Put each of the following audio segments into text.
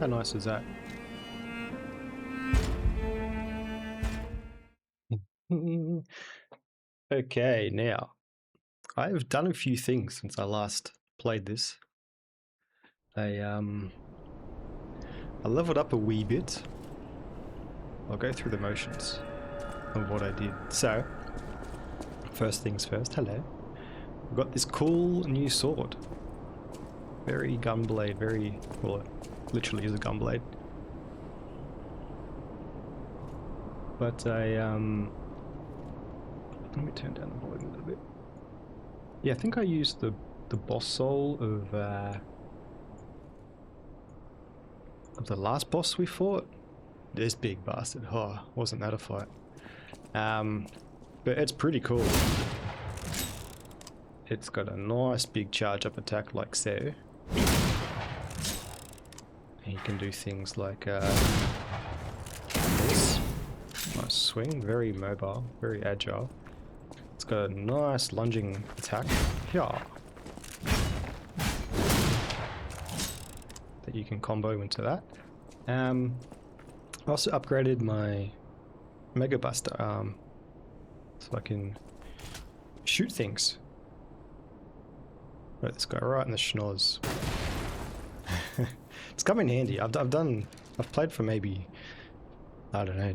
How nice is that? Okay, now I've done a few things since I last played this. I leveled up a wee bit. I'll go through the motions of what I did. So, first things first, hello. I've got this cool new sword. Very gunblade, very, well, it literally is a gunblade. But let me turn down the volume a little bit. Yeah, I think I used the boss soul of the last boss we fought. This big bastard. Oh, wasn't that a fight? But it's pretty cool. It's got a nice big charge up attack like so. And you can do things like this. Nice swing, very mobile, very agile. It's got a nice lunging attack. Yeah. That you can combo into that. I also upgraded my Mega Buster arm so I can shoot things. Right, this guy right in the schnoz. It's come in handy. I've played for maybe, I don't know,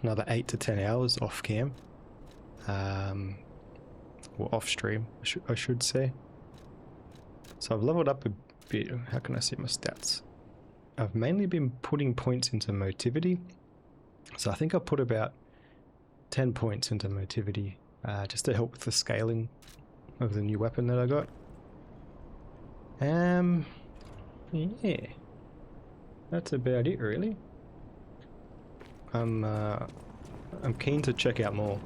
another 8 to 10 hours off cam. Or off stream, I should say. So I've leveled up a bit. How can I see my stats? I've mainly been putting points into motivity. So I think I put about 10 points into motivity just to help with the scaling of the new weapon that I got. Yeah, that's about it really. I'm keen to check out more.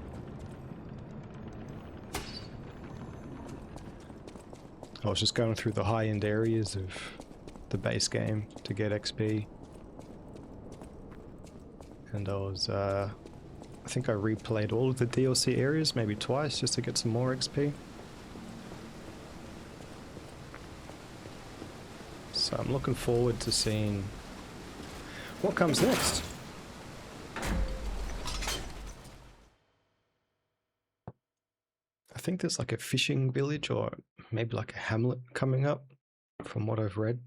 I was just going through the high-end areas of the base game to get XP. And I was, I think I replayed all of the DLC areas, maybe twice, just to get some more XP. So I'm looking forward to seeing what comes next. I think there's like a fishing village or maybe like a hamlet coming up from what I've read,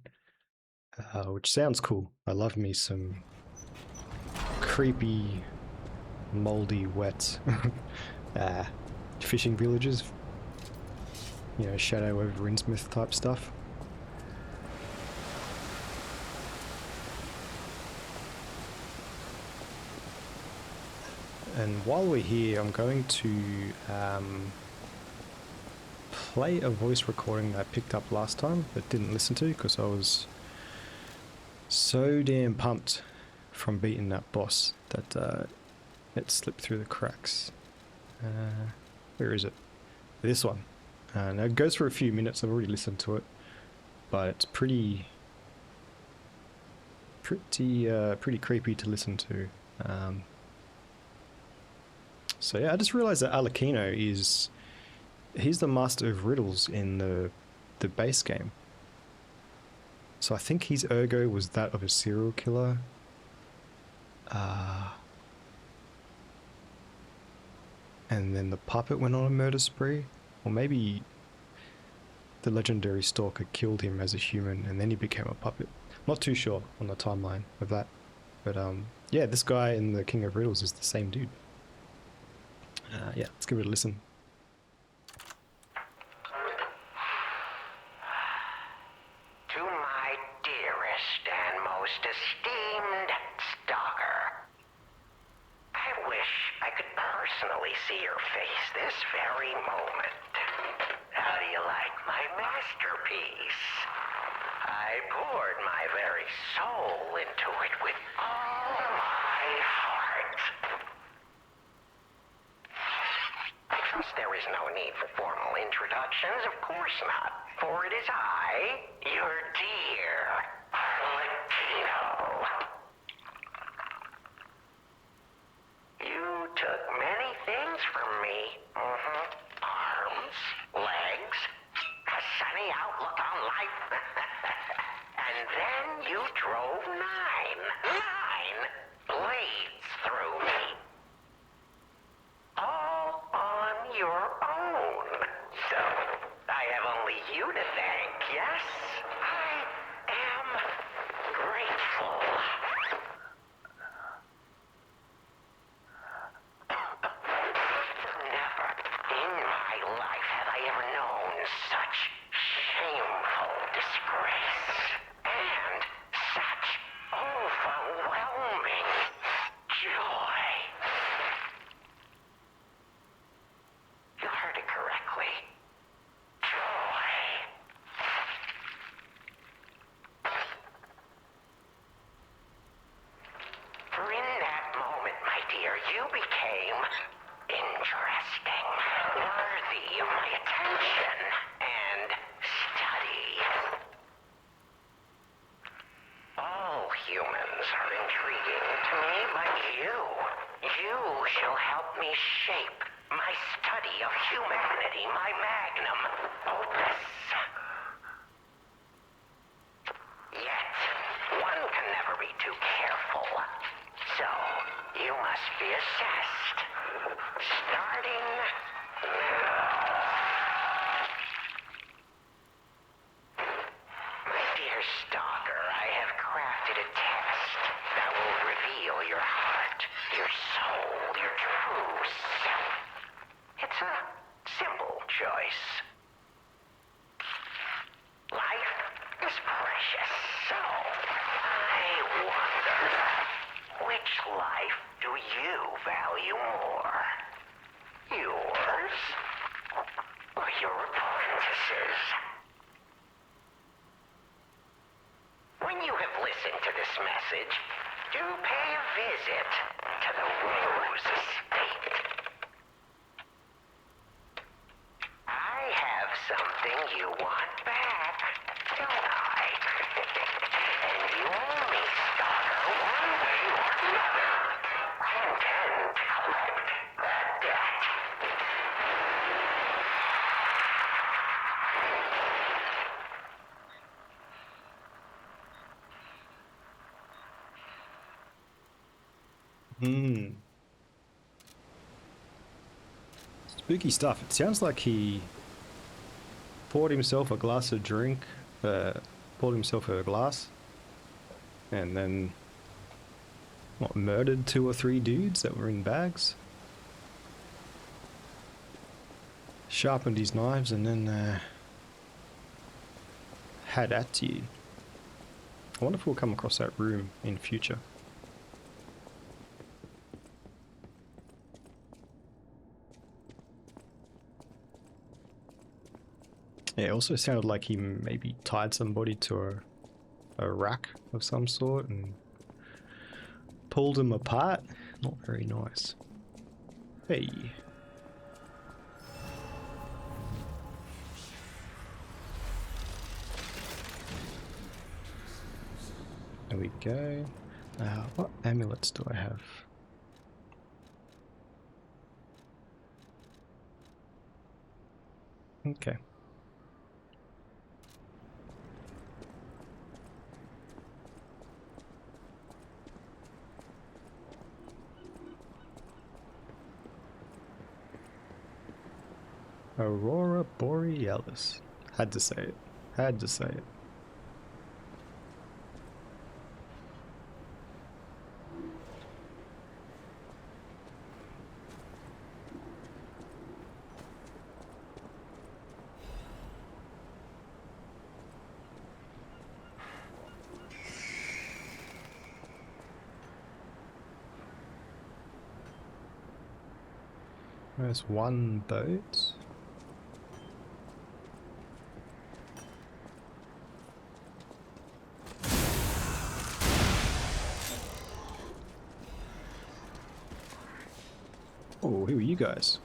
which sounds cool. I love me some creepy, moldy, wet fishing villages. You know, Shadow over Innsmouth type stuff. And while we're here, I'm going to play a voice recording that I picked up last time but didn't listen to because I was so damn pumped from beating that boss that it slipped through the cracks. Where is it? This one. Now it goes for a few minutes. I've already listened to it, but it's pretty creepy to listen to. So yeah, I just realized that Alakino he's the master of riddles in the base game. So I think his ergo was that of a serial killer. And then the puppet went on a murder spree. Or maybe the legendary stalker killed him as a human and then he became a puppet. Not too sure on the timeline of that. But yeah, this guy in the King of Riddles is the same dude. Yeah, let's give it a listen. To my dearest and most esteemed stalker, I wish I could personally see your face this very moment. How do you like my masterpiece? I poured my very soul into it with all my heart. I trust there is no need for formal introductions, of course not, for it is I, your dear Latino. You took many things from me. Arms, legs, a sunny outlook on life. And then you drove nine blades through me. All on your own. So, I have only you to thank, yes? I am grateful. Never in my life have I ever known such shameful disgrace. And such overwhelming joy. You heard it correctly. Joy. For in that moment, my dear, you became interesting, worthy of my attention and study. All humans are intriguing to me, but you shall help me shape my study of humanity, my magnum opus. Yet, one can never be too careful. So, you must be assessed. Starting now. My dear stalker, I have crafted a test that will reveal your heart, your soul, your true self. It's a simple choice. Life is precious, so I wonder, which life do you value more? Yours or your apprentice's? When you have listened to this message, do pay a visit to the Rose Estate. I have something you want back, don't I? And you owe me, stalker, one way or another. I intend to collect that debt. Spooky stuff. It sounds like he poured himself a glass of drink, poured himself a glass, and then, what, murdered 2 or 3 dudes that were in bags? Sharpened his knives and then had at you. I wonder if we'll come across that room in future. Yeah, it also sounded like he maybe tied somebody to a rack of some sort and pulled him apart. Not very nice. Hey. There we go. What amulets do I have? Okay. Aurora Borealis. Had to say it. Had to say it. There's one boat. Oh, who are you guys?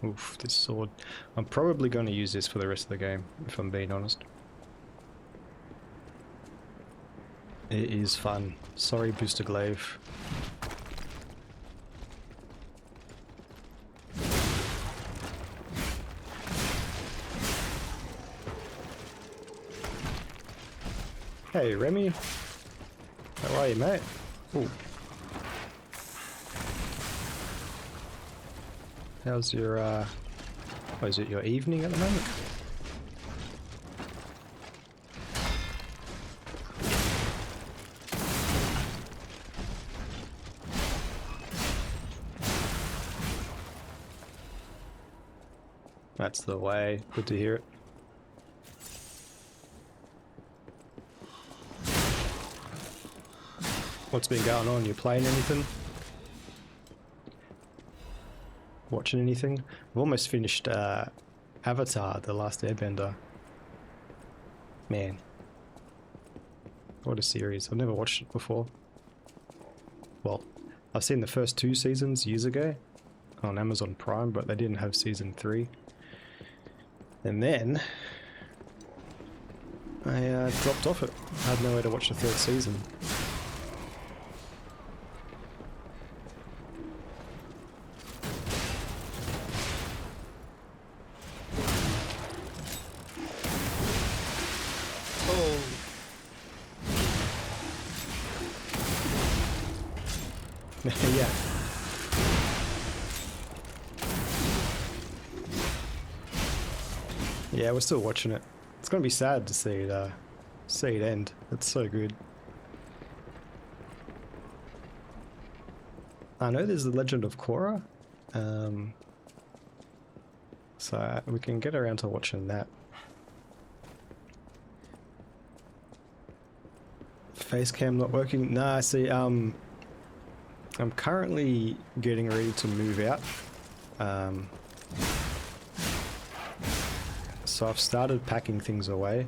Oof, this sword. I'm probably going to use this for the rest of the game, if I'm being honest. It is fun. Sorry, Booster Glaive. Hey, Remy. How are you, mate? Ooh. How's your, what is it, your evening at the moment? That's the way. Good to hear it. What's been going on? You playing anything? Watching anything? I've almost finished Avatar, The Last Airbender. Man. What a series. I've never watched it before. Well, I've seen the first 2 seasons years ago on Amazon Prime, but they didn't have season 3. And then I dropped off it. I had nowhere to watch the 3rd season. Yeah. Yeah, we're still watching it. It's gonna be sad to see it end. It's so good. I know there's the Legend of Korra, so we can get around to watching that. Facecam not working? Nah, see, I'm currently getting ready to move out. So I've started packing things away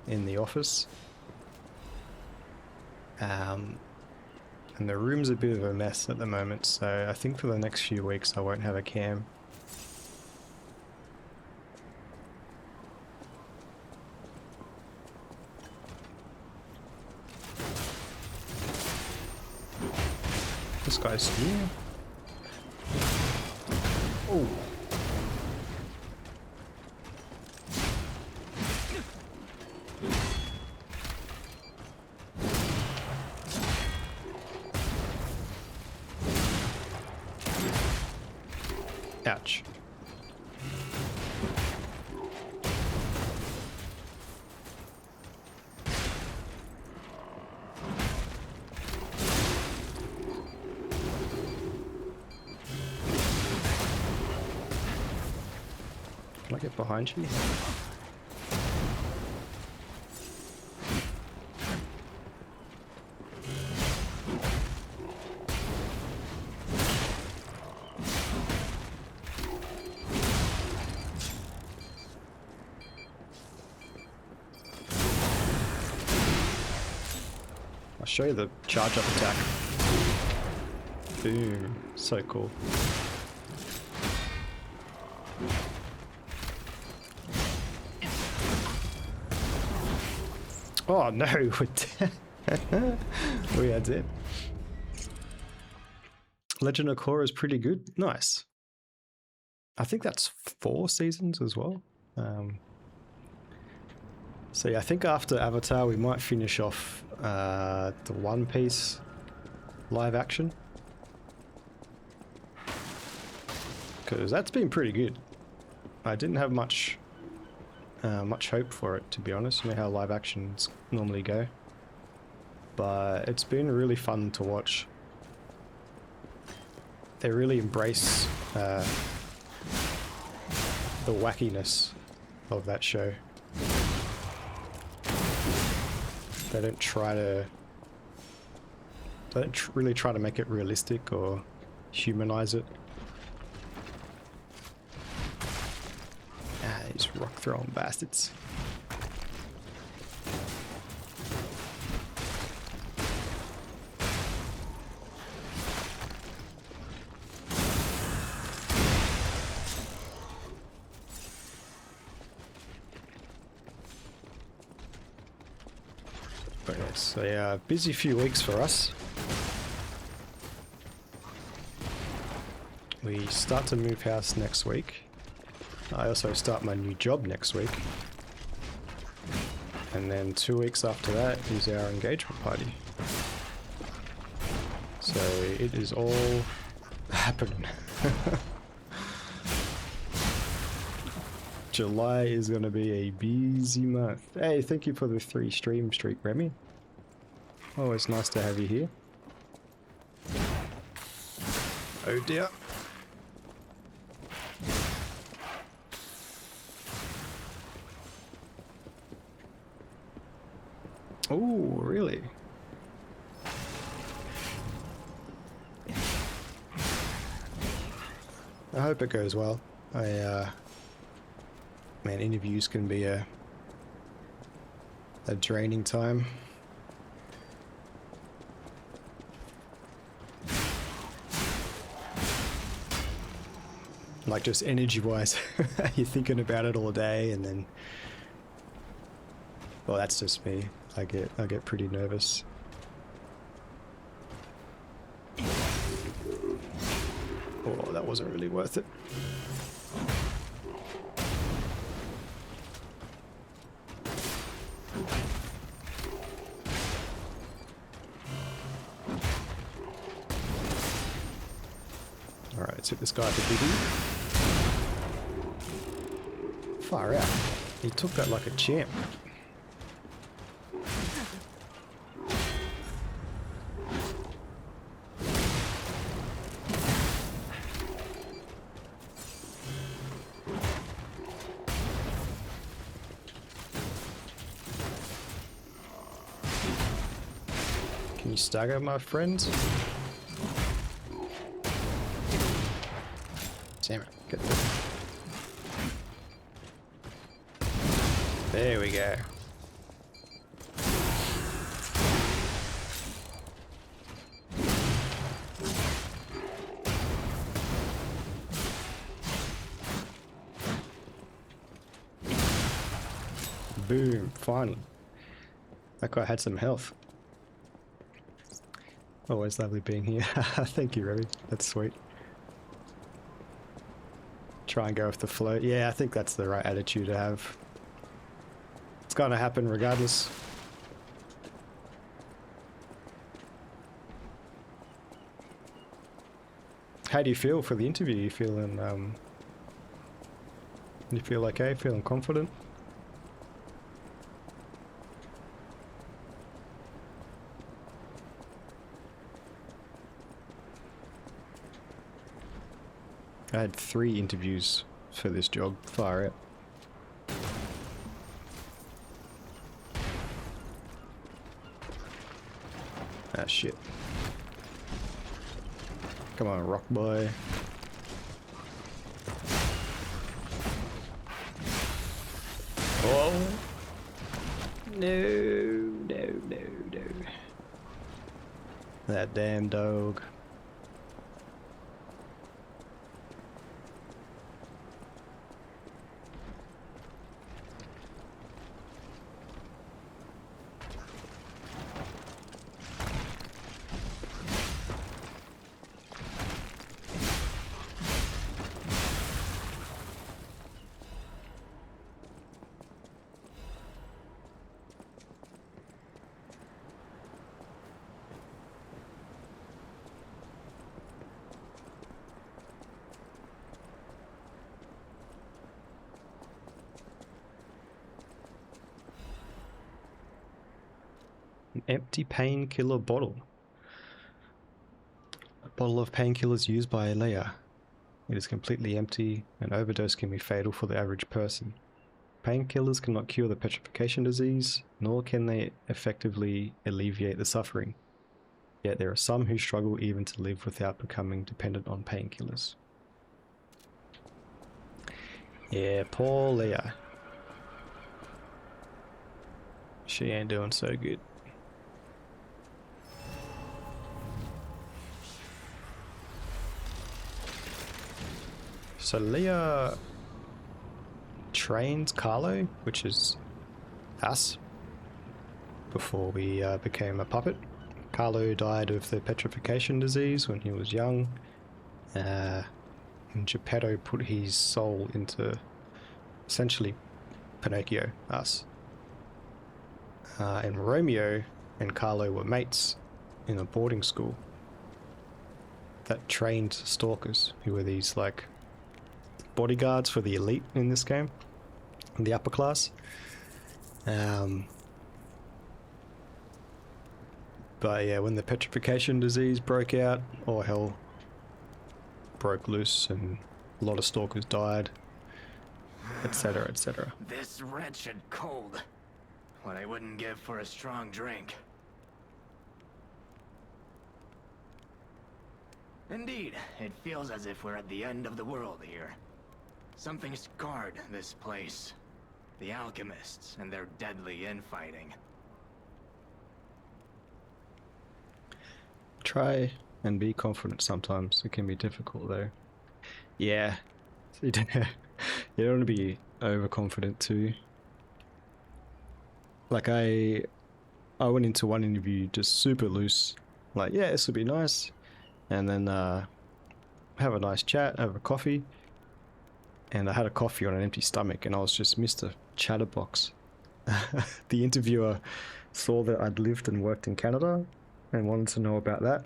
in the office. And the room's a bit of a mess at the moment, so I think for the next few weeks I won't have a cam. This guy's here. Oh. Ouch. Can I get behind you? I'll show you the charge up attack. Boom. So cool. Oh no, we are dead. Legend of Korra is pretty good. Nice. I think that's 4 seasons as well. So yeah, I think after Avatar we might finish off the One Piece live action. Because that's been pretty good. I didn't have much hope for it, to be honest. You know how live actions normally go. But it's been really fun to watch. They really embrace the wackiness of that show. They don't really try to make it realistic or humanize it. Ah, these rock throwing bastards. But yes, so yeah, busy few weeks for us. We start to move house next week. I also start my new job next week. And then 2 weeks after that is our engagement party. So it is all happening. July is going to be a busy month. Hey, thank you for the 3 stream streak, Remy. Always nice to have you here. Oh dear. Oh, really? I hope it goes well. Man, interviews can be a draining time. Like just energy-wise, you're thinking about it all day, and then, well, that's just me. I get pretty nervous. Oh, that wasn't really worth it. Alright, let's hit this guy for biggie. Far out. He took that like a champ. Can you stagger, my friends? Damn it, get there. There we go. Boom, finally. That guy had some health. Always lovely being here. Thank you, Remy. That's sweet. Try and go with the flow. Yeah, I think that's the right attitude to have. It's gonna happen regardless. How do you feel for the interview? You feeling you feel okay? Feeling confident? I had 3 interviews for this job. Far out. Ah, shit. Come on, rock boy. Oh. No, no, no, no. That damn dog. An empty painkiller bottle. A bottle of painkillers used by Leia. It is completely empty. An overdose can be fatal for the average person. Painkillers cannot cure the petrification disease, nor can they effectively alleviate the suffering. Yet there are some who struggle even to live without becoming dependent on painkillers. Yeah, poor Leia. She ain't doing so good. So Leia trained Carlo, which is us, before we became a puppet. Carlo died of the petrification disease when he was young, and Geppetto put his soul into essentially Pinocchio, us. And Romeo and Carlo were mates in a boarding school that trained stalkers, who were these like bodyguards for the elite in this game, in the upper class. But yeah, when the petrification disease broke out, all hell broke loose and a lot of stalkers died, etc., etc. This wretched cold. What I wouldn't give for a strong drink. Indeed, it feels as if we're at the end of the world here. Something scarred this place. The alchemists and their deadly infighting. Try and be confident sometimes. It can be difficult though. Yeah. You don't want to be overconfident too. Like I went into one interview just super loose. Like, yeah, this will be nice. And then have a nice chat, have a coffee. And I had a coffee on an empty stomach and I was just Mr. Chatterbox. The interviewer saw that I'd lived and worked in Canada and wanted to know about that.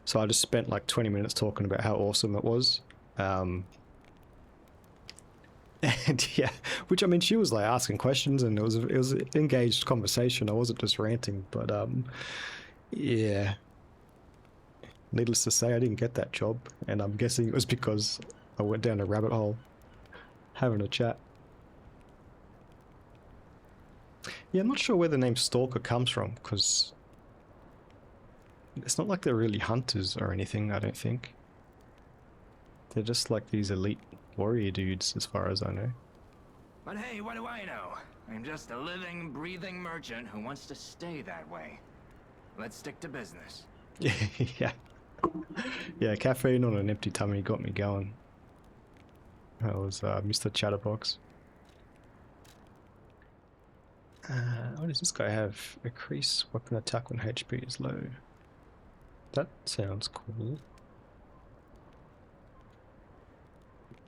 So I just spent like 20 minutes talking about how awesome it was. And yeah, which I mean, she was like asking questions and it was an engaged conversation. I wasn't just ranting, but yeah. Needless to say, I didn't get that job, and I'm guessing it was because I went down a rabbit hole having a chat. Yeah, I'm not sure where the name Stalker comes from, because it's not like they're really hunters or anything, I don't think. They're just like these elite warrior dudes, as far as I know. But hey, what do I know? I'm just a living, breathing merchant who wants to stay that way. Let's stick to business. Yeah. Yeah, caffeine on an empty tummy got me going. That was Mr. Chatterbox. What does this guy have? Increase weapon attack when HP is low. That sounds cool.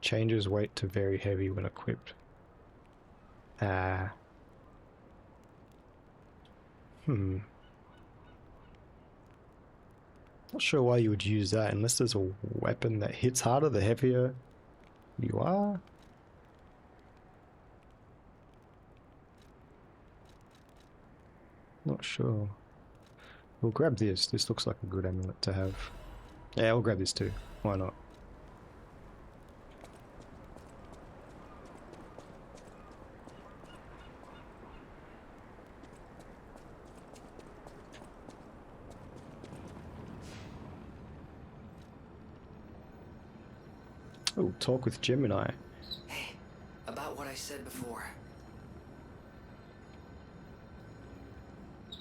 Changes weight to very heavy when equipped. Not sure why you would use that unless there's a weapon that hits harder the heavier you are. Not sure. We'll grab this. This looks like a good amulet to have. Yeah, I'll grab this too. Why not? Oh, talk with Gemini. Hey, about what I said before.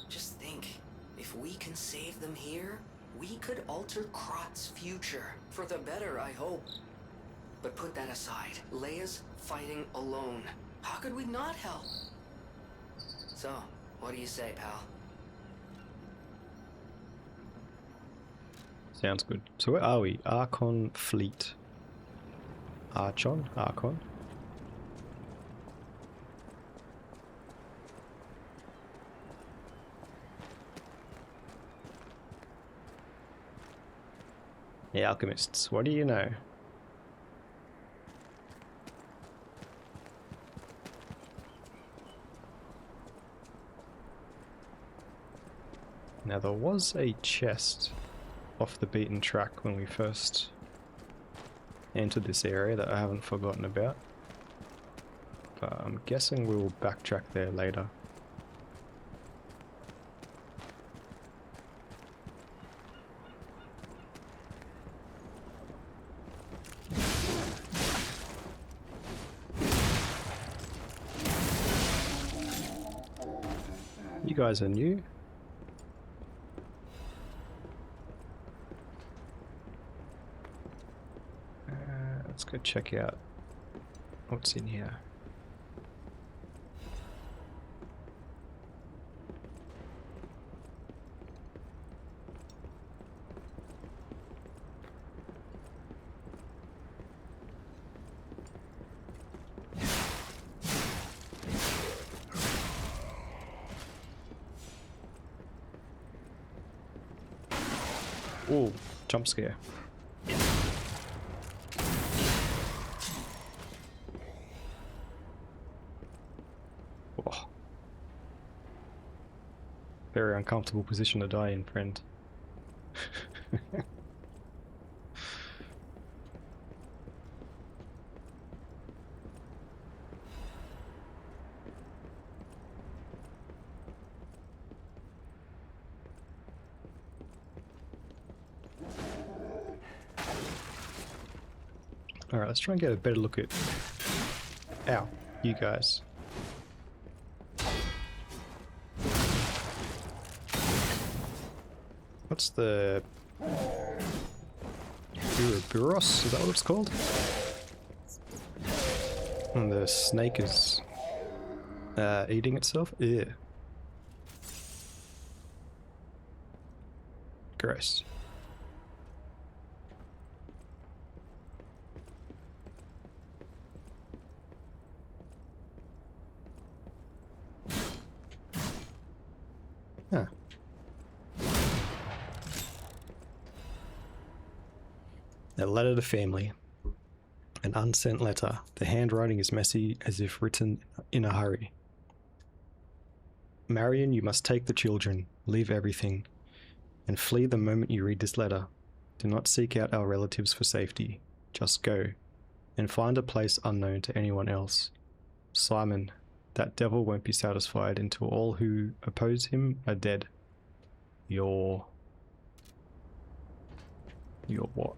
Just think, if we can save them here, we could alter Krot's future. For the better, I hope. But put that aside, Leia's fighting alone. How could we not help? So, what do you say, pal? Sounds good. So where are we? Archon Fleet. Archon? Archon? The alchemists, what do you know? Now there was a chest off the beaten track when we first entered this area that I haven't forgotten about. But I'm guessing we'll backtrack there later. You guys are new. Let's go check out what's in here. Oh, jump scare. Oh. Very uncomfortable position to die in, friend. Alright, let's try and get a better look at... Ow, you guys. What's the... Ouroboros? Is that what it's called? And the snake is... eating itself? Ew. Gross. Huh. A letter to family. An unsent letter. The handwriting is messy, as if written in a hurry. Marion, you must take the children, leave everything, and flee the moment you read this letter. Do not seek out our relatives for safety. Just go, and find a place unknown to anyone else. Simon, that devil won't be satisfied until all who oppose him are dead. Your what?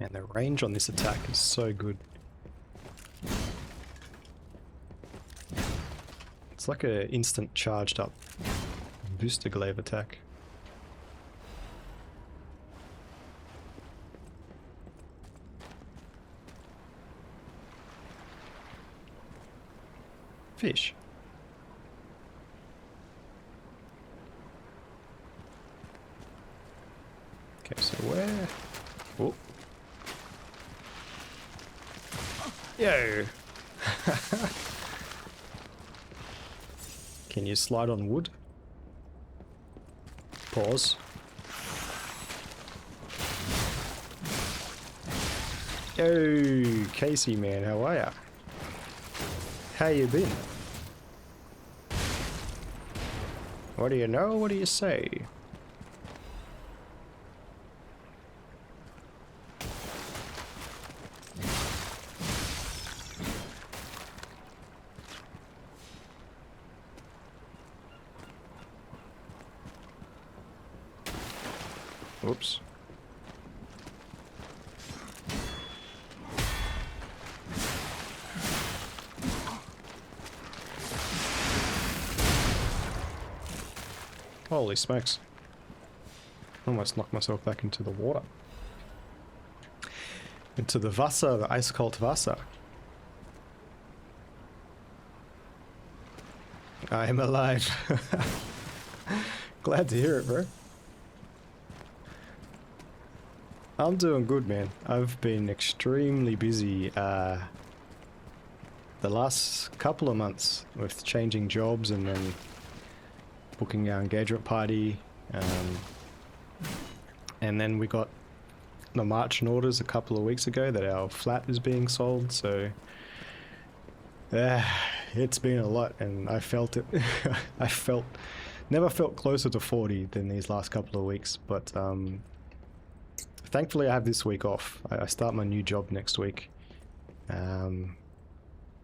And the range on this attack is so good. It's like an instant charged up booster glaive attack. Fish. Okay, so where? Oh. Yo! Can you slide on wood? Pause. Yo, Casey man, how are ya? How you been? What do you know? What do you say? Oops. Holy smokes. Almost knocked myself back into the water. Into the Wasser, the ice cold Wasser. I am alive. Glad to hear it, bro. I'm doing good, man. I've been extremely busy the last couple of months with changing jobs and then booking our engagement party. And then we got the marching orders a couple of weeks ago that our flat is being sold, so it's been a lot and I felt it. Never felt closer to 40 than these last couple of weeks, but thankfully I have this week off. I start my new job next week.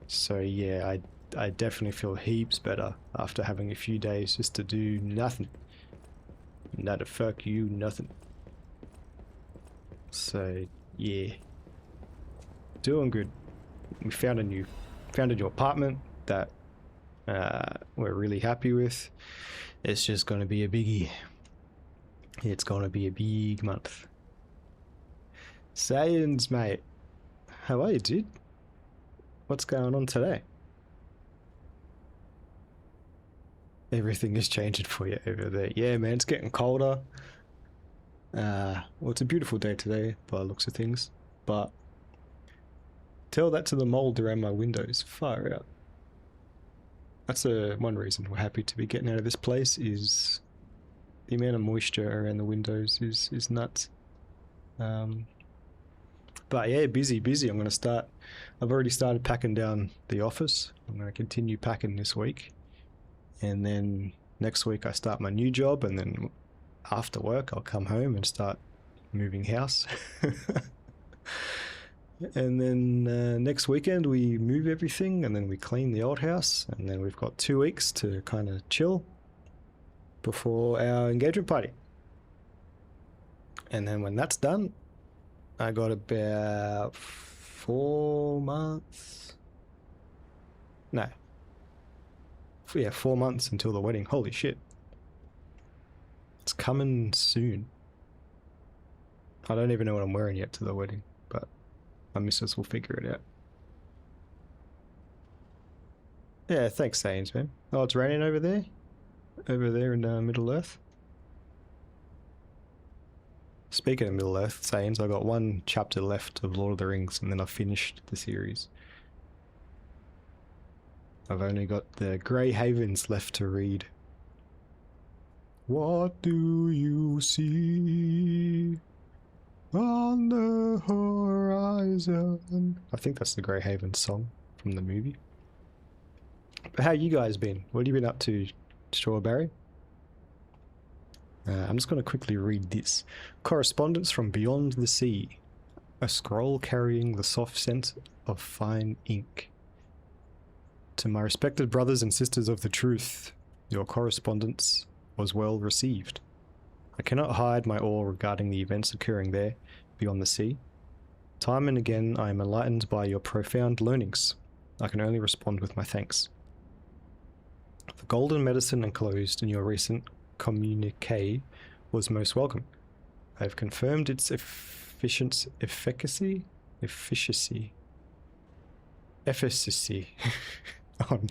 So yeah, I definitely feel heaps better after having a few days just to do nothing. Not a fuck you, nothing. So yeah, doing good. We found a new apartment that we're really happy with. It's just gonna be a biggie. It's gonna be a big month. Sayins, mate. How are you, dude? What's going on today? Everything is changing for you over there. Yeah, man, it's getting colder. Well, it's a beautiful day today by the looks of things, but tell that to the mold around my windows. Far out. That's one reason we're happy to be getting out of this place, is the amount of moisture around the windows is nuts. But yeah, busy. I'm going to start. I've already started packing down the office. I'm going to continue packing this week. And then next week I start my new job, and then after work I'll come home and start moving house. And then next weekend we move everything, and then we clean the old house, and then we've got 2 weeks to kind of chill before our engagement party. And then when that's done, I got about 4 months. No. Yeah, 4 months until the wedding. Holy shit. It's coming soon. I don't even know what I'm wearing yet to the wedding, but my missus will figure it out. Yeah, thanks, Sains, man. Oh, it's raining over there? Over there in Middle Earth? Speaking of Middle Earth, Sains, I got 1 chapter left of Lord of the Rings, and then I've finished the series. I've only got the Grey Havens left to read. What do you see on the horizon? I think that's the Grey Havens song from the movie. But how you guys been? What have you been up to, Strawberry? I'm just going to quickly read this. Correspondence from Beyond the Sea. A scroll carrying the soft scent of fine ink. To my respected brothers and sisters of the truth, your correspondence was well received. I cannot hide my awe regarding the events occurring there, beyond the sea. Time and again I am enlightened by your profound learnings. I can only respond with my thanks. The golden medicine enclosed in your recent communique was most welcome. I have confirmed its efficacy on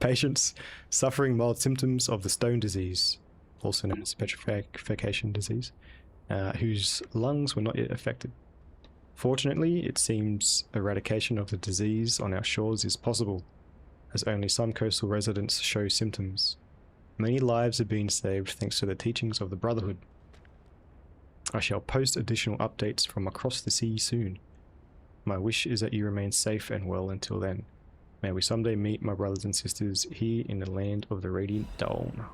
patients suffering mild symptoms of the stone disease, also known as petrification disease, whose lungs were not yet affected. Fortunately, it seems eradication of the disease on our shores is possible, as only some coastal residents show symptoms. Many lives have been saved thanks to the teachings of the Brotherhood. I shall post additional updates from across the sea soon. My wish is that you remain safe and well until then. May we someday meet my brothers and sisters here in the land of the Radiant Dawn.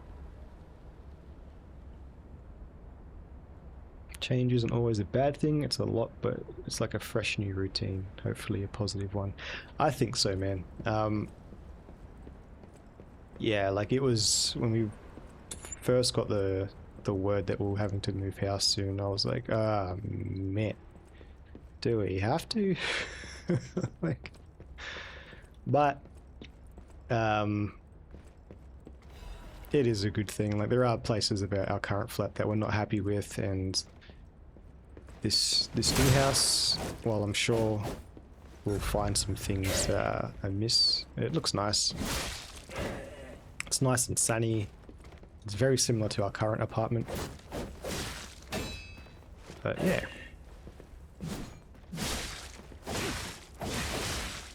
Change isn't always a bad thing, it's a lot, but it's like a fresh new routine, hopefully a positive one. I think so, man. Yeah, like it was when we first got the word that we were having to move house soon, I was like, man, do we have to? Like, but it is a good thing. Like, there are places about our current flat that we're not happy with, and this new house, while I'm sure we'll find some things that I miss, it looks nice. It's nice and sunny. It's very similar to our current apartment. But yeah.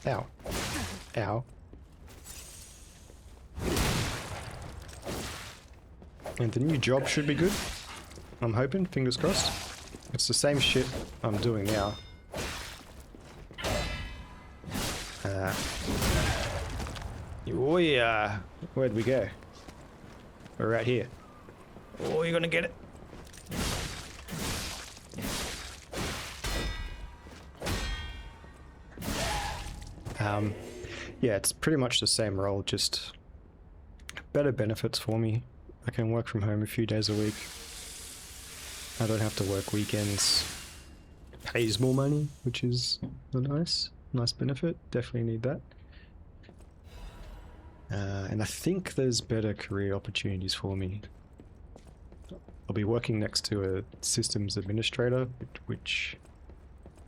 Ow. Ow. And the new job should be good. I'm hoping, fingers crossed. It's the same shit I'm doing now. Where'd we go? We're right here. Oh, you're gonna get it. Yeah, it's pretty much the same role, just better benefits for me. I can work from home a few days a week. I don't have to work weekends. pays more money, which is a nice benefit. Definitely need that. And I think there's better career opportunities for me. I'll be working next to a systems administrator, which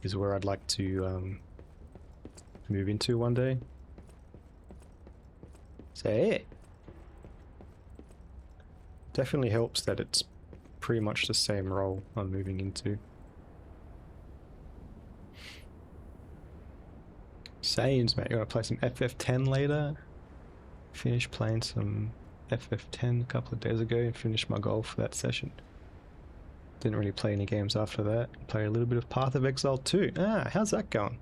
is where I'd like to move into one day. So yeah, definitely helps that it's pretty much the same role I'm moving into. Sames, mate, you wanna play some FF10 later? Finished playing some FF10 a couple of days ago and finished my goal for that session. Didn't really play any games after that. Played a little bit of Path of Exile 2. Ah, how's that going?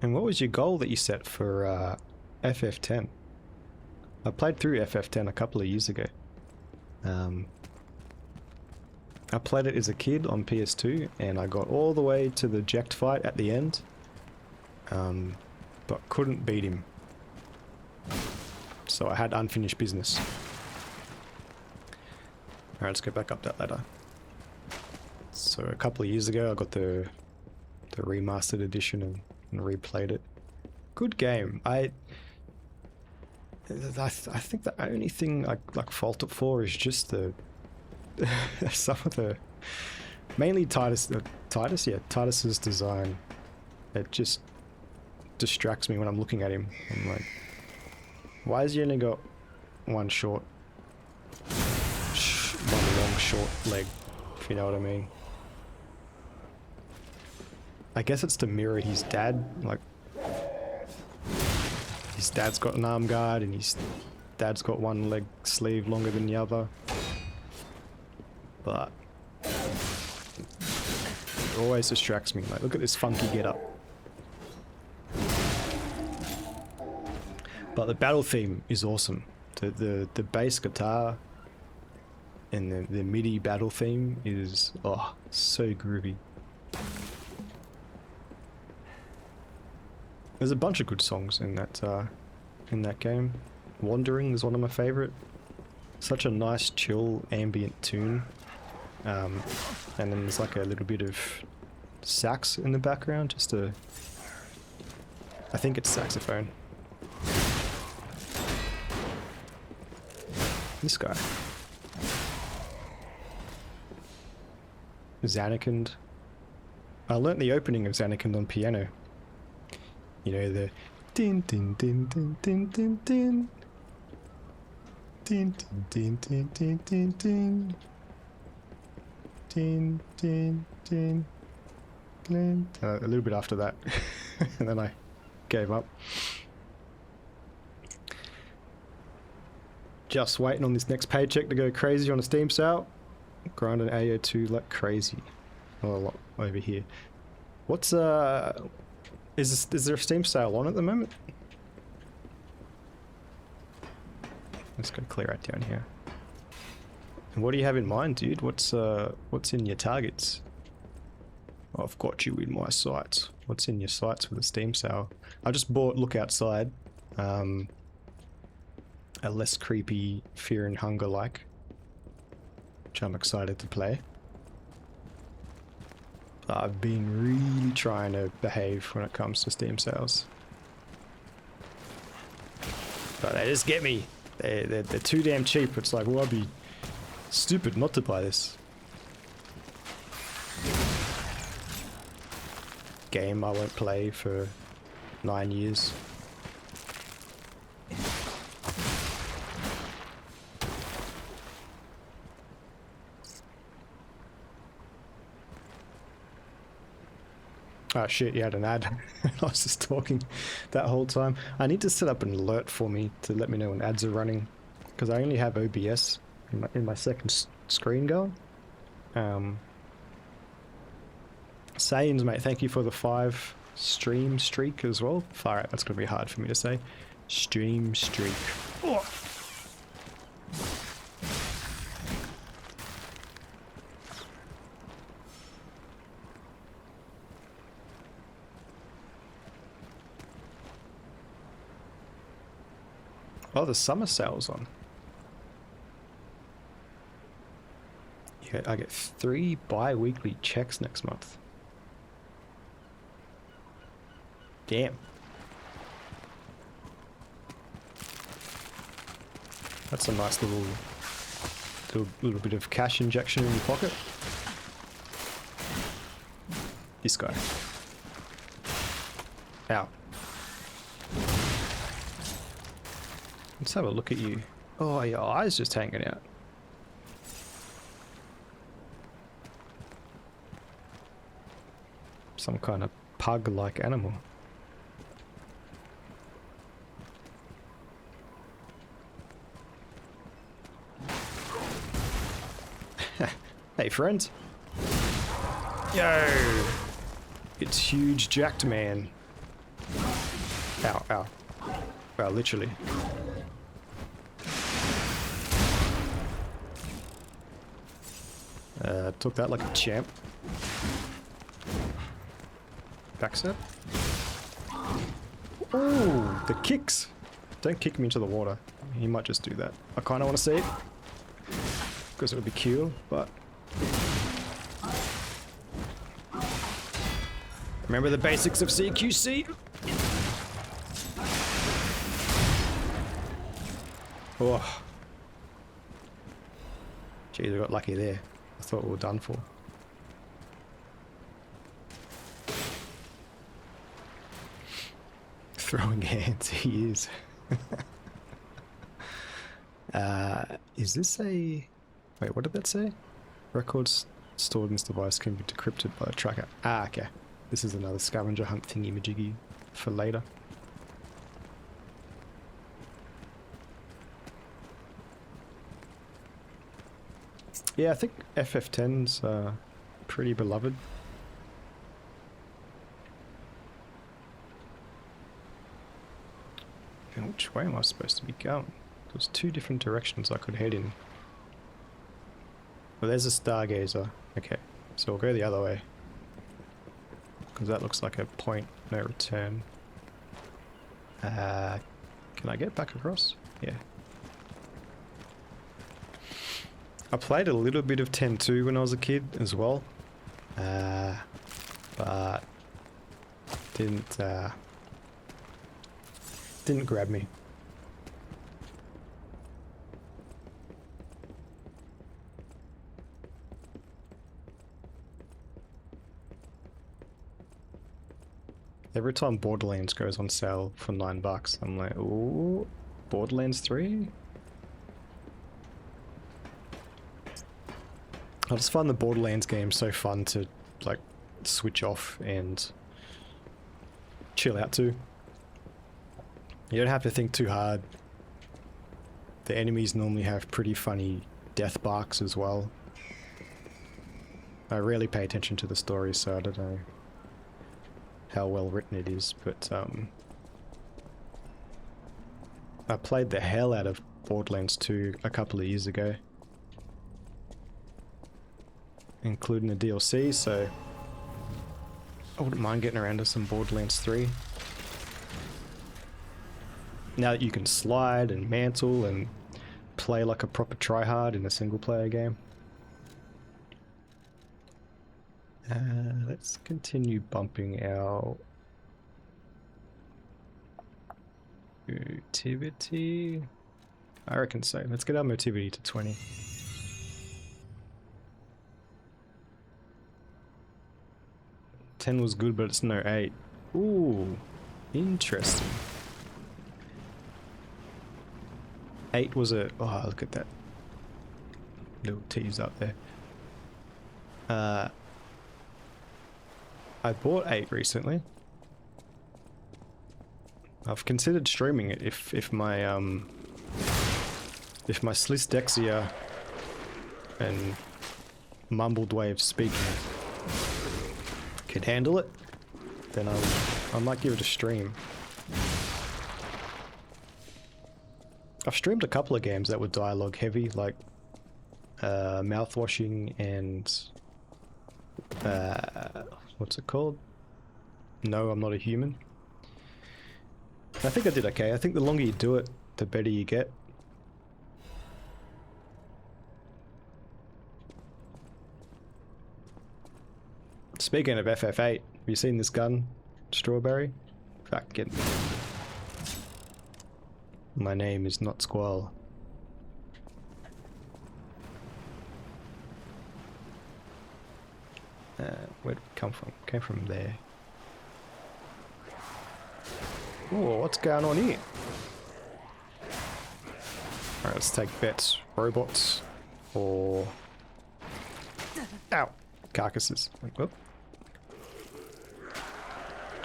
And what was your goal that you set for FF10? I played through FF10 a couple of years ago. I played it as a kid on PS2 and I got all the way to the Jekt fight at the end, but couldn't beat him. So I had unfinished business. Alright, let's go back up that ladder. So a couple of years ago I got the remastered edition and replayed it. Good game. I think the only thing I like fault it for is just the some of the, mainly Titus's design. It just distracts me when I'm looking at him. I'm like, why has he only got one long short leg, if you know what I mean. I guess it's to mirror his dad, like his dad's got an arm guard and his dad's got one leg sleeve longer than the other. But it always distracts me. Like, look at this funky getup. But the battle theme is awesome. The bass guitar and the MIDI battle theme is so groovy. There's a bunch of good songs in that game. Wandering is one of my favorite. Such a nice, chill, ambient tune. And then there's like a little bit of sax in the background, just I think it's saxophone. This guy. Zanarkand. I learnt the opening of Zanarkand on piano. You know, the din din din din din din din din din din din din din. Din, din, din, din. A little bit after that, and then I gave up. Just waiting on this next paycheck to go crazy on a Steam sale. Grinding AO2 like crazy. Oh, a lot over here. What's is there a Steam sale on at the moment? Let's go clear out down here. And what do you have in mind, dude? What's in your targets? I've got you in my sights. What's in your sights for the Steam sale? I just bought Look Outside. A less creepy Fear and Hunger like, which I'm excited to play. But I've been really trying to behave when it comes to Steam sales. But they just get me. They're too damn cheap. It's like, well, I'd be stupid not to buy this. Game I won't play for 9 years. Oh shit, you had an ad. I was just talking that whole time. I need to set up an alert for me to let me know when ads are running, because I only have OBS in my second screen going. Saiyans, mate, thank you for the 5 stream streak as well. Far out, that's going to be hard for me to say. Stream streak. Oh. Oh, the summer sale's on. Okay, I get 3 bi-weekly checks next month. Damn. That's a nice little bit of cash injection in your pocket. This guy. Ow. Let's have a look at you. Oh, your eye's just hanging out. Some kind of pug-like animal. Hey, friend. Yo! It's huge jacked man. Ow, ow. Wow, literally. Took that like a champ. Backstep. Oh, the kicks. Don't kick me into the water. He might just do that. I kind of want to see it. Because it would be cool, but... Remember the basics of CQC? Oh. Jeez, I got lucky there. I thought we were done for. Throwing hands, he is. Is this a... Wait, what did that say? Records stored in this device can be decrypted by a tracker. Ah, okay. This is another scavenger hunt thingy-majiggy for later. Yeah, I think FF10's pretty beloved. And which way am I supposed to be going? There's 2 different directions I could head in. Well, there's a stargazer. Okay, so we'll go the other way. Because that looks like a point no return. Can I get back across? Yeah. I played a little bit of 10-2 when I was a kid as well. But didn't grab me. Every time Borderlands goes on sale for $9, I'm like, ooh, Borderlands 3? I just find the Borderlands game so fun to, like, switch off and chill out to. You don't have to think too hard. The enemies normally have pretty funny death barks as well. I rarely pay attention to the story, so I don't know how well written it is, but I played the hell out of Borderlands 2 a couple of years ago, including the DLC, so I wouldn't mind getting around to some Borderlands 3. Now that you can slide and mantle and play like a proper tryhard in a single player game. Let's continue bumping our motivity. I reckon so. Let's get our motivity to 20. $10 was good, but it's no 8. Ooh, interesting. 8 was a... Oh, look at that. Little tease up there. I bought 8 recently. I've considered streaming it if my dyslexia and mumbled way of speaking could handle it, then I might give it a stream. I've streamed a couple of games that were dialogue heavy, like mouthwashing and what's it called? No, I'm Not a Human. I think I did okay. I think the longer you do it, the better you get. Speaking of FF8, have you seen this gun? Strawberry? Fucking. My name is not Squall. Where'd it come from? Came from there. Oh, what's going on here? Alright, let's take bets. Robots or... Ow! Carcasses. Whoop.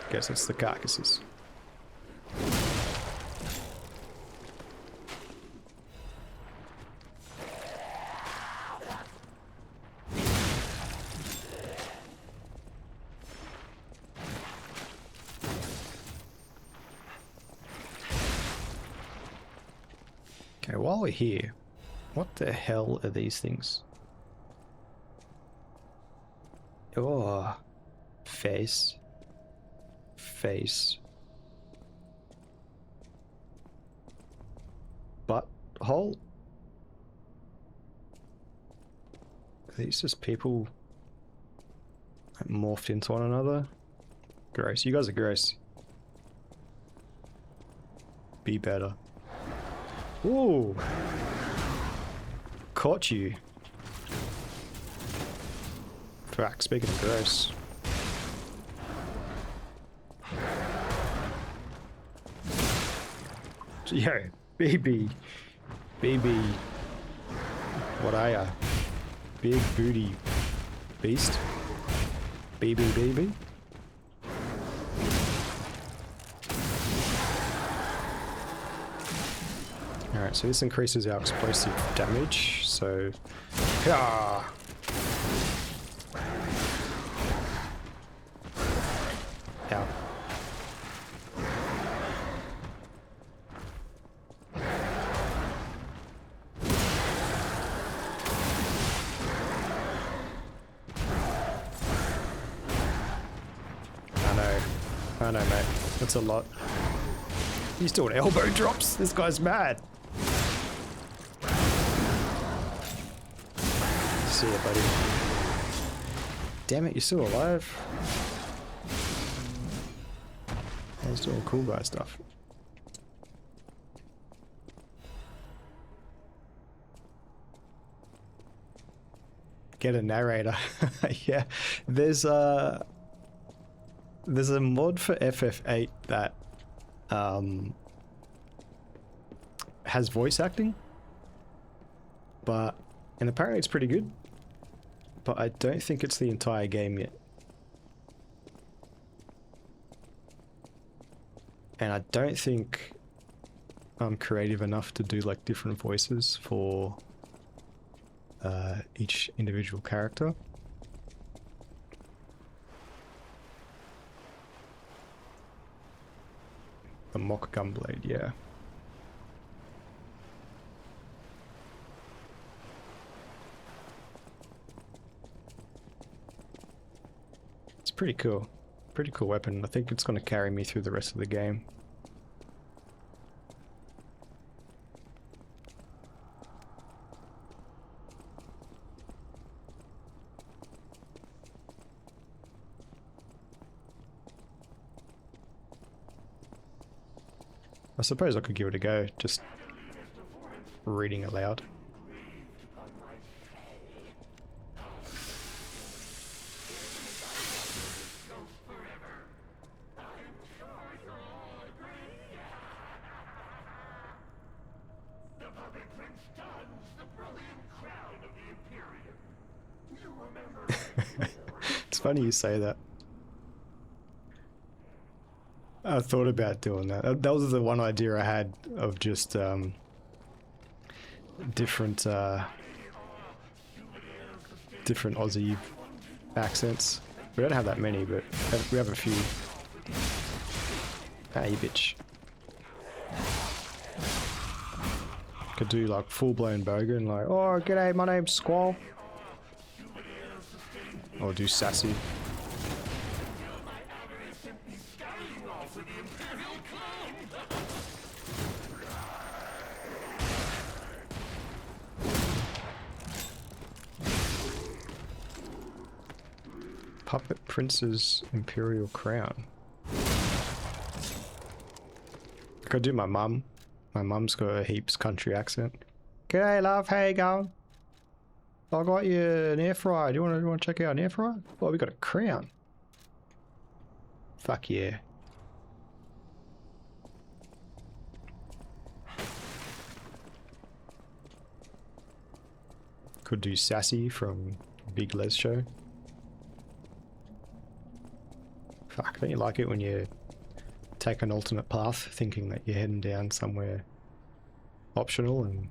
Guess it's the carcasses. Okay, while we're here, what the hell are these things? Oh, face. Face. Butthole? Are these just people like, morphed into one another? Gross. You guys are gross. Be better. Ooh! Caught you. Fuck, speaking of gross. Yo, BB. BB. What are ya? Big booty beast? BB. Alright, so this increases our explosive damage, so... Yeah. Ow. I know, mate. That's a lot. He's doing elbow drops. This guy's mad. See ya, buddy. Damn it, you're still alive. He's doing cool guy stuff. Get a narrator. Yeah, there's a mod for FF8 that has voice acting, and apparently it's pretty good, but I don't think it's the entire game yet. And I don't think I'm creative enough to do like different voices for each individual character. The mock gunblade, yeah. It's pretty cool. Pretty cool weapon. I think it's going to carry me through the rest of the game. I suppose I could give it a go, just reading aloud. It's funny you say that. I thought about doing that. That was the one idea I had of just different different Aussie accents. We don't have that many, but we have a few. Ah, you bitch. Could do like full-blown bogan, like, oh, g'day, my name's Squall. Or do sassy. Puppet Prince's Imperial Crown. I could do my mum. My mum's got a heaps country accent. G'day love, how you going? I got you an air fryer. Do you want to check out an air fryer? Oh, we got a crown. Fuck yeah. Could do Sassy from Big Les Show. Fuck, don't you like it when you take an alternate path thinking that you're heading down somewhere optional and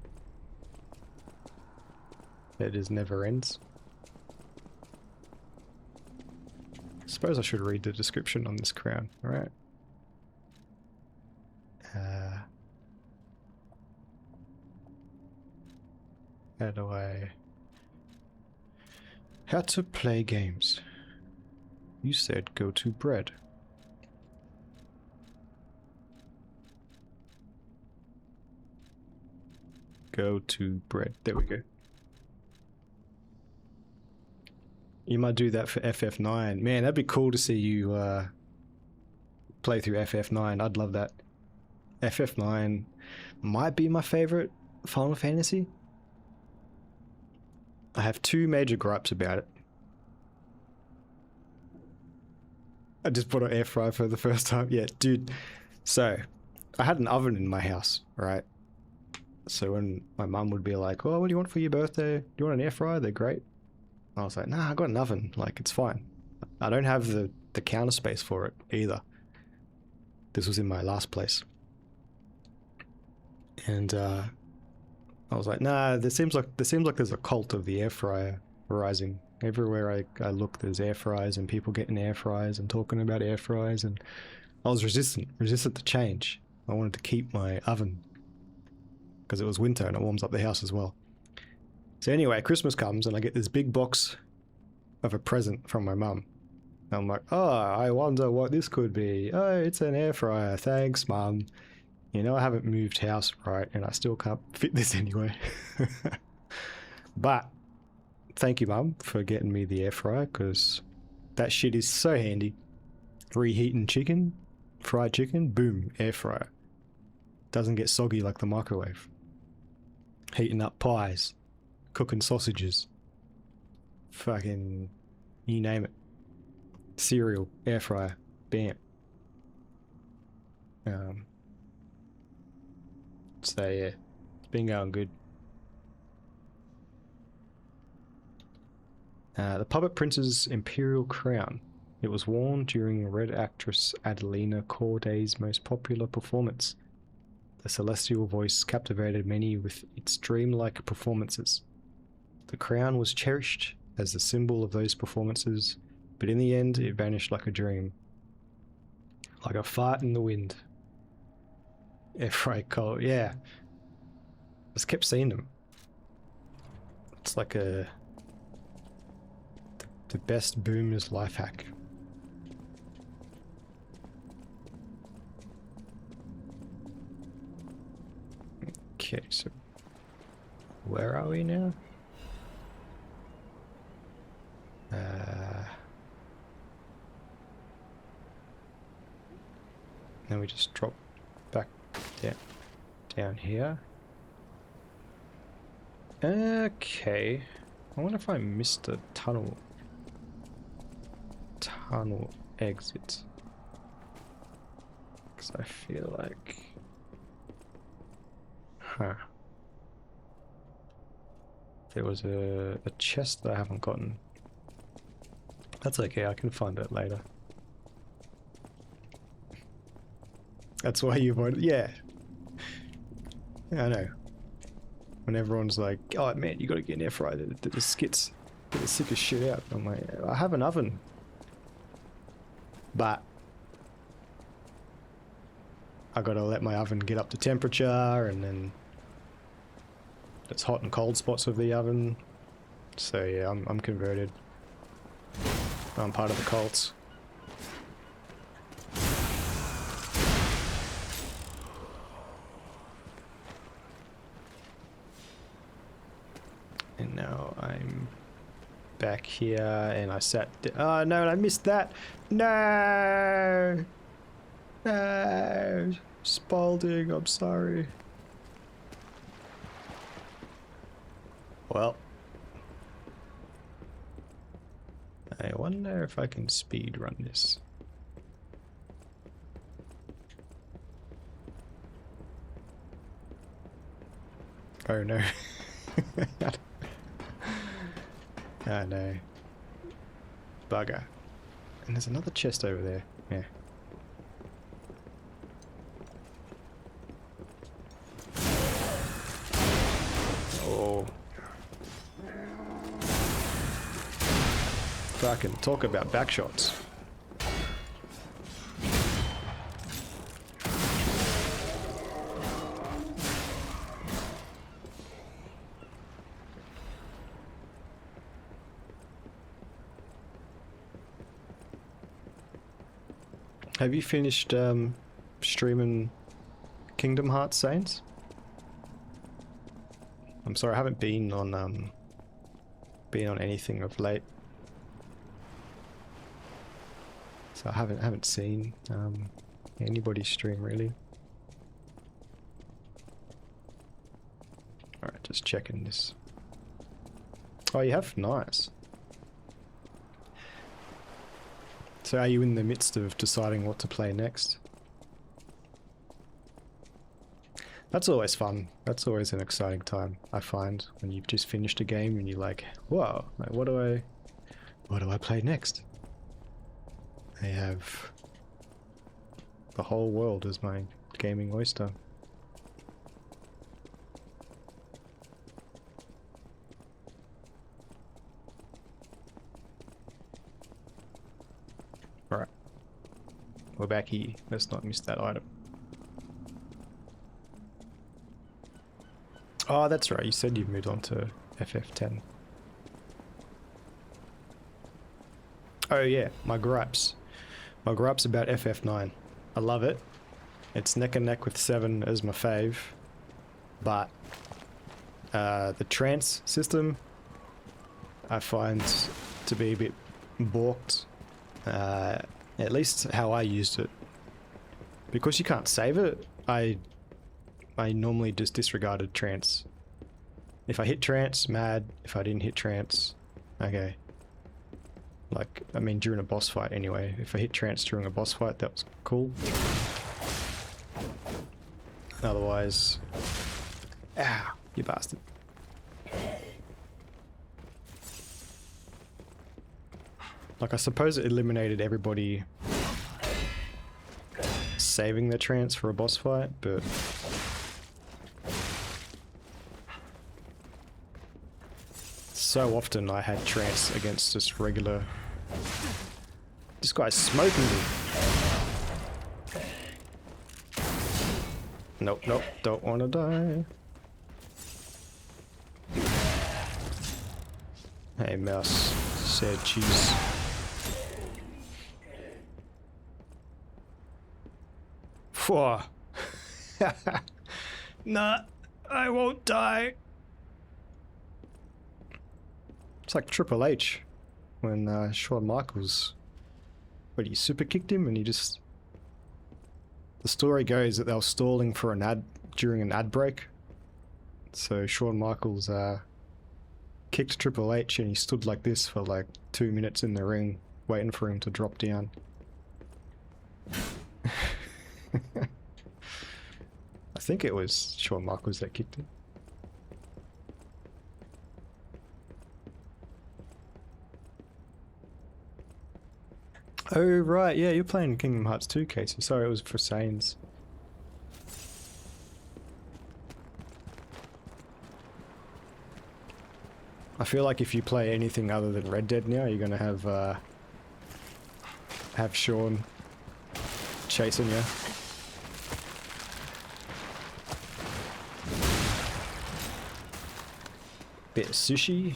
it just never ends? Suppose I should read the description on this crown, alright? How do I... How to play games. You said go to bread. Go to bread. There we go. You might do that for FF9. Man, that'd be cool to see you play through FF9. I'd love that. FF9 might be my favorite Final Fantasy. I have two major gripes about it. I just bought an air fryer for the first time. Yeah, dude. So, I had an oven in my house, right? So when my mum would be like, oh, what do you want for your birthday? Do you want an air fryer? They're great. I was like, nah, I got an oven. Like, it's fine. I don't have the counter space for it either. This was in my last place. And I was like, nah, there seems like there's a cult of the air fryer rising. Everywhere I look, there's air fryers and people getting air fryers and talking about air fryers, and I was resistant to change. I wanted to keep my oven because it was winter and it warms up the house as well. So anyway, Christmas comes and I get this big box of a present from my mum. I'm like, oh, I wonder what this could be. Oh, it's an air fryer. Thanks, Mum. You know, I haven't moved house, right? And I still can't fit this anyway. But thank you, Mum, for getting me the air fryer, because that shit is so handy. Reheating chicken, fried chicken, boom, air fryer. Doesn't get soggy like the microwave. Heating up pies, cooking sausages, fucking, you name it. Cereal, air fryer, bam. So yeah, it's been going good. The Puppet Prince's Imperial Crown. It was worn during Red actress Adelina Corday's most popular performance. The celestial voice captivated many with its dreamlike performances. The crown was cherished as the symbol of those performances, but in the end it vanished like a dream. Like a fart in the wind. Right, Cole, yeah. Just kept seeing them. It's like the best boomer's life hack. Okay, so where are we now? Then we just drop back down here. Okay. I wonder if I missed a tunnel exit. Because I feel like... Huh. There was a chest that I haven't gotten. That's okay, I can find it later. That's why you voted? Yeah. Yeah, I know. When everyone's like, oh man, you gotta get an air fryer, the skits get the sickest shit out. I'm like, I have an oven. But I gotta let my oven get up to temperature, and then there's hot and cold spots of the oven. So yeah, I'm converted. I'm part of the cults. And now I'm back here and I sat. Oh no, I missed that. No, no, Spalding. I'm sorry. Well, I wonder if I can speed run this. Oh no. Oh no. Bugger. And there's another chest over there. Yeah. Oh. Fucking talk about back shots. Have you finished streaming Kingdom Hearts Saints? I'm sorry, I haven't been on anything of late, so I haven't seen anybody stream really. All right, just checking this. Oh, you have? Nice. So are you in the midst of deciding what to play next? That's always fun. That's always an exciting time, I find, when you've just finished a game and you're like, whoa, like, what do I play next? I have the whole world as my gaming oyster. Alright. We're back here. Let's not miss that item. Oh, that's right. You said you moved on to FF10. Oh yeah, my gripes. My gripes about FF9. I love it. It's neck and neck with 7 as my fave. But the trance system I find to be a bit balked. At least how I used it. Because you can't save it, I normally just disregarded trance. If I hit trance, mad. If I didn't hit trance, okay. Like, I mean, during a boss fight anyway. If I hit trance during a boss fight, that was cool. Otherwise... Ow, you bastard. Like, I suppose it eliminated everybody saving their trance for a boss fight, but... So often I had trance against just regular... This guy's smoking me. Nope, nope, don't want to die. Hey, mouse said cheese. Whoa. Nah, I won't die. It's like Triple H when Shawn Michaels, when he super kicked him and he just... The story goes that they were stalling for an ad during an ad break. So Shawn Michaels kicked Triple H and he stood like this for like 2 minutes in the ring waiting for him to drop down. I think it was Shawn Michaels that kicked him. Oh right, yeah, you're playing Kingdom Hearts 2, Casey. Sorry, it was for Saints. I feel like if you play anything other than Red Dead now, you're gonna have Sean chasing you. Bit of sushi.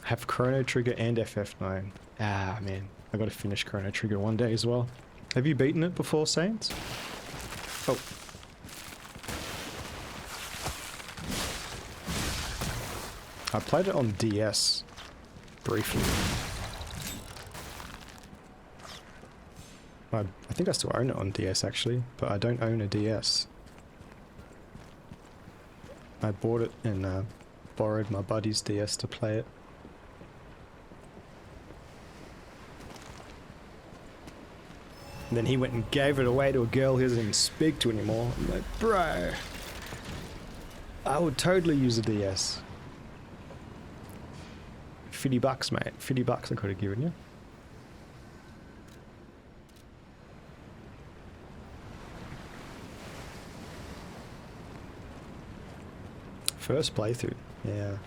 Have Chrono Trigger and FF9. Ah, man. I gotta finish Chrono Trigger one day as well. Have you beaten it before, Saints? Oh. I played it on DS briefly. I think I still own it on DS actually, but I don't own a DS. I bought it and borrowed my buddy's DS to play it. And then he went and gave it away to a girl he doesn't even speak to anymore. I'm like, bro, I would totally use a DS. $50, mate. $50 I could have given you. First playthrough, yeah.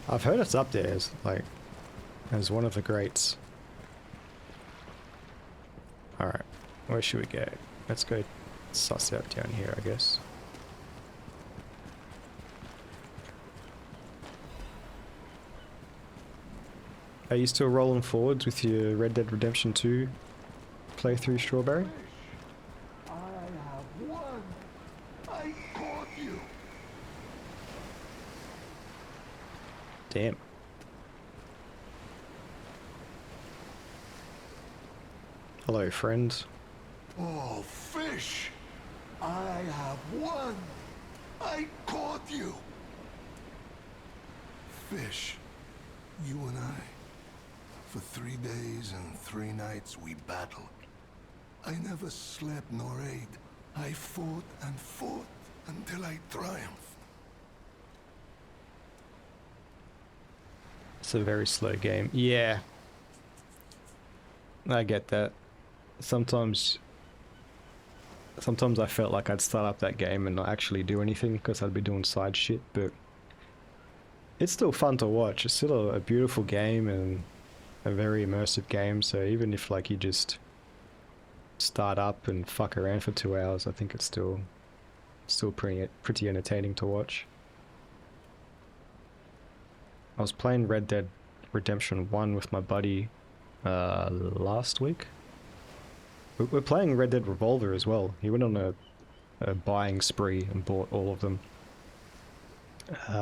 I've heard it's up there as like as one of the greats. Alright, where should we go? Let's go suss out down here, I guess. Are you still rolling forwards with your Red Dead Redemption 2 playthrough, Strawberry? I have won. I caught you. Damn. Hello, friends. Oh, fish! I have won! I caught you! Fish, you and I, for 3 days and 3 nights we battled. I never slept nor ate. I fought and fought until I triumphed. It's a very slow game. Yeah. I get that. Sometimes I felt like I'd start up that game and not actually do anything because I'd be doing side shit, but it's still fun to watch. It's still a beautiful game and a very immersive game, so even if like you just start up and fuck around for 2 hours, I think it's still pretty entertaining to watch. I was playing Red Dead Redemption 1 with my buddy last week. We're playing Red Dead Revolver as well. He went on a buying spree and bought all of them.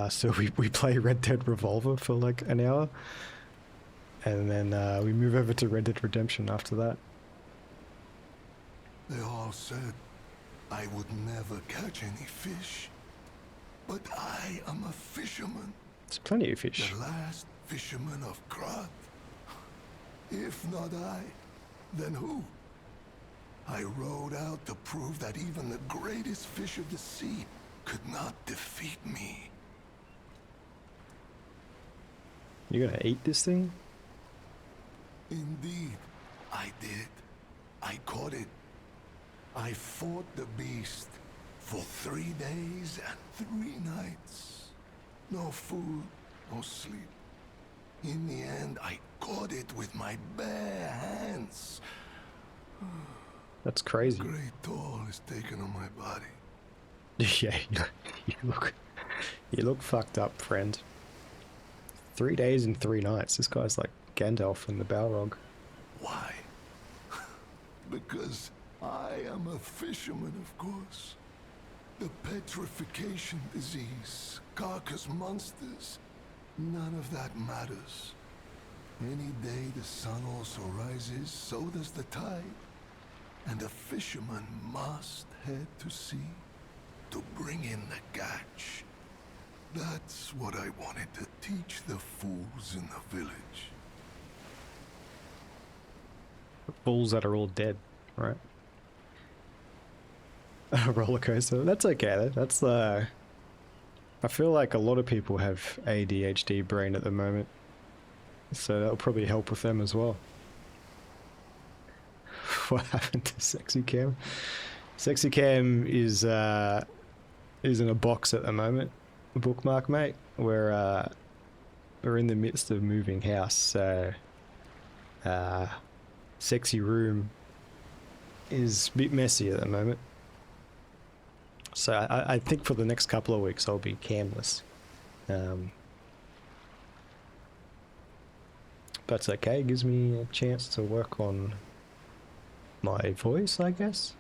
So we play Red Dead Revolver for like an hour. And then we move over to Red Dead Redemption after that. They all said I would never catch any fish. But I am a fisherman. There's plenty of fish. The last fisherman of Krat. If not I, then who? I rode out to prove that even the greatest fish of the sea could not defeat me. You're gonna eat this thing? Indeed, I did. I caught it. I fought the beast for 3 days and 3 nights. No food, no sleep. In the end, I caught it with my bare hands. That's crazy. Great toll is taken on my body. Yeah, you look fucked up, friend. 3 days and 3 nights. This guy's like Gandalf in the Balrog. Why? Because I am a fisherman, of course. The petrification disease, carcass monsters, none of that matters. Any day the sun also rises, so does the tide. And a fisherman must head to sea to bring in the catch. That's what I wanted to teach the fools in the village. Fools that are all dead, right? A roller coaster. That's okay though. That's I feel like a lot of people have ADHD brain at the moment, so that'll probably help with them as well. What happened to Sexy Cam? Sexy Cam is in a box at the moment. Bookmark, mate. We're in the midst of moving house, so Sexy Room is a bit messy at the moment. So I think for the next couple of weeks I'll be camless. But it's okay, it gives me a chance to work on my voice, I guess.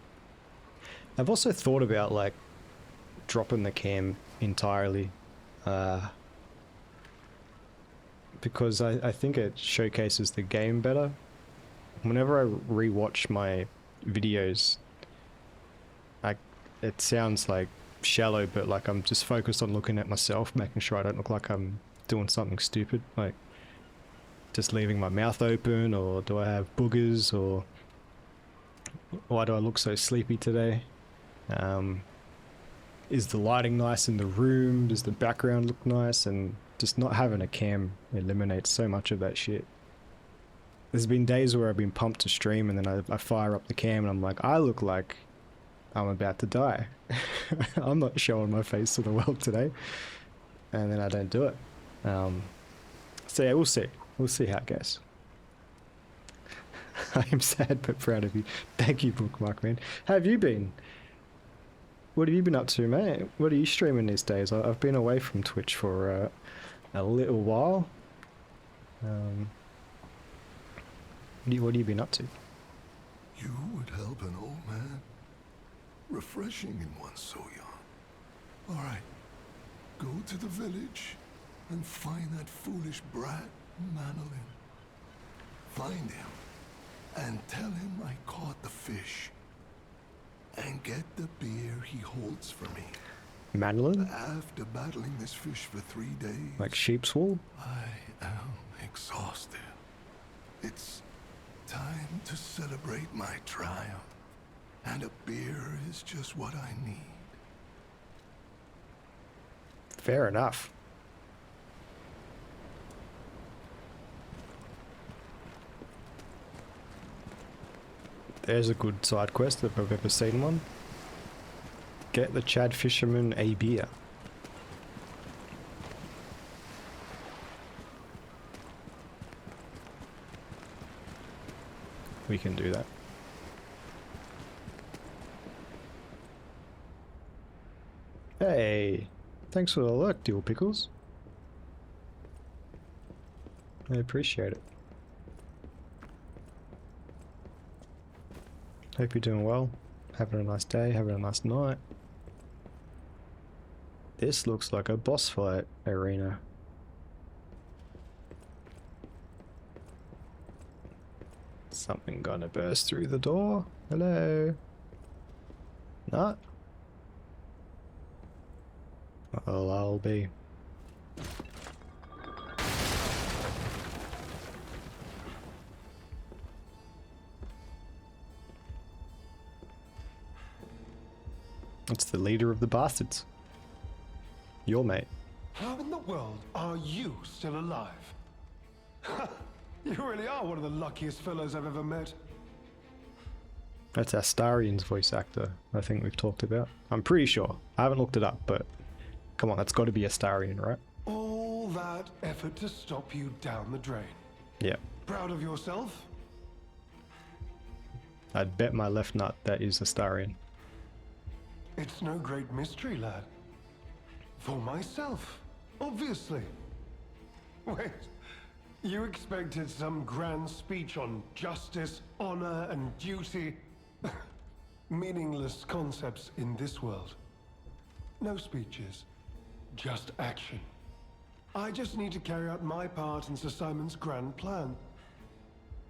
I've also thought about like dropping the cam entirely. because I think it showcases the game better. Whenever I rewatch my videos, it sounds like shallow, but like I'm just focused on looking at myself, making sure I don't look like I'm doing something stupid, like just leaving my mouth open, or do I have boogers, or why do I look so sleepy today? Is the lighting nice in the room? Does the background look nice? And just not having a cam eliminates so much of that shit. There's been days where I've been pumped to stream and then I fire up the cam and I'm like, I look like I'm about to die. I'm not showing my face to the world today. And then I don't do it. So yeah, we'll see. We'll see how it goes. I am sad but proud of you. Thank you, Bookmark Man. How have you been? What have you been up to, mate? What are you streaming these days? I've been away from Twitch for a little while. What have you been up to? You would help an old man. Refreshing in one so young. All right, go to the village and find that foolish brat, Manolin. Find him and tell him I caught the fish. And get the beer he holds for me. Manolin? After battling this fish for 3 days... Like sheep's wool? I am exhausted. It's time to celebrate my triumph. And a beer is just what I need. Fair enough. There's a good side quest if I've ever seen one. Get the Chad Fisherman a beer. We can do that. Hey, thanks for the alert, Deal Pickles. I appreciate it. Hope you're doing well, having a nice day, having a nice night. This looks like a boss fight arena. Something gonna burst through the door? Hello? Not? Well, I'll be. It's the leader of the bastards. Your mate. How in the world are you still alive? You really are one of the luckiest fellows I've ever met. That's Astarian's voice actor, I think we've talked about. I'm pretty sure. I haven't looked it up, but come on, that's got to be Astarian, right? All that effort to stop you down the drain. Yeah. Proud of yourself? I'd bet my left nut that is Astarian. It's no great mystery, lad. For myself, obviously. Wait, you expected some grand speech on justice, honor, and duty? Meaningless concepts in this world. No speeches, just action. I just need to carry out my part in Sir Simon's grand plan.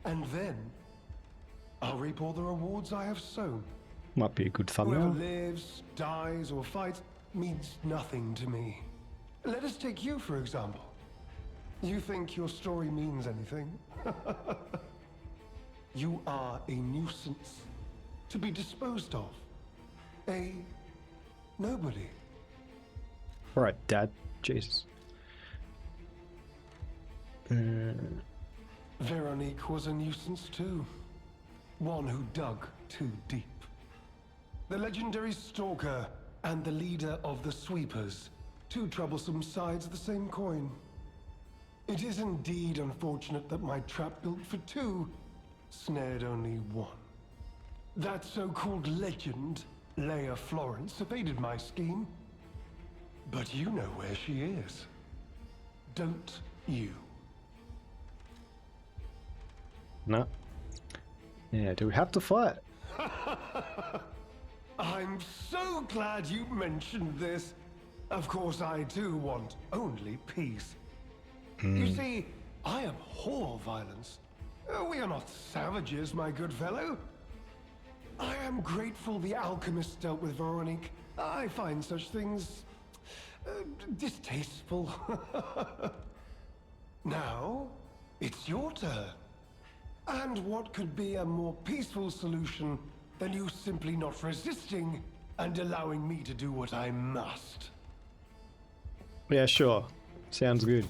And then, I'll reap all the rewards I have sown. Might be a good thumbnail. Whoever lives, dies, or fights means nothing to me. Let us take you, for example. You think your story means anything? You are a nuisance to be disposed of. A nobody. Alright, Dad. Jesus. Veronique was a nuisance too. One who dug too deep. The legendary stalker and the leader of the sweepers. Two troublesome sides of the same coin. It is indeed unfortunate that my trap built for two snared only one. That so-called legend, Leia Florence, evaded my scheme. But you know where she is. Don't you? No. Yeah, do we have to fight? I'm so glad you mentioned this. Of course, I too want only peace. You see, I abhor violence. We are not savages, my good fellow. I am grateful the alchemist dealt with Veronique. I find such things distasteful. Now, it's your turn. And what could be a more peaceful solution than you simply not resisting and allowing me to do what I must? Yeah, sure. Sounds good.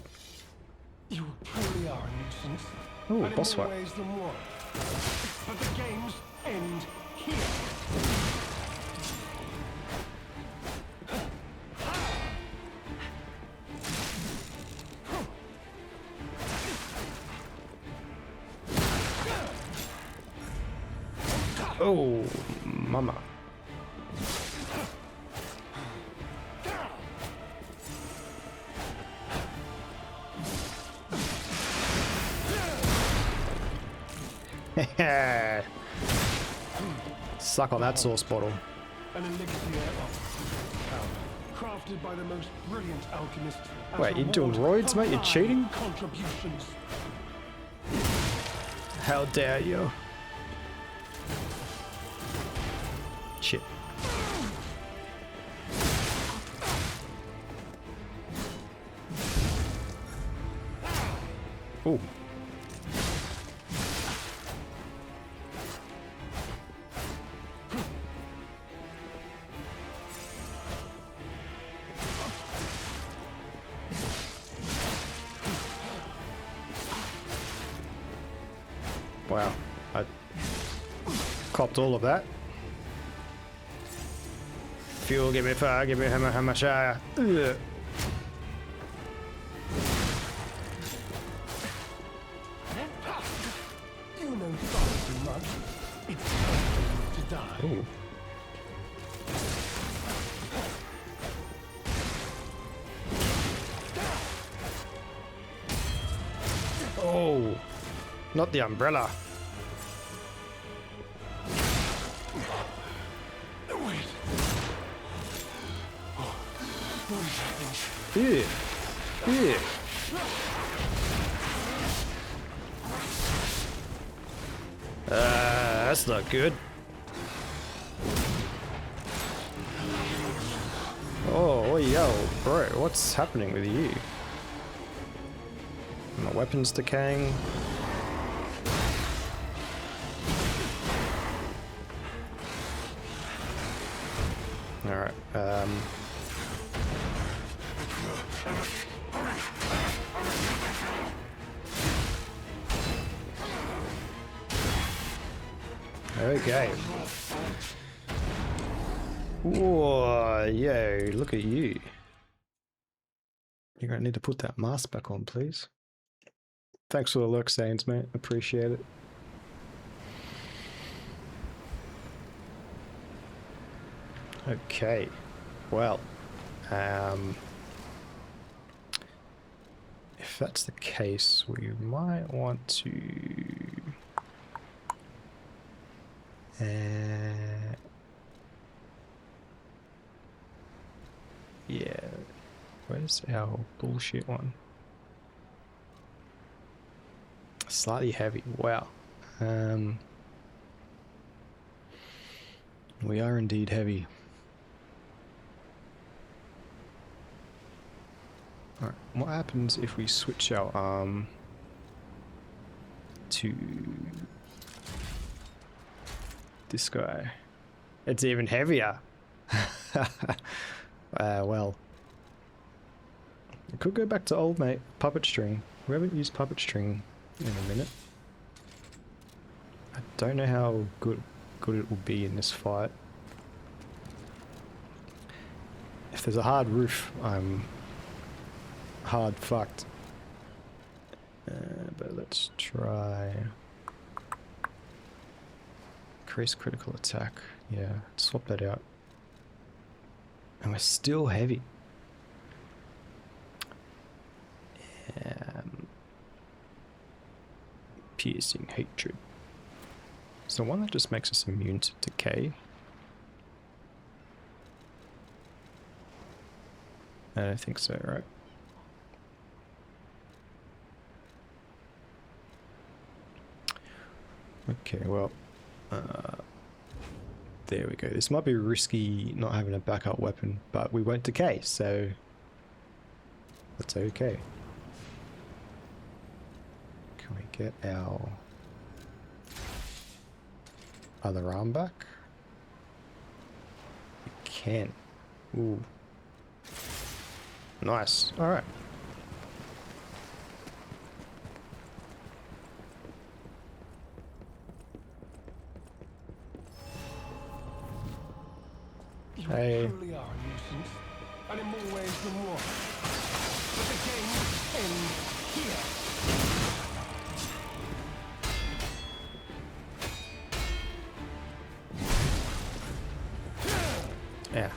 You truly are a nuisance. Ooh, and in boss more fight. ways than one. But the games end here. Oh, mama. Suck on that sauce bottle. An elixir of power, crafted by the most brilliant alchemist. as Wait, you doing reward roids, for mate? You're my cheating? Contributions. How dare you? Shit. Ooh. Wow, I copped all of that. Fuel, give me fire, give me hammer, hammer, shire. Ugh. You know far too much. It's time for you to die. Ooh. Oh, not the umbrella. Wait. What is happening? Yeah. Yeah. That's not good. Oh, yo, bro, what's happening with you? My weapon's decaying. Alright, okay. Whoa, yo, look at you. You're gonna need to put that mask back on, please. Thanks for the lurk, Sains, mate. Appreciate it. Okay. Well, if that's the case, we might want to yeah, where's our bullshit one? Slightly heavy, wow. We are indeed heavy. Alright, what happens if we switch our arm to this guy? It's even heavier. Well, it could go back to old mate, puppet string. We haven't used puppet string in a minute. I don't know how good it will be in this fight. If there's a hard roof, I'm hard fucked. But let's try increase critical attack. Yeah, swap that out. And we're still heavy. Piercing hatred. It's the one that just makes us immune to decay. I don't think so, right? Okay, well, there we go. This might be risky not having a backup weapon, but we won't decay, so that's okay. Can we get our other arm back? We can. Ooh. Nice. Alright. Hey. You truly are a nuisance, and in more ways than one. But the game ends here. Yeah.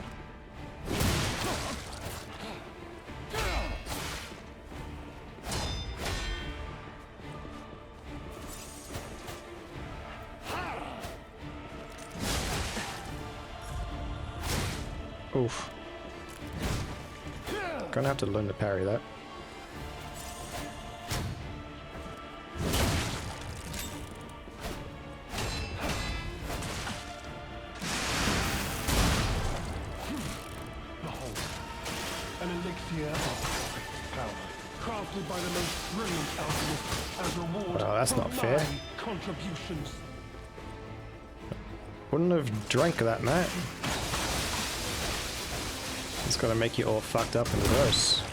Oof. Gonna have to learn to parry that. Behold, an elixir of power, crafted by the most brilliant alchemist as reward Well, that's for not fair. my contributions. Wouldn't have drank that, mate. It's gonna make you all fucked up and gross.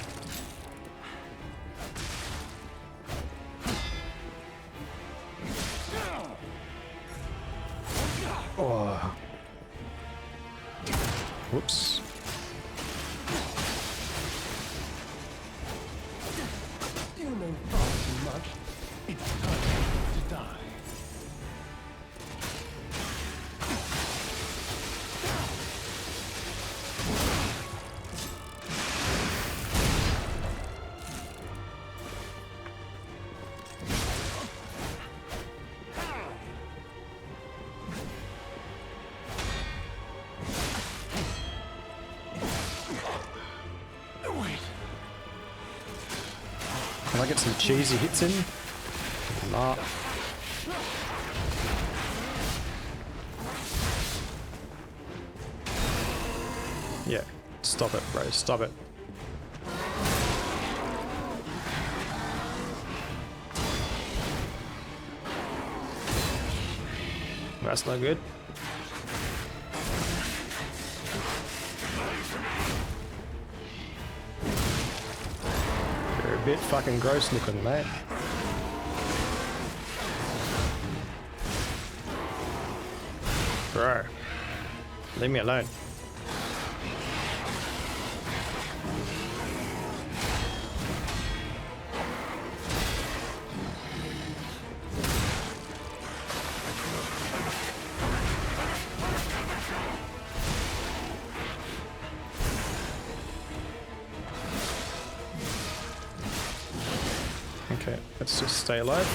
Oh. Whoops. You know far too much. It's time to die. Can I get some cheesy hits in? Nah. Yeah. Stop it, bro. Stop it. That's not good. You're a bit fucking gross looking, mate. Bro. Leave me alone. Okay, let's just stay alive.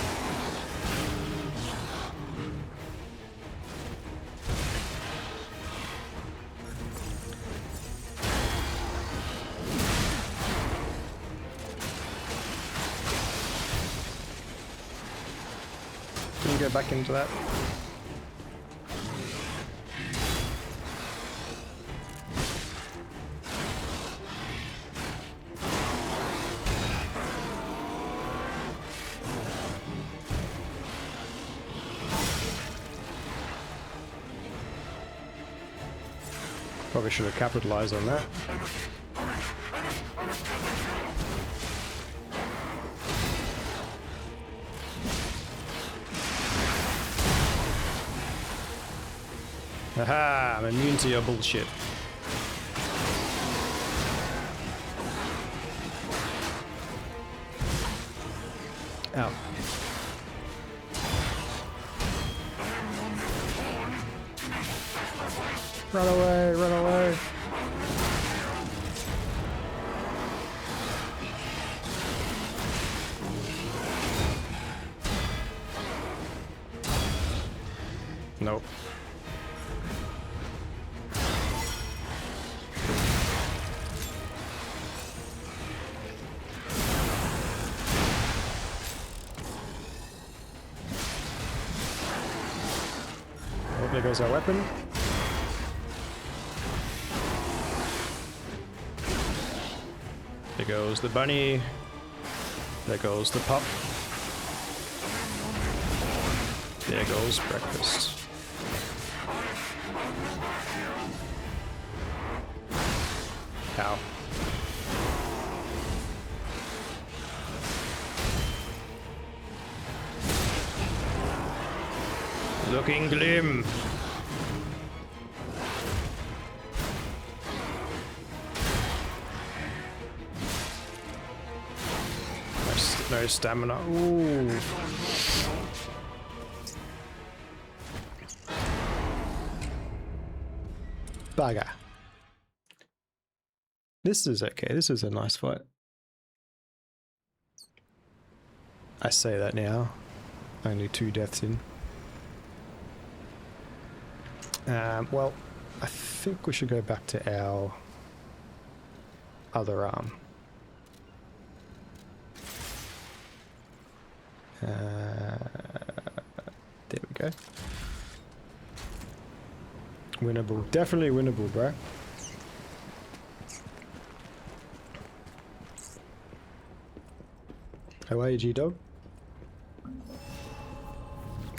Can you go back into that? Probably should have capitalized on that. Haha, I'm immune to your bullshit. Ow. Run away, run away. Nope. There goes our weapon. There goes the bunny. There goes the pup. There goes breakfast. Ow. Looking glim. No stamina. Ooh. Bugger. This is okay. This is a nice fight. I say that now. Only 2 deaths in. Well, I think we should go back to our other arm. There we go. Winnable. Definitely winnable, bro. How are you, G-Dog?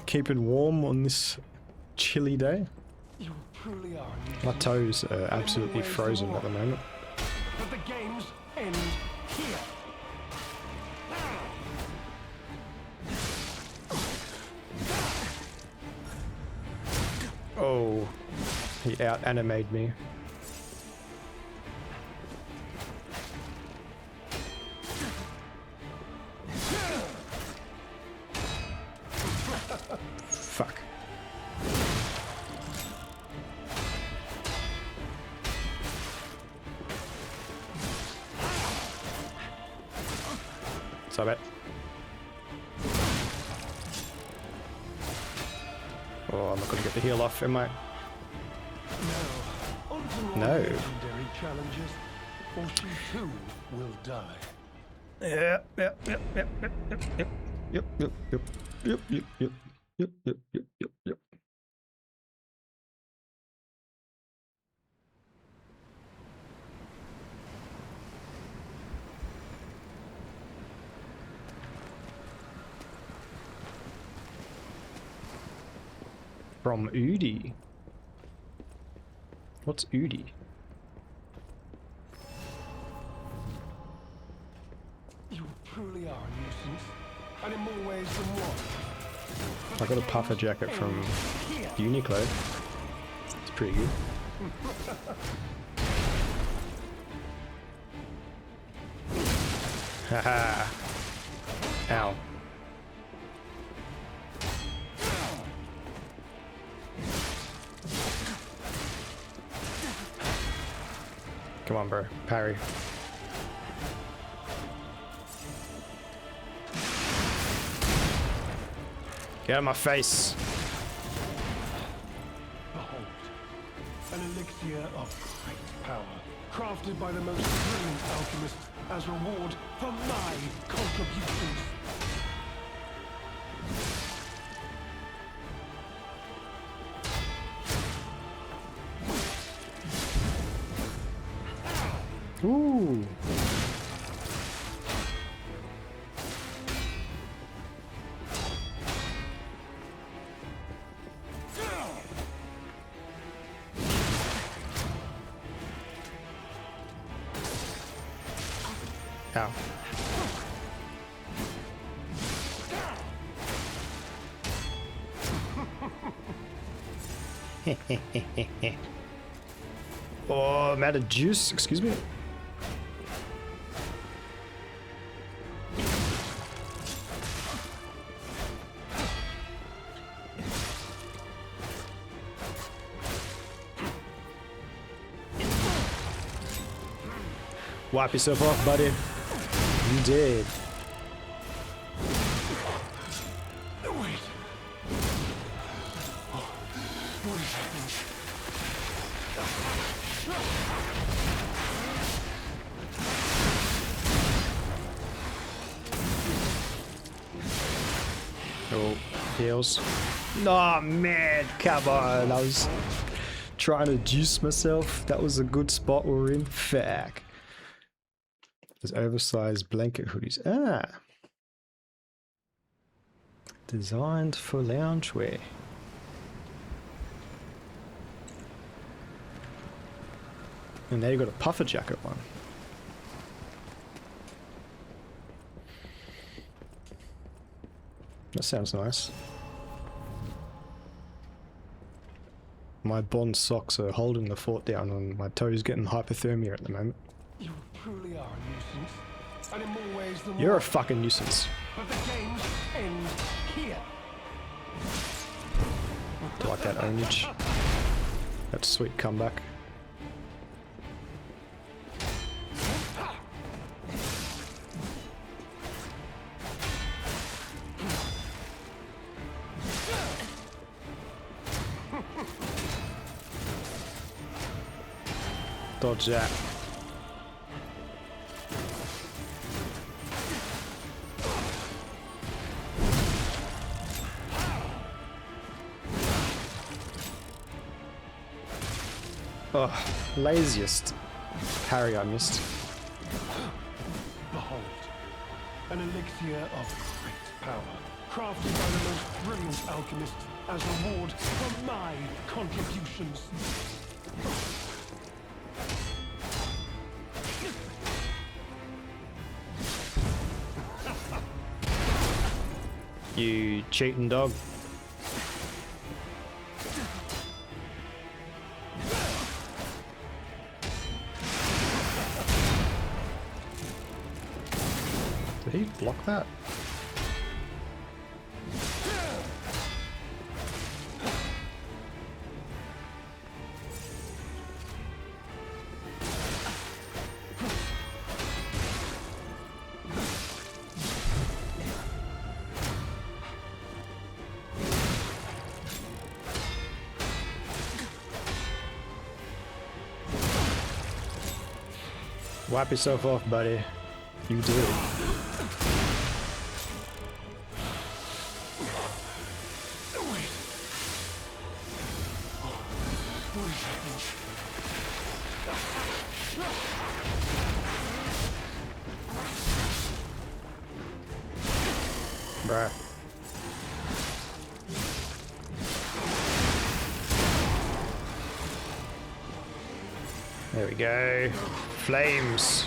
Keeping warm on this chilly day? You truly are. My toes are absolutely frozen at the moment. But the games end here. Oh, he out-animated me. Fuck. Stop it. Oh, I'm not gonna get the heal off, am I? No. Legendary challenges, or she too will die. Yep. From Udi. What's Udi? You truly are a nuisance, and in more ways than one. I got a puffer jacket from Uniqlo. It's pretty good. Haha. Ow. Come on, bro. Parry. Get out of my face. Behold, an elixir of great power, crafted by the most brilliant alchemist as reward for my contributions. Ooh. Ow. Oh, I'm out of juice. Excuse me. Wipe yourself off, buddy. You did. Wait. What is happening? Oh. Heals. Oh man, come on. I was trying to juice myself. That was a good spot we were in. Fuck. There's oversized blanket hoodies. Ah. Designed for loungewear. And now you've got a puffer jacket one. That sounds nice. My Bond socks are holding the fort down and my toes getting hypothermia at the moment. You truly are a nuisance. And in more ways than You're one. a fucking nuisance. But the games end here. Do you like that ownage? That sweet comeback. Dodge that. Oh, laziest parry I missed. Behold, an elixir of great power, crafted by the most brilliant alchemists as reward for my contributions. You cheating dog. Did he block that? Wipe yourself off, buddy. You do. Bruh. There we go. Flames.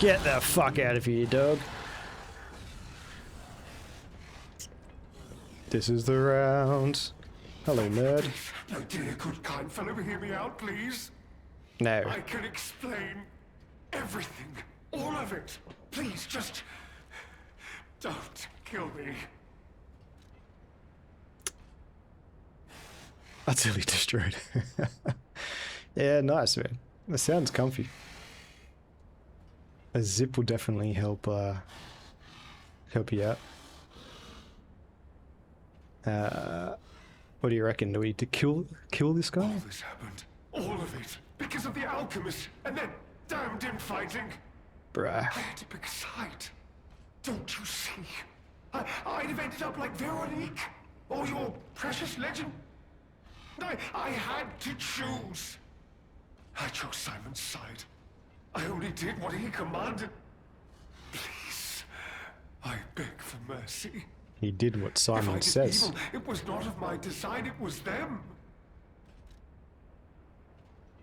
Get the fuck out of here, dog. This is the round. Hello, nerd. Oh dear, good kind fellow, hear me out, please. No. I can explain everything, all of it. Please, just don't kill me. Utterly destroyed. Yeah, nice, man. That sounds comfy. A zip will definitely help help you out. What do you reckon? Do we need to kill this guy? All this happened, all of it, because of the alchemist and that damned infighting. Bruh. I had to pick a side. Don't you see? I'd have ended up like Veronique, or your precious legend. I had to choose. I chose Simon's side. I only did what he commanded. Please, I beg for mercy. He did what If I Simon did says. evil, it was not of my design, it was them.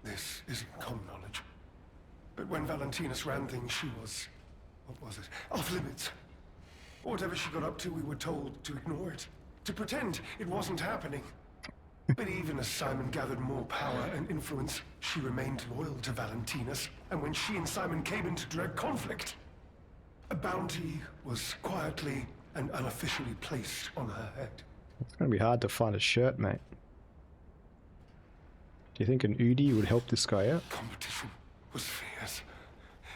This isn't common knowledge. But when Valentinus ran things, she was, what was it, off limits. Whatever she got up to, we were told to ignore it. To pretend it wasn't happening. But even as Simon gathered more power and influence, she remained loyal to Valentinus, and when she and Simon came into direct conflict, a bounty was quietly and unofficially placed on her head. It's gonna be hard to find a shirt, mate. Do you think an Udi would help this guy out? Competition was fierce.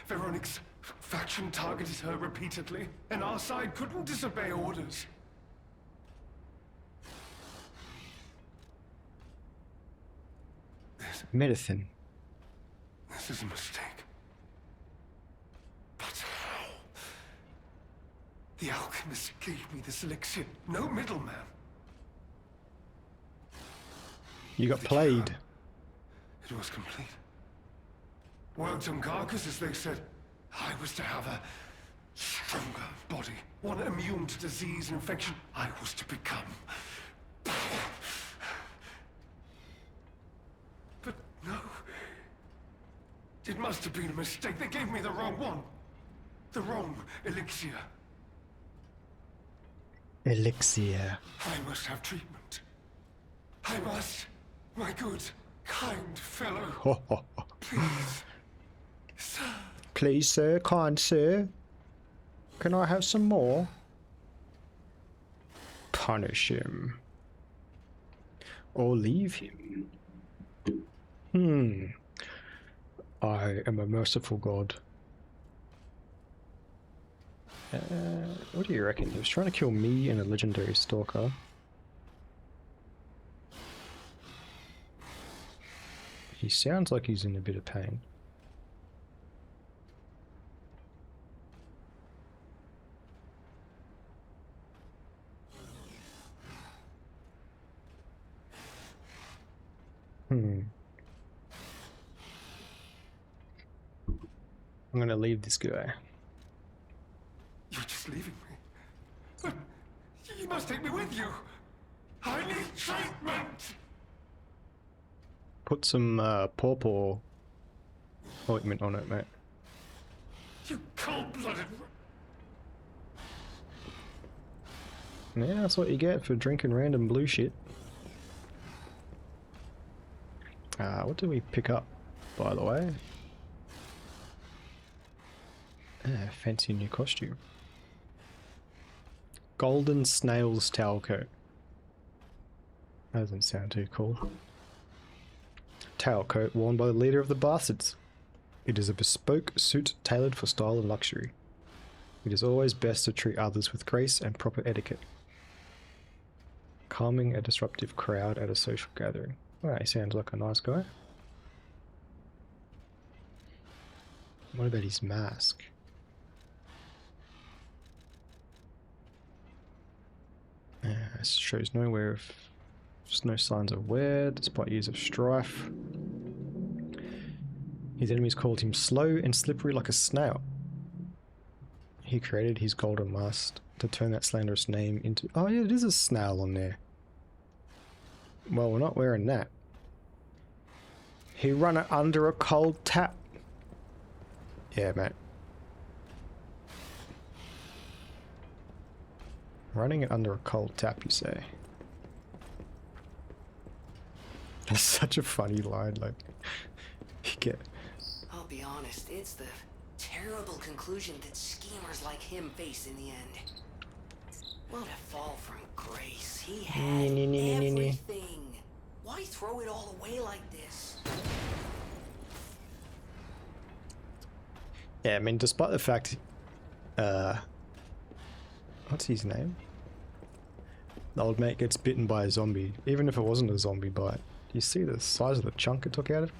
Veronique's faction targeted her repeatedly, and our side couldn't disobey orders. Medicine. This is a mistake. But how? The alchemist gave me this elixir. No middleman. You got played. It was complete. Worked on carcasses, they said. I was to have a stronger body. One immune to disease and infection. I was to become power. But no. It must have been a mistake. They gave me the wrong one. The wrong elixir. Elixir. I must have treatment. I must. My good, kind fellow. Ho, ho, ho. Please. Sir. Please, sir, kind sir. Can I have some more? Punish him. Or leave him. I am a merciful god. What do you reckon? He was trying to kill me and a legendary stalker. He sounds like he's in a bit of pain. I'm gonna leave this guy. You're just leaving me. But you must take me with you. I need treatment. Put some pawpaw ointment on it, mate. You cold-blooded. Yeah, that's what you get for drinking random blue shit. What did we pick up, by the way? Fancy new costume. Golden Snail's towel coat. That doesn't sound too cool. Towel coat worn by the leader of the Bastards. It is a bespoke suit tailored for style and luxury. It is always best to treat others with grace and proper etiquette. Calming a disruptive crowd at a social gathering. Well, he sounds like a nice guy. What about his mask? Shows just no signs of wear, despite years of strife. His enemies called him slow and slippery like a snail. He created his golden mask to turn that slanderous name into... Oh yeah, it is a snail on there. Well, we're not wearing that. He run it under a cold tap. Yeah, mate. Running it under a cold tap, you say? That's such a funny line, like... You get... I'll be honest, it's the terrible conclusion that schemers like him face in the end. What a fall from grace. He had everything. Why throw it all away like this? Yeah, I mean, despite the fact... what's his name? The old mate gets bitten by a zombie, even if it wasn't a zombie bite. Do you see the size of the chunk it took out of him?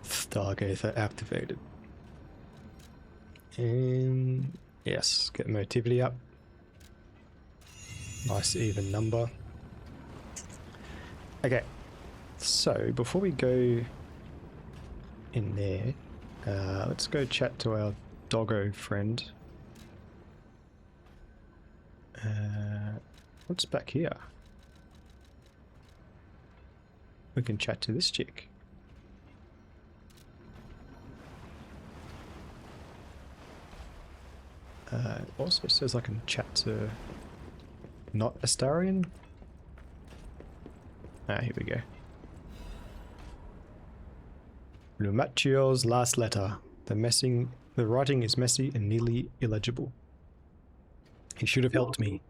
Stargazer activated. And yes, get motivity up. Nice even number. Okay, so before we go in there, let's go chat to our doggo friend. What's back here? We can chat to this chick. Also says I can chat to not Astarion. Ah, here we go. Lumacio's last letter. The writing is messy and nearly illegible. He should have helped me.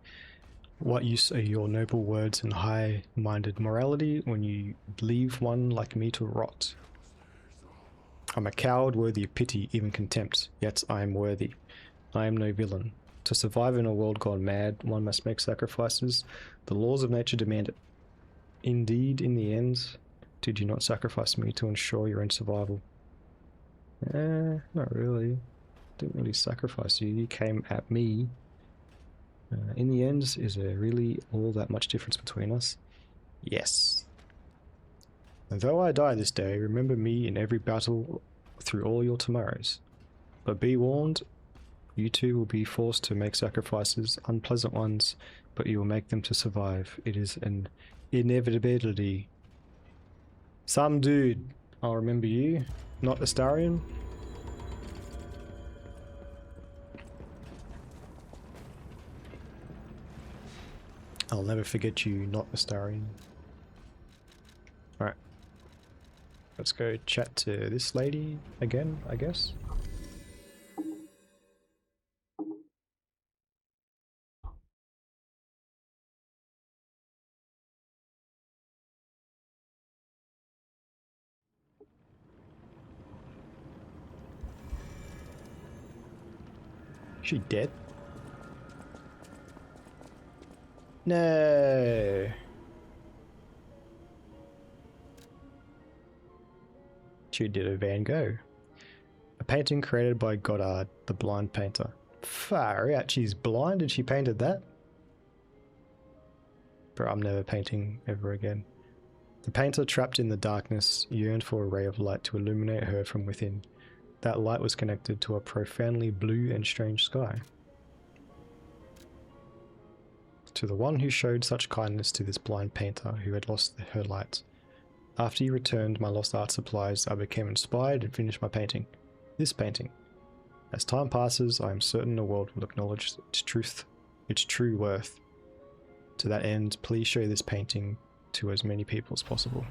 What use are your noble words and high-minded morality when you leave one like me to rot? I'm a coward worthy of pity, even contempt, yet I am worthy. I am no villain. To survive in a world gone mad, one must make sacrifices. The laws of nature demand it. Indeed, in the end, did you not sacrifice me to ensure your own survival? Not really. Didn't really sacrifice you. You came at me. In the end, is there really all that much difference between us? Yes. And though I die this day, remember me in every battle through all your tomorrows. But be warned, you two will be forced to make sacrifices, unpleasant ones, but you will make them to survive. It is an inevitability. Some dude, I'll remember you, not Astarion. I'll never forget you, not Astarion. Alright. Let's go chat to this lady again, I guess. Is she dead? No. She did a Van Gogh. A painting created by Goddard, the blind painter. Far out, she's blind and she painted that? Bro, I'm never painting ever again. The painter, trapped in the darkness, yearned for a ray of light to illuminate her from within. That light was connected to a profoundly blue and strange sky. To the one who showed such kindness to this blind painter who had lost her light. After you returned my lost art supplies, I became inspired and finished my painting. This painting. As time passes, I am certain the world will acknowledge its truth, its true worth. To that end, please show this painting to as many people as possible.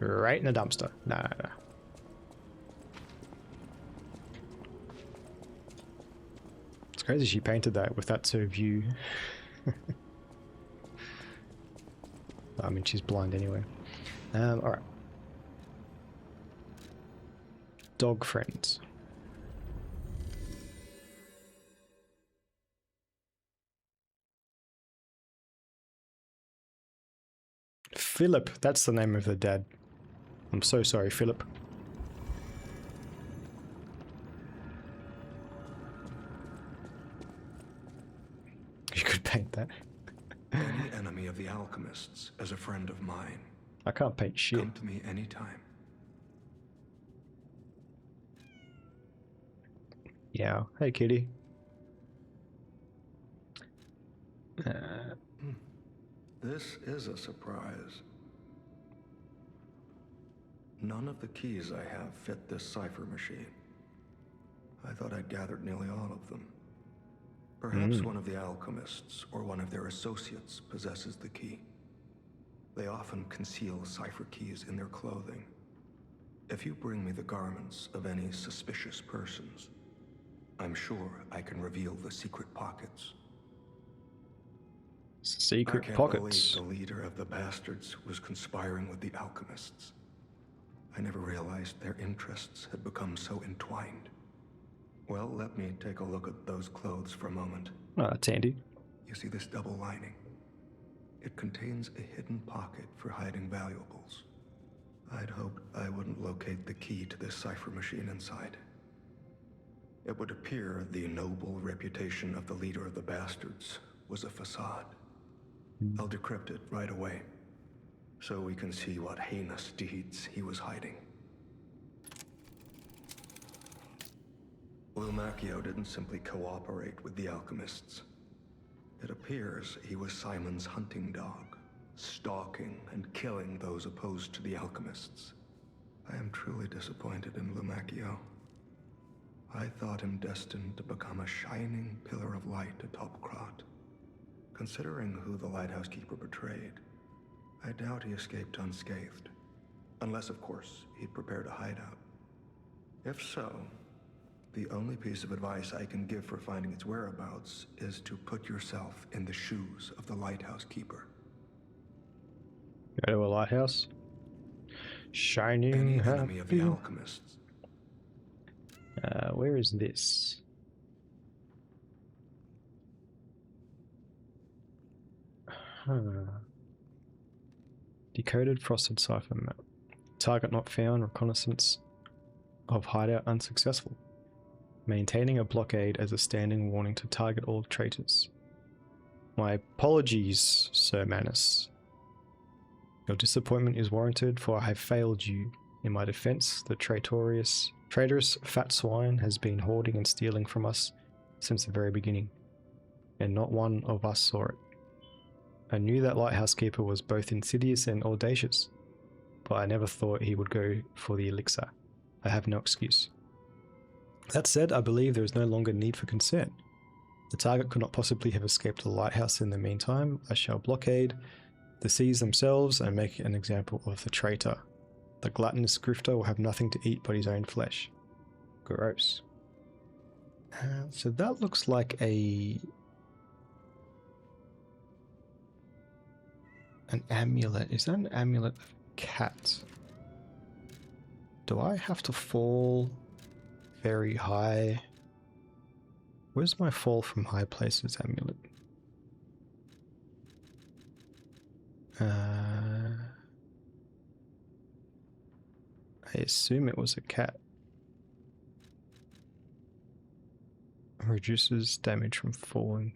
Right in the dumpster. No. It's crazy she painted that with that sort of view. I mean, she's blind anyway. Alright. Dog friends. Philip, that's the name of the dad. I'm so sorry, Philip. You could paint that. Any enemy of the alchemists is a friend of mine. I can't paint shit. Come to me anytime. Yeah. Hey, kitty. This is a surprise. None of the keys I have fit this cipher machine. I thought I'd gathered nearly all of them. Perhaps one of the alchemists or one of their associates possesses the key. They often conceal cipher keys in their clothing. If you bring me the garments of any suspicious persons, I'm sure I can reveal the secret pockets. Secret I can't pockets. believe the leader of the bastards was conspiring with the alchemists. I never realized their interests had become so entwined. Well, let me take a look at those clothes for a moment. Oh, that's handy. You see this double lining? It contains a hidden pocket for hiding valuables. I'd hoped I wouldn't locate the key to this cipher machine inside. It would appear the noble reputation of the leader of the bastards was a facade. I'll decrypt it right away, so we can see what heinous deeds he was hiding. Lumacchio didn't simply cooperate with the alchemists. It appears he was Simon's hunting dog, stalking and killing those opposed to the alchemists. I am truly disappointed in Lumacchio. I thought him destined to become a shining pillar of light atop Krat. Considering who the lighthouse keeper betrayed, I doubt he escaped unscathed. Unless, of course, he'd prepared a hideout. If so, the only piece of advice I can give for finding its whereabouts is to put yourself in the shoes of the lighthouse keeper. Go to a lighthouse. Shining Any enemy of the happy. alchemists. Where is this? Huh. Decoded frosted cipher map. Target not found. Reconnaissance of hideout unsuccessful. Maintaining a blockade as a standing warning to target all traitors. My apologies, Sir Manus. Your disappointment is warranted, for I have failed you. In my defense, the traitorous fat swine has been hoarding and stealing from us since the very beginning, and not one of us saw it. I knew that lighthouse keeper was both insidious and audacious, but I never thought he would go for the elixir. I have no excuse. That said, I believe there is no longer need for concern. The target could not possibly have escaped the lighthouse in the meantime. I shall blockade the seas themselves and make an example of the traitor. The gluttonous grifter will have nothing to eat but his own flesh. Gross. So that looks like an amulet. Is that an amulet of cat? Do I have to fall very high? Where's my fall from high places amulet? I assume it was a cat. Reduces damage from falling.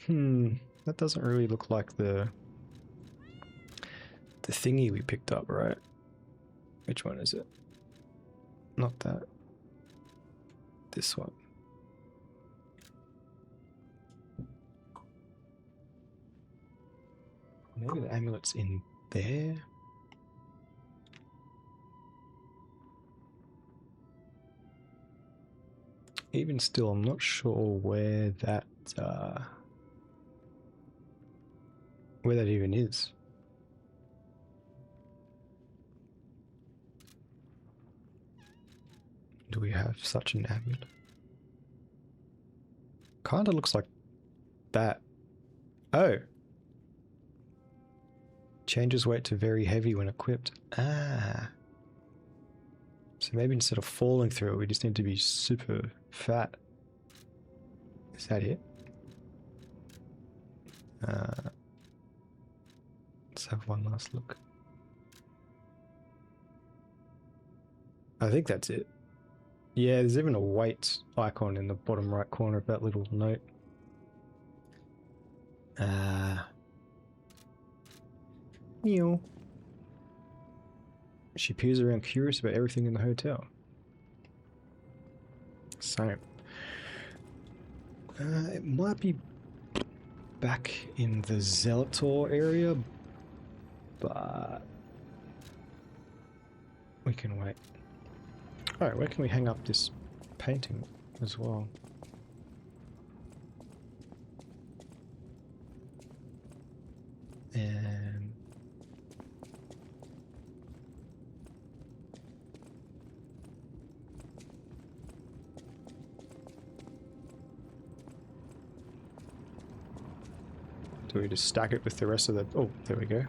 That doesn't really look like the thingy we picked up, right? Which one is it? Not that. This one. Maybe the amulet's in there? Even still, I'm not sure where that even is. Do we have such an amulet? Kinda looks like that. Oh! Changes weight to very heavy when equipped. Ah! So maybe instead of falling through it, we just need to be super fat. Is that it? Let's have one last look. I think that's it. Yeah, there's even a weight icon in the bottom right corner of that little note. Meow. She peers around curious about everything in the hotel. Same. It might be back in the Zelator area, but we can wait. Alright, where can we hang up this painting as well? And do we just stack it with the rest of the... Oh, there we go.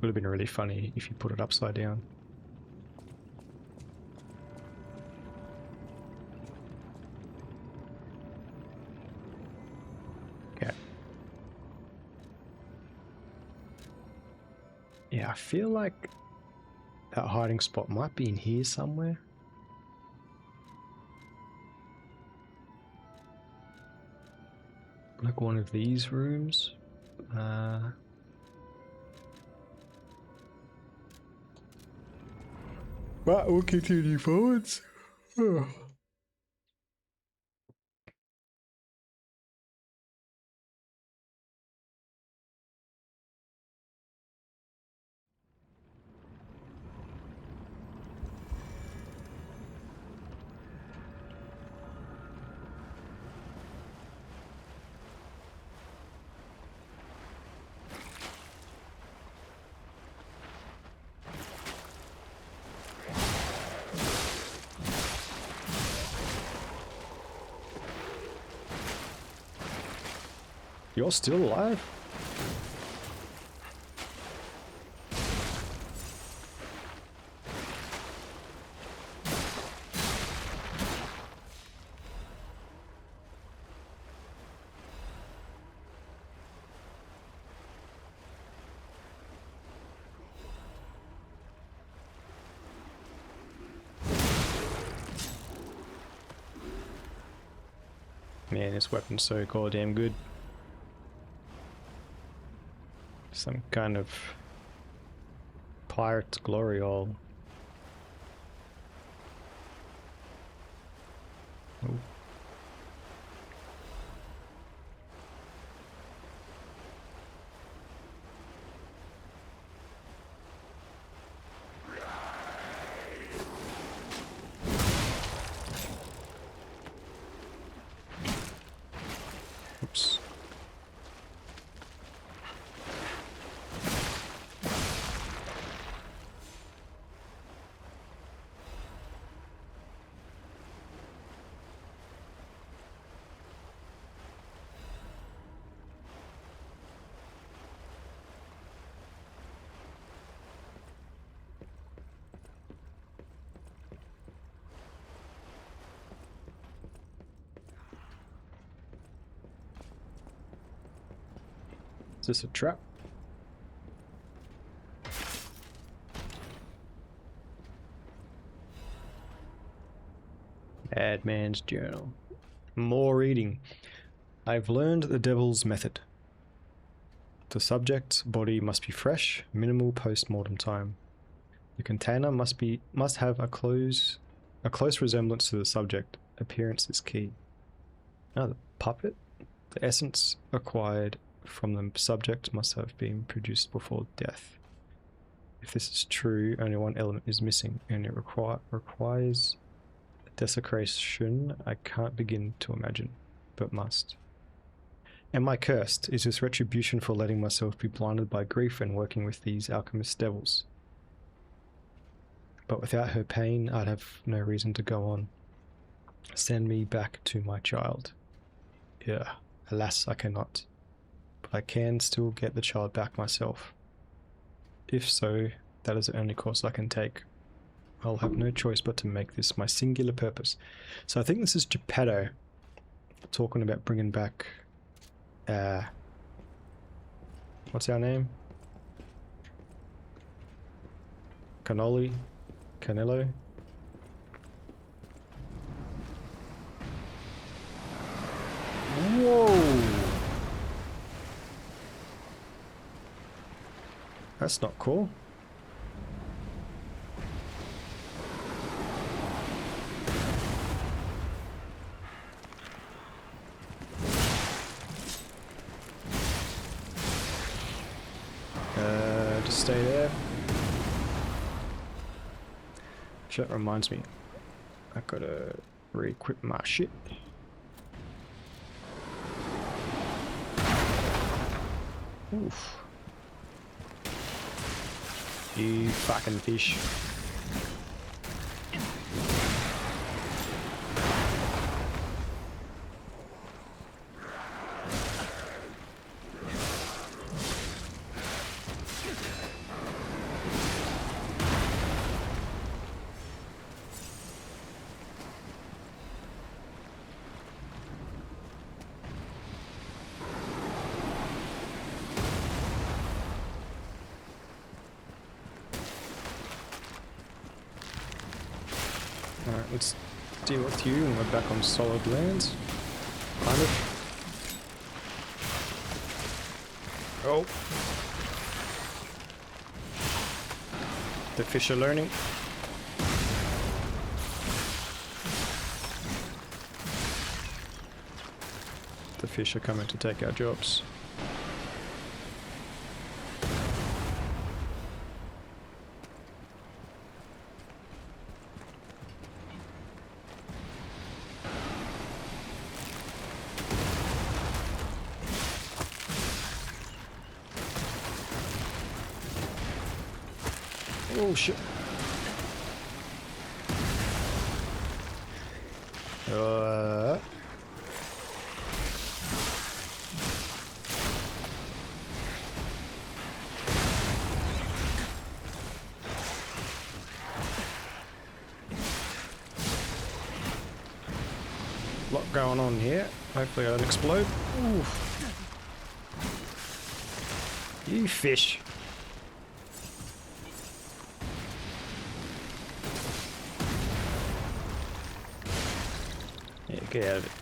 Would have been really funny if you put it upside down. Okay. Yeah, I feel like that hiding spot might be in here somewhere. Like one of these rooms. But we'll continue forwards. You're still alive? Man, this weapon's so goddamn good. Some kind of pirate's glory all. Oh. Oops. Is this a trap? Madman's journal. More reading. I've learned the devil's method. The subject's body must be fresh, minimal post-mortem time. The container must have a close resemblance to the subject. Appearance is key. Now the puppet. The essence acquired from the subject must have been produced before death. If this is true, only one element is missing, and it requires a desecration I can't begin to imagine, but must. Am I cursed? Is this retribution for letting myself be blinded by grief and working with these alchemist devils? But without her pain, I'd have no reason to go on. Send me back to my child. Yeah, alas, I cannot. But I can still get the child back myself. If so, that is the only course I can take. I'll have no choice but to make this my singular purpose. So I think this is Geppetto talking about bringing back... what's our name? Canello? Whoa! That's not cool. Just stay there. That reminds me, I gotta re-equip my shit. Oof. You fucking fish. Alright, let's deal with you and we're back on solid lands. Kind of. Oh. The fish are learning. The fish are coming to take our jobs. Oh shit. lot going on here. Hopefully I don't explode. Oof. You fish. Yeah, get out of it.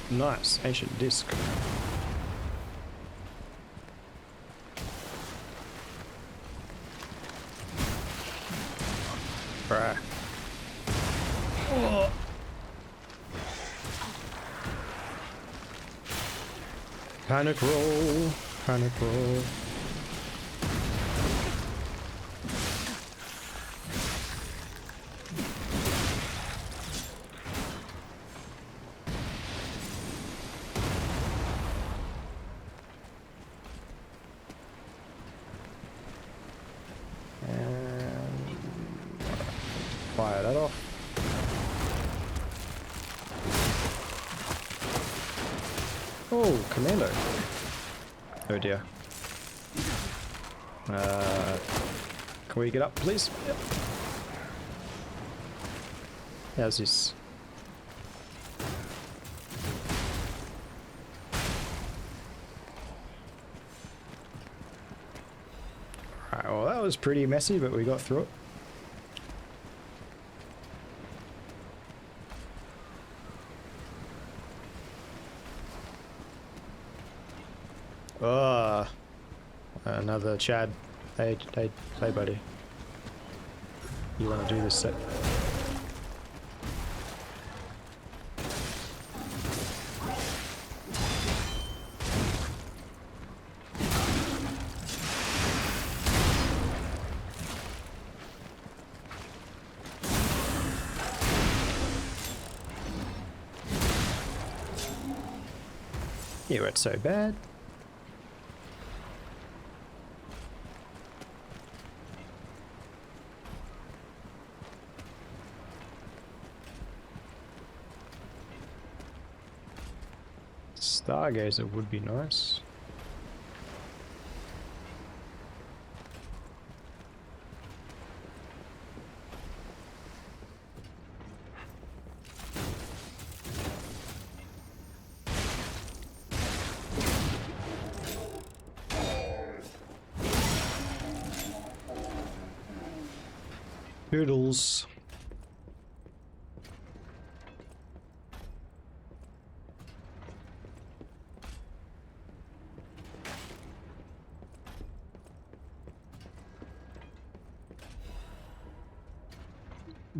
Nice, ancient disc. Bruh. Oh. Panic roll, panic roll. Fire that off. Oh, commando. Oh dear. Can we get up, please? Yep. How's this? Alright, well that was pretty messy, but we got through it. Oh, another Chad. Hey, buddy. You want to do this set? You weren't so bad. Stargazer would be nice. Doodles.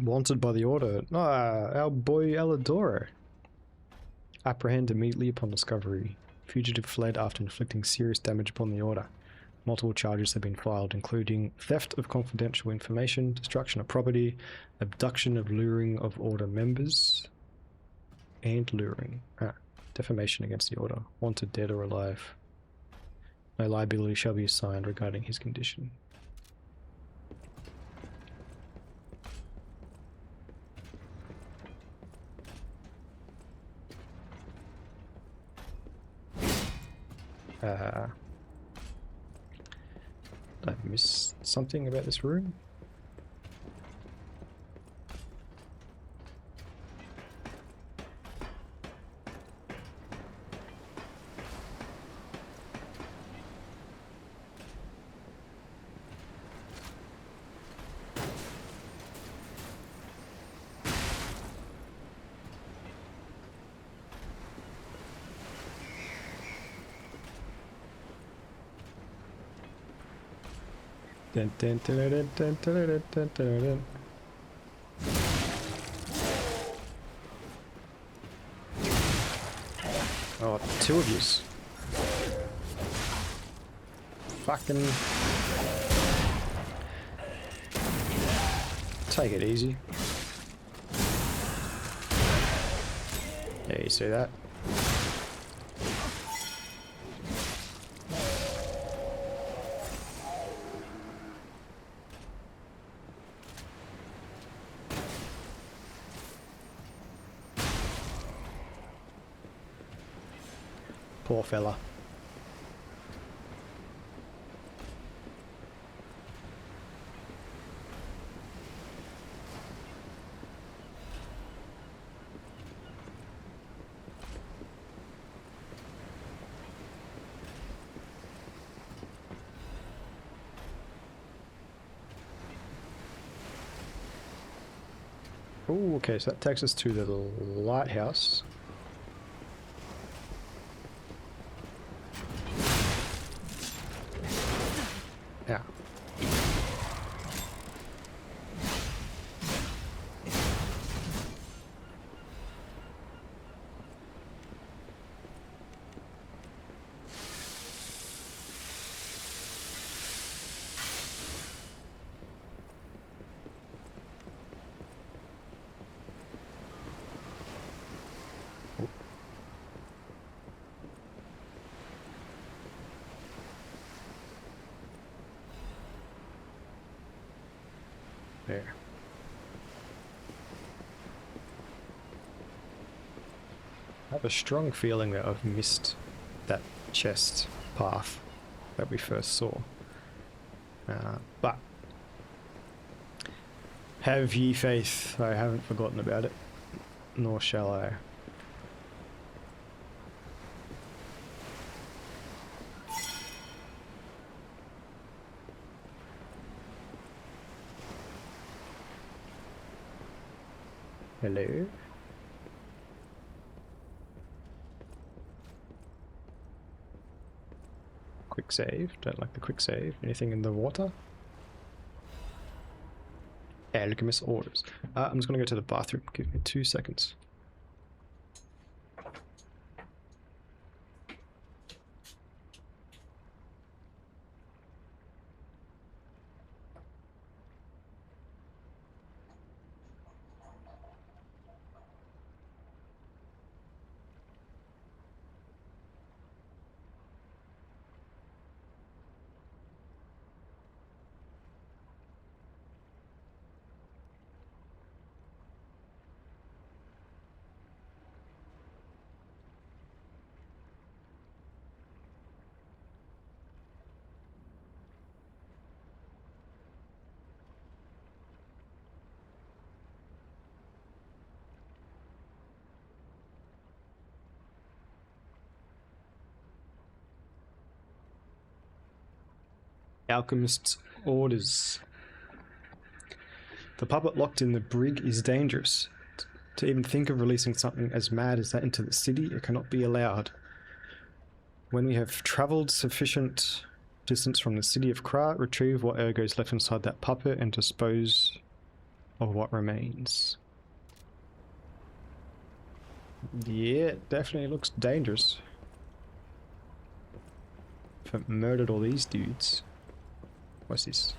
Wanted by the Order. Ah, our boy Aladora. Apprehend immediately upon discovery. Fugitive fled after inflicting serious damage upon the Order. Multiple charges have been filed, including theft of confidential information, destruction of property, abduction of luring of Order members, and luring. Defamation against the Order. Wanted dead or alive. No liability shall be assigned regarding his condition. Did I miss something about this room? Dun, dun, dun, dun, dun, dun, dun, dun, dun. Oh, two of yous. Fucking. Take it easy. Yeah, you see that? Poor fella. Oh, okay, so that takes us to the lighthouse. Yeah. There. I have a strong feeling that I've missed that chest path that we first saw. But have ye faith, I haven't forgotten about it, nor shall I. Hello? Quick save. Don't like the quick save. Anything in the water? Alchemist orders. I'm just gonna go to the bathroom. Give me 2 seconds. Alchemist's orders. The puppet locked in the brig is dangerous. To even think of releasing something as mad as that into the city, it cannot be allowed. When we have travelled sufficient distance from the city of Kra, retrieve what ergo is left inside that puppet and dispose of what remains. Yeah, it definitely looks dangerous. If I murdered all these dudes. What's this?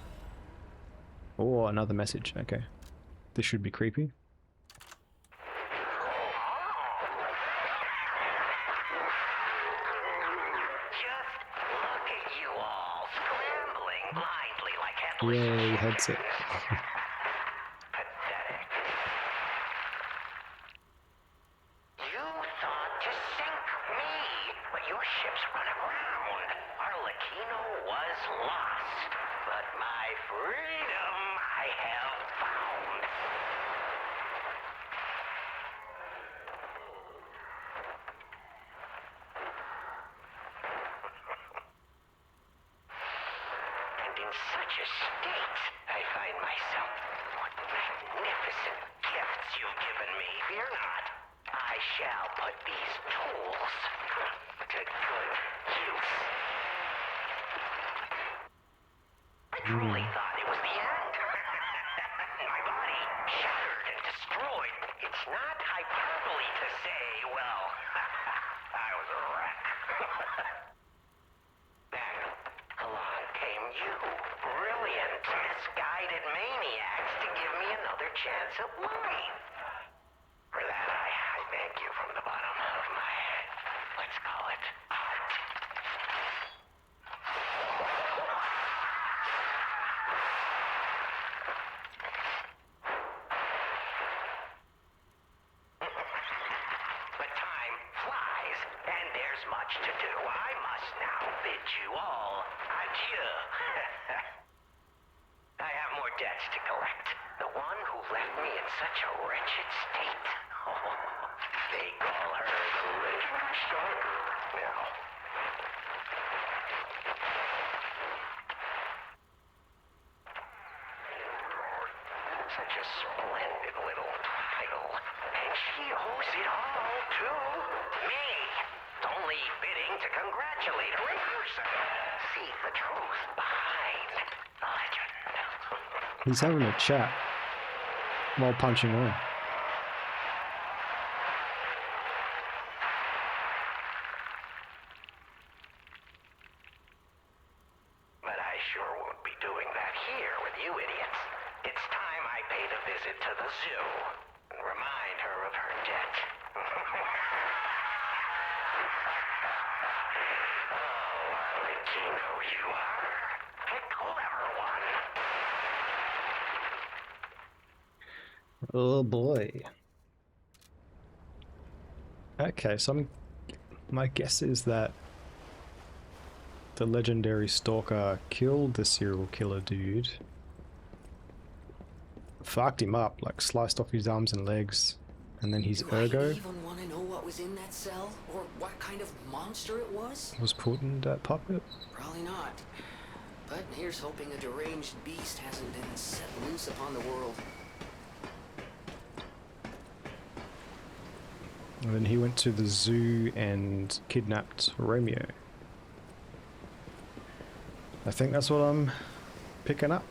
Oh, another message. Okay. This should be creepy. Just look at you all, scrambling blindly like headless Yay, chickens. headset. Pathetic. You thought to sink me, but your ships run aground. Arlecchino was lost, but my freedom I have found. And in such a state, I find myself. What magnificent gifts you've given me. Fear not. I shall put these tools to good use. I truly thought it was the end. My body shattered and destroyed. It's not hyperbole to say, well, I was a wreck. Then along came you, brilliant, misguided maniacs, to give me another chance at life. For that, I thank you from the bottom of my, let's call it, heart. But time flies, and there's much to do. I must now bid you all adieu. I have more debts to collect. The one who left me in such a wretched state. They call her the Legend Stalker now. Such a splendid little title. And she owes it all to me. It's only fitting to congratulate her in person. See the truth behind the legend. He's having a chat while punching on. But I sure won't be doing that here with you idiots. It's time I paid a visit to the zoo and remind her of her debt. Oh, I think you know who you are. A clever one. Oh boy. Okay, so my guess is that the legendary stalker killed the serial killer dude, fucked him up, like sliced off his arms and legs, and then his Do ergo I even want to know what was in that cell? Or what kind of monster it was? was put in that puppet. Probably not. But here's hoping a deranged beast hasn't been set loose upon the world. And then he went to the zoo and kidnapped Romeo. I think that's what I'm picking up.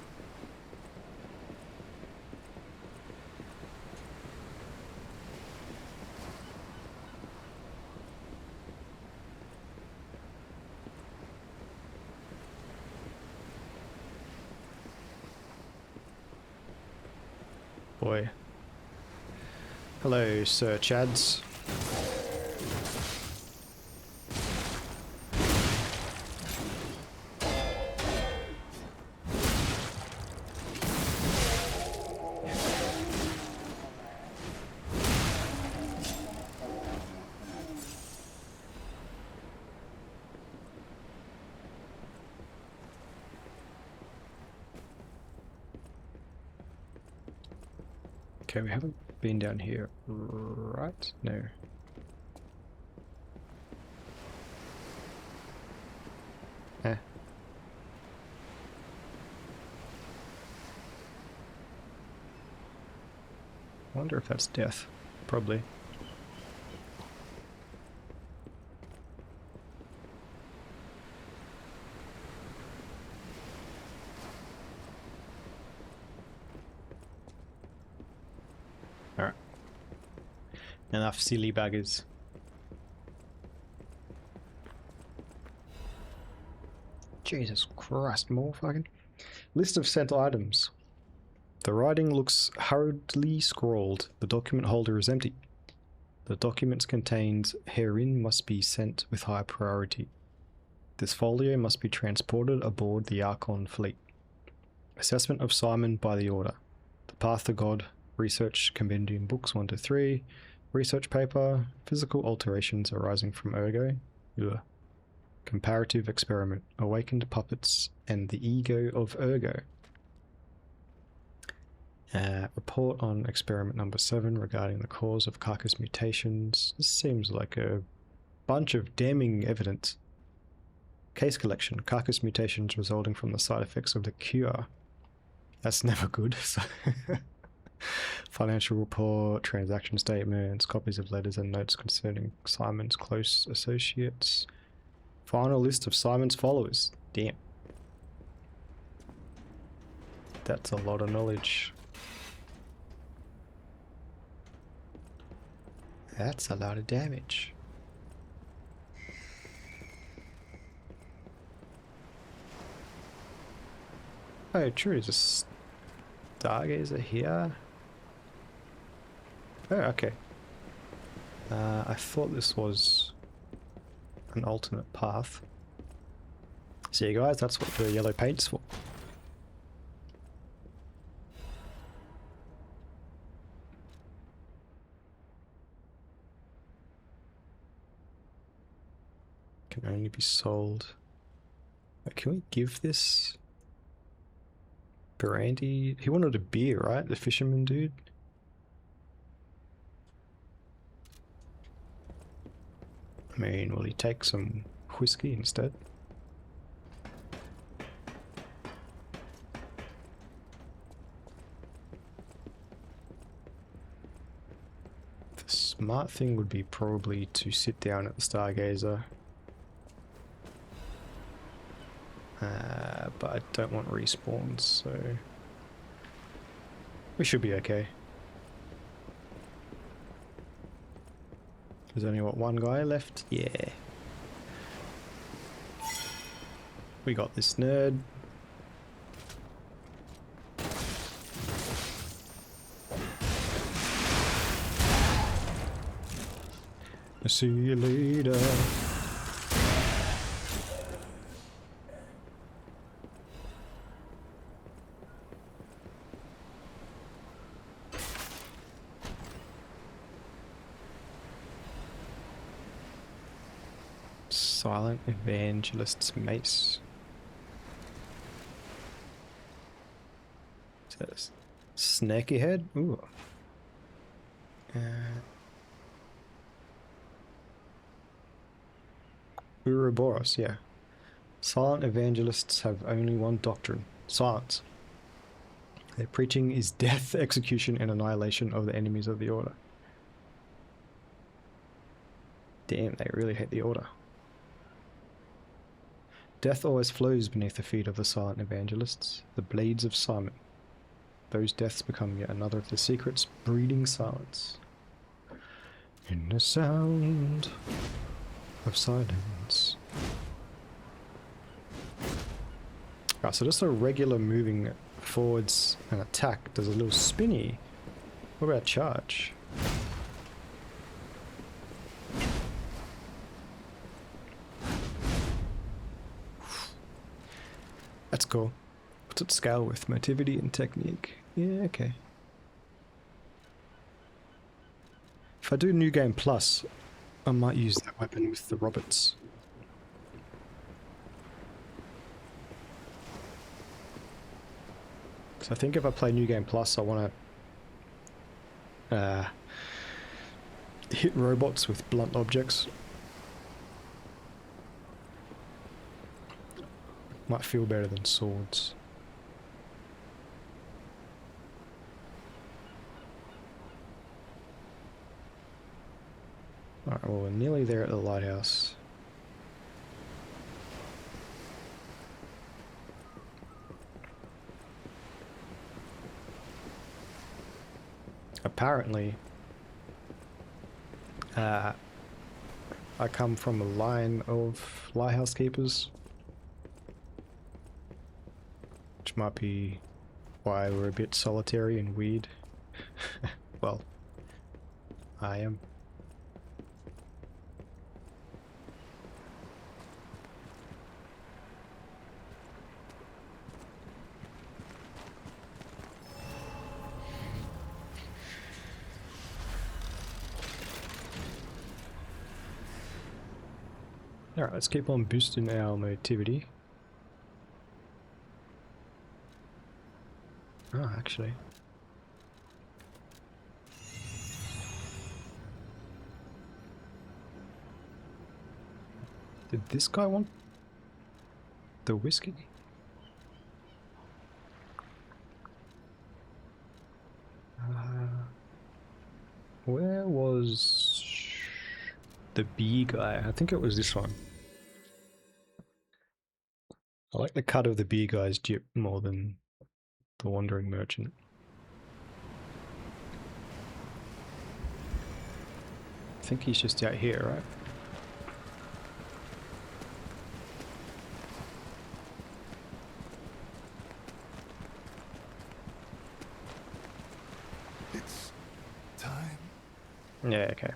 Boy. Hello, Sir Chads. Okay, we haven't been down here, right? No. Eh. Wonder if that's death. Probably. Alright. Enough silly buggers. Jesus Christ, more fucking... List of sent items. The writing looks hurriedly scrawled. The document holder is empty. The documents contained herein must be sent with high priority. This folio must be transported aboard the Archon fleet. Assessment of Simon by the order. The Path to God. Research Compendium Books 1 to 3. Research paper. Physical alterations arising from ergo. Ugh. Comparative experiment. Awakened puppets and the ego of ergo. Report on experiment number 7 regarding the cause of carcass mutations. This seems like a bunch of damning evidence. Case collection. Carcass mutations resulting from the side effects of the cure. That's never good. Financial report, transaction statements, copies of letters and notes concerning Simon's close associates. Final list of Simon's followers. Damn. That's a lot of knowledge. That's a lot of damage. Oh, true. There's a stargazer here. Oh, okay. I thought this was an alternate path. See you guys, that's what the yellow paint's for. Can only be sold. Can we give this brandy? He wanted a beer, right? The fisherman dude. I mean, will he take some whiskey instead? The smart thing would be probably to sit down at the Stargazer. But I don't want respawns, so we should be okay. There's only, what, one guy left? Yeah. We got this nerd. I'll see you later. Silent Evangelist's mace. Says snaky head. Ooh. Ouroboros, yeah. Silent evangelists have only one doctrine: silence. Their preaching is death, execution, and annihilation of the enemies of the Order. Damn, they really hate the Order. Death always flows beneath the feet of the silent evangelists, the blades of Simon. Those deaths become yet another of the secrets, breeding silence. In the sound of silence. Right, so just a regular moving forwards and attack does a little spinny. What about charge? That's cool. What's it scale with? Motivity and technique. Yeah, okay. If I do New Game Plus, I might use that weapon with the robots. Because I think if I play New Game Plus, I want to hit robots with blunt objects. Might feel better than swords. Alright, well, we're nearly there at the lighthouse. Apparently, I come from a line of lighthouse keepers. Which might be why we're a bit solitary and weird. Well, I am. Alright, let's keep on boosting our motivity. Oh, actually. Did this guy want the whiskey? Where was the bee guy? I think it was this one. I like the cut of the bee guy's jib more than the wandering merchant. I think he's just out here, right? It's time Yeah, okay.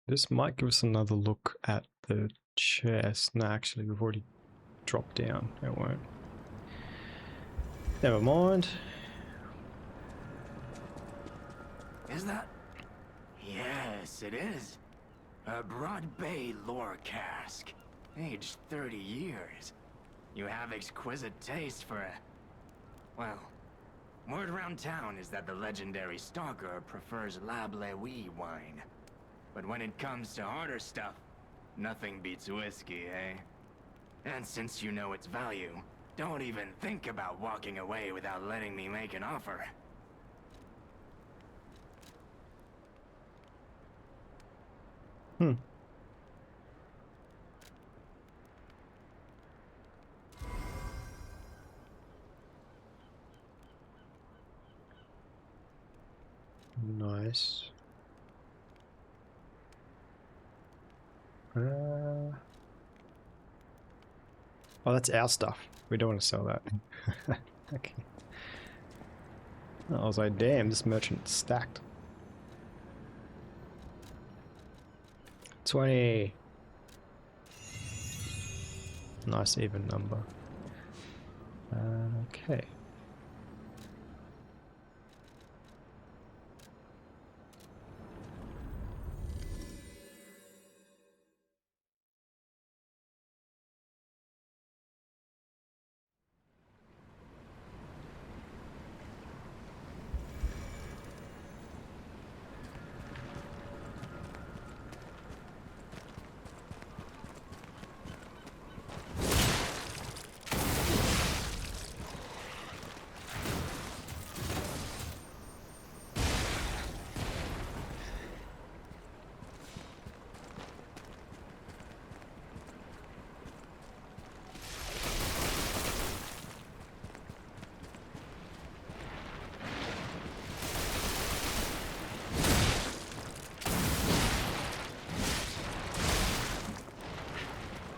This might give us another look at the chest. No, actually, we've already dropped down. It won't. Never mind. Is that? Yes, it is. A Broad Bay lore cask. Aged 30 years. You have exquisite taste for a... Well, word around town is that the legendary stalker prefers Lab Lewy wine. But when it comes to harder stuff, nothing beats whiskey, eh? And since you know its value, don't even think about walking away without letting me make an offer. Hmm. Nice. Oh, that's our stuff. We don't want to sell that. Okay. I was like, damn, this merchant's stacked. 20. Nice even number. Okay.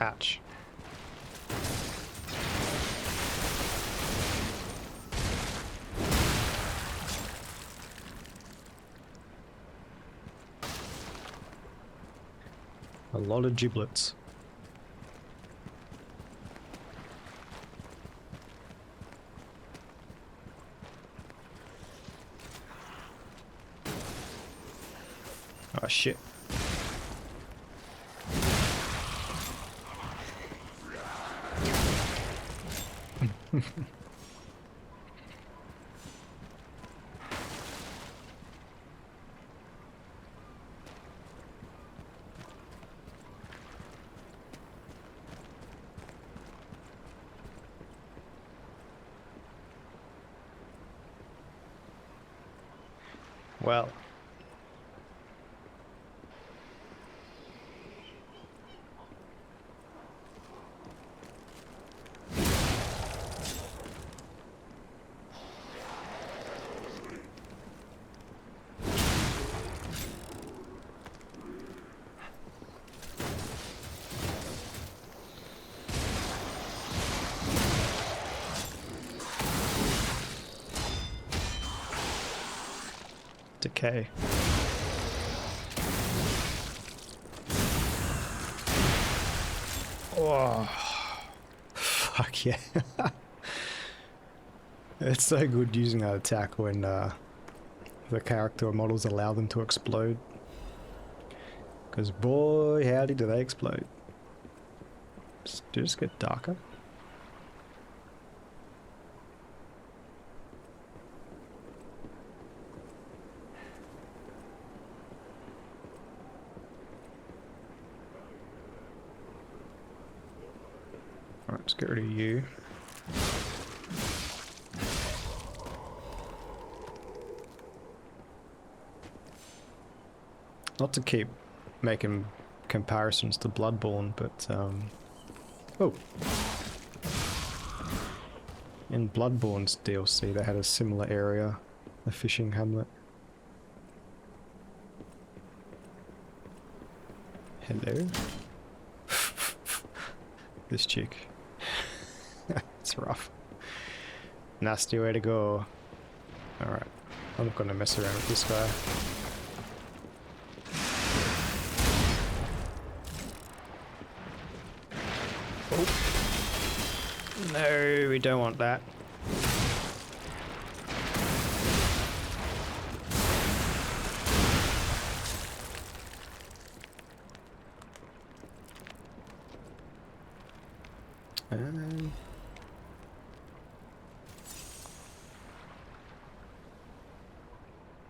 Ouch. A lot of giblets. Oh shit. Well. Decay. Oh, fuck yeah. It's so good using that attack when the character models allow them to explode. Because boy, howdy do they explode. Do just get darker? Alright, let's get rid of you. Not to keep making comparisons to Bloodborne, but oh. In Bloodborne's DLC, they had a similar area, a fishing hamlet. Hello? This chick. It's rough. Nasty way to go. Alright, I'm not gonna mess around with this guy. Oh. No, we don't want that.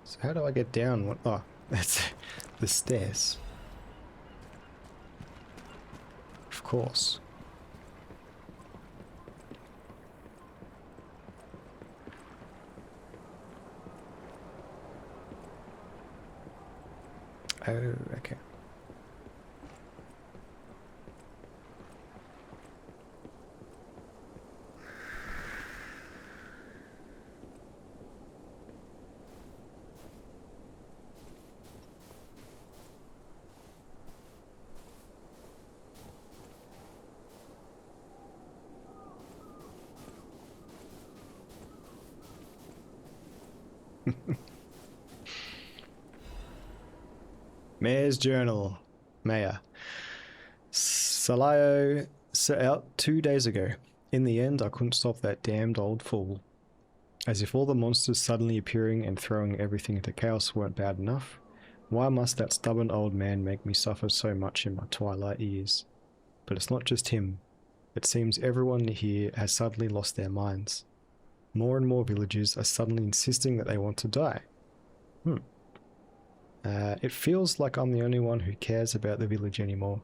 So how do I get down? What? Oh, that's the stairs. Of course. Oh, okay. Mayor's Journal. Mayor. Salayo set out 2 days ago. In the end, I couldn't stop that damned old fool. As if all the monsters suddenly appearing and throwing everything into chaos weren't bad enough, why must that stubborn old man make me suffer so much in my twilight years? But it's not just him. It seems everyone here has suddenly lost their minds. More and more villagers are suddenly insisting that they want to die. It feels like I'm the only one who cares about the village anymore.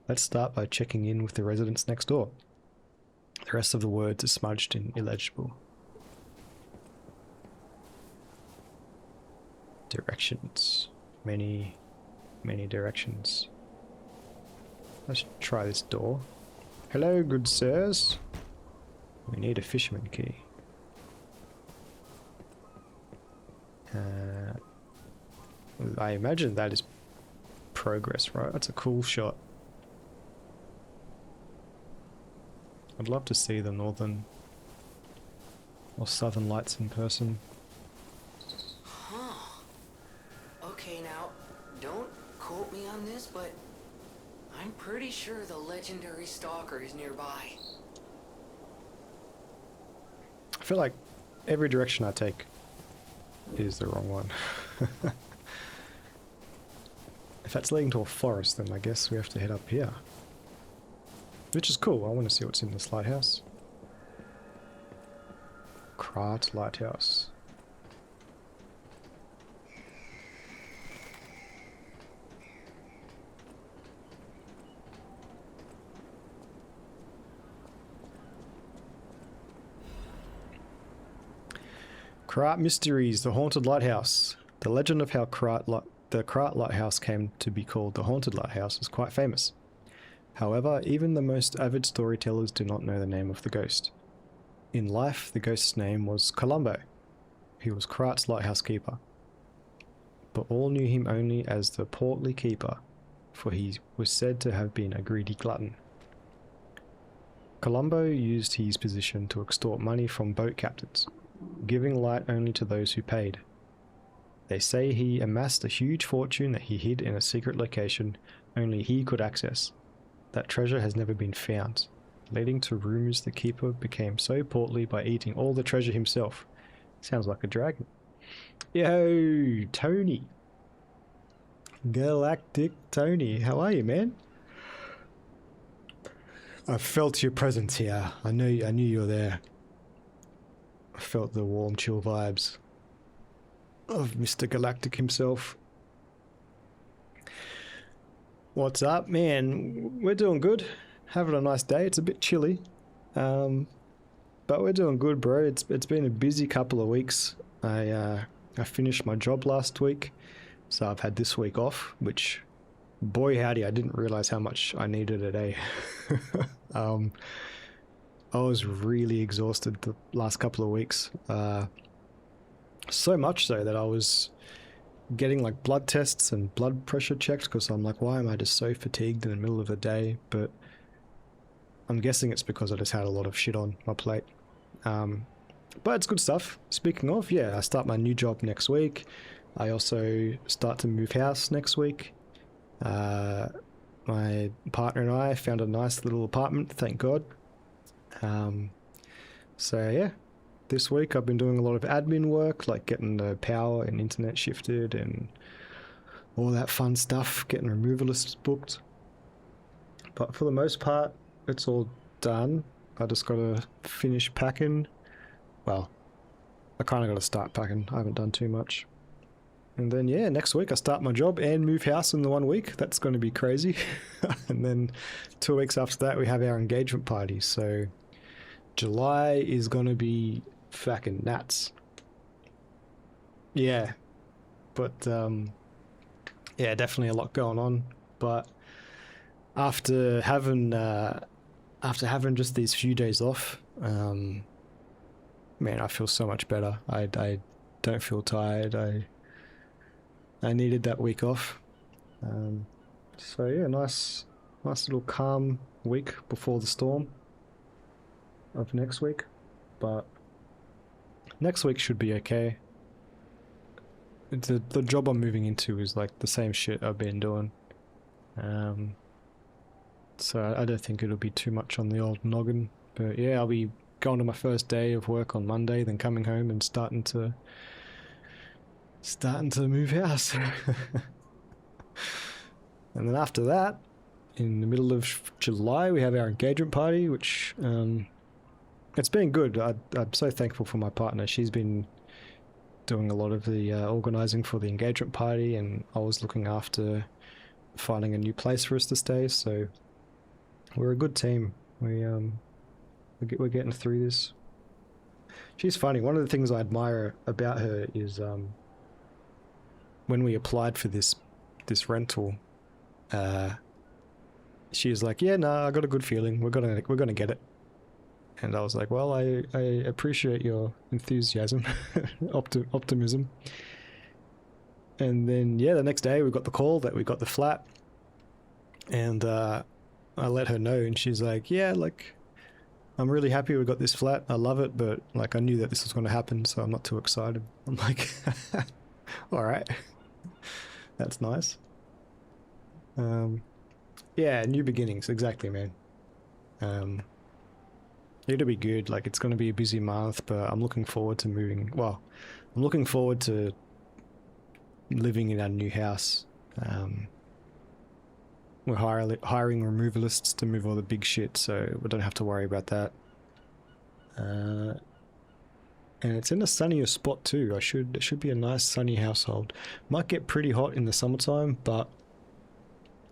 Let's start by checking in with the residents next door. The rest of the words are smudged and illegible. Directions. Many directions. Let's try this door. Hello, good sirs. We need a fisherman key. I imagine that is progress, right? That's a cool shot. I'd love to see the northern or southern lights in person. Huh. Okay, now, don't quote me on this, but I'm pretty sure the legendary stalker is nearby. I feel like every direction I take is the wrong one. If that's leading to a forest, then I guess we have to head up here. Which is cool. I want to see what's in this lighthouse. Krat Lighthouse. Krat Mysteries, the Haunted Lighthouse. The legend of how the Krat Lighthouse came to be called the Haunted Lighthouse is quite famous. However, even the most avid storytellers do not know the name of the ghost. In life, the ghost's name was Columbo. He was Krat's lighthouse keeper. But all knew him only as the portly keeper, for he was said to have been a greedy glutton. Columbo used his position to extort money from boat captains, giving light only to those who paid. They say he amassed a huge fortune that he hid in a secret location only he could access. That treasure has never been found, leading to rumors the keeper became so portly by eating all the treasure himself. Sounds like a dragon. Yo, Tony. Galactic Tony, how are you, man? I felt your presence here. I knew you were there. I felt the warm, chill vibes of Mr. Galactic himself. What's up, man? We're doing good. Having a nice day. It's a bit chilly, but we're doing good, bro. It's been a busy couple of weeks. I finished my job last week, so I've had this week off, which, boy howdy, I didn't realize how much I needed it, eh? I was really exhausted the last couple of weeks. So much so that I was getting like blood tests and blood pressure checked because I'm like, why am I just so fatigued in the middle of the day? But I'm guessing it's because I just had a lot of shit on my plate. But it's good stuff. Speaking of, yeah, I start my new job next week. I also start to move house next week. My partner and I found a nice little apartment, thank God. So yeah, this week I've been doing a lot of admin work, like getting the power and internet shifted and all that fun stuff, getting removalists booked. But for the most part, it's all done. I just gotta finish packing. Well, I kind of gotta start packing. I haven't done too much. And then, yeah, next week I start my job and move house in the 1 week. That's going to be crazy. And then 2 weeks after that, we have our engagement party. So July is going to be fucking nuts. Yeah. But, yeah, definitely a lot going on. But after having just these few days off, man, I feel so much better. I don't feel tired. I needed that week off. So yeah, nice little calm week before the storm of next week. But next week should be okay. The job I'm moving into is like the same shit I've been doing. So I don't think it'll be too much on the old noggin. But yeah, I'll be going to my first day of work on Monday, then coming home and starting to move house. And then after that, in the middle of July, we have our engagement party, which it's been good. I'm so thankful for my partner. She's been doing a lot of the organising for the engagement party, and I was looking after finding a new place for us to stay. So we're a good team. We're getting through this. She's funny. One of the things I admire about her is when we applied for this rental, she was like, "Yeah, no, I got a good feeling. We're gonna get it." And I was like, "Well, I appreciate your enthusiasm, optimism." And then yeah, the next day we got the call that we got the flat, and I let her know, and she's like, "Yeah, like, I'm really happy we got this flat. I love it, but like I knew that this was going to happen, so I'm not too excited." I'm like, "All right, that's nice." Yeah, new beginnings, exactly, man. It'll be good. Like, it's going to be a busy month, but I'm looking forward to moving. Well, I'm looking forward to living in our new house. We're hiring removalists to move all the big shit, so we don't have to worry about that. And it's in a sunnier spot too. It should be a nice sunny household. Might get pretty hot in the summertime, but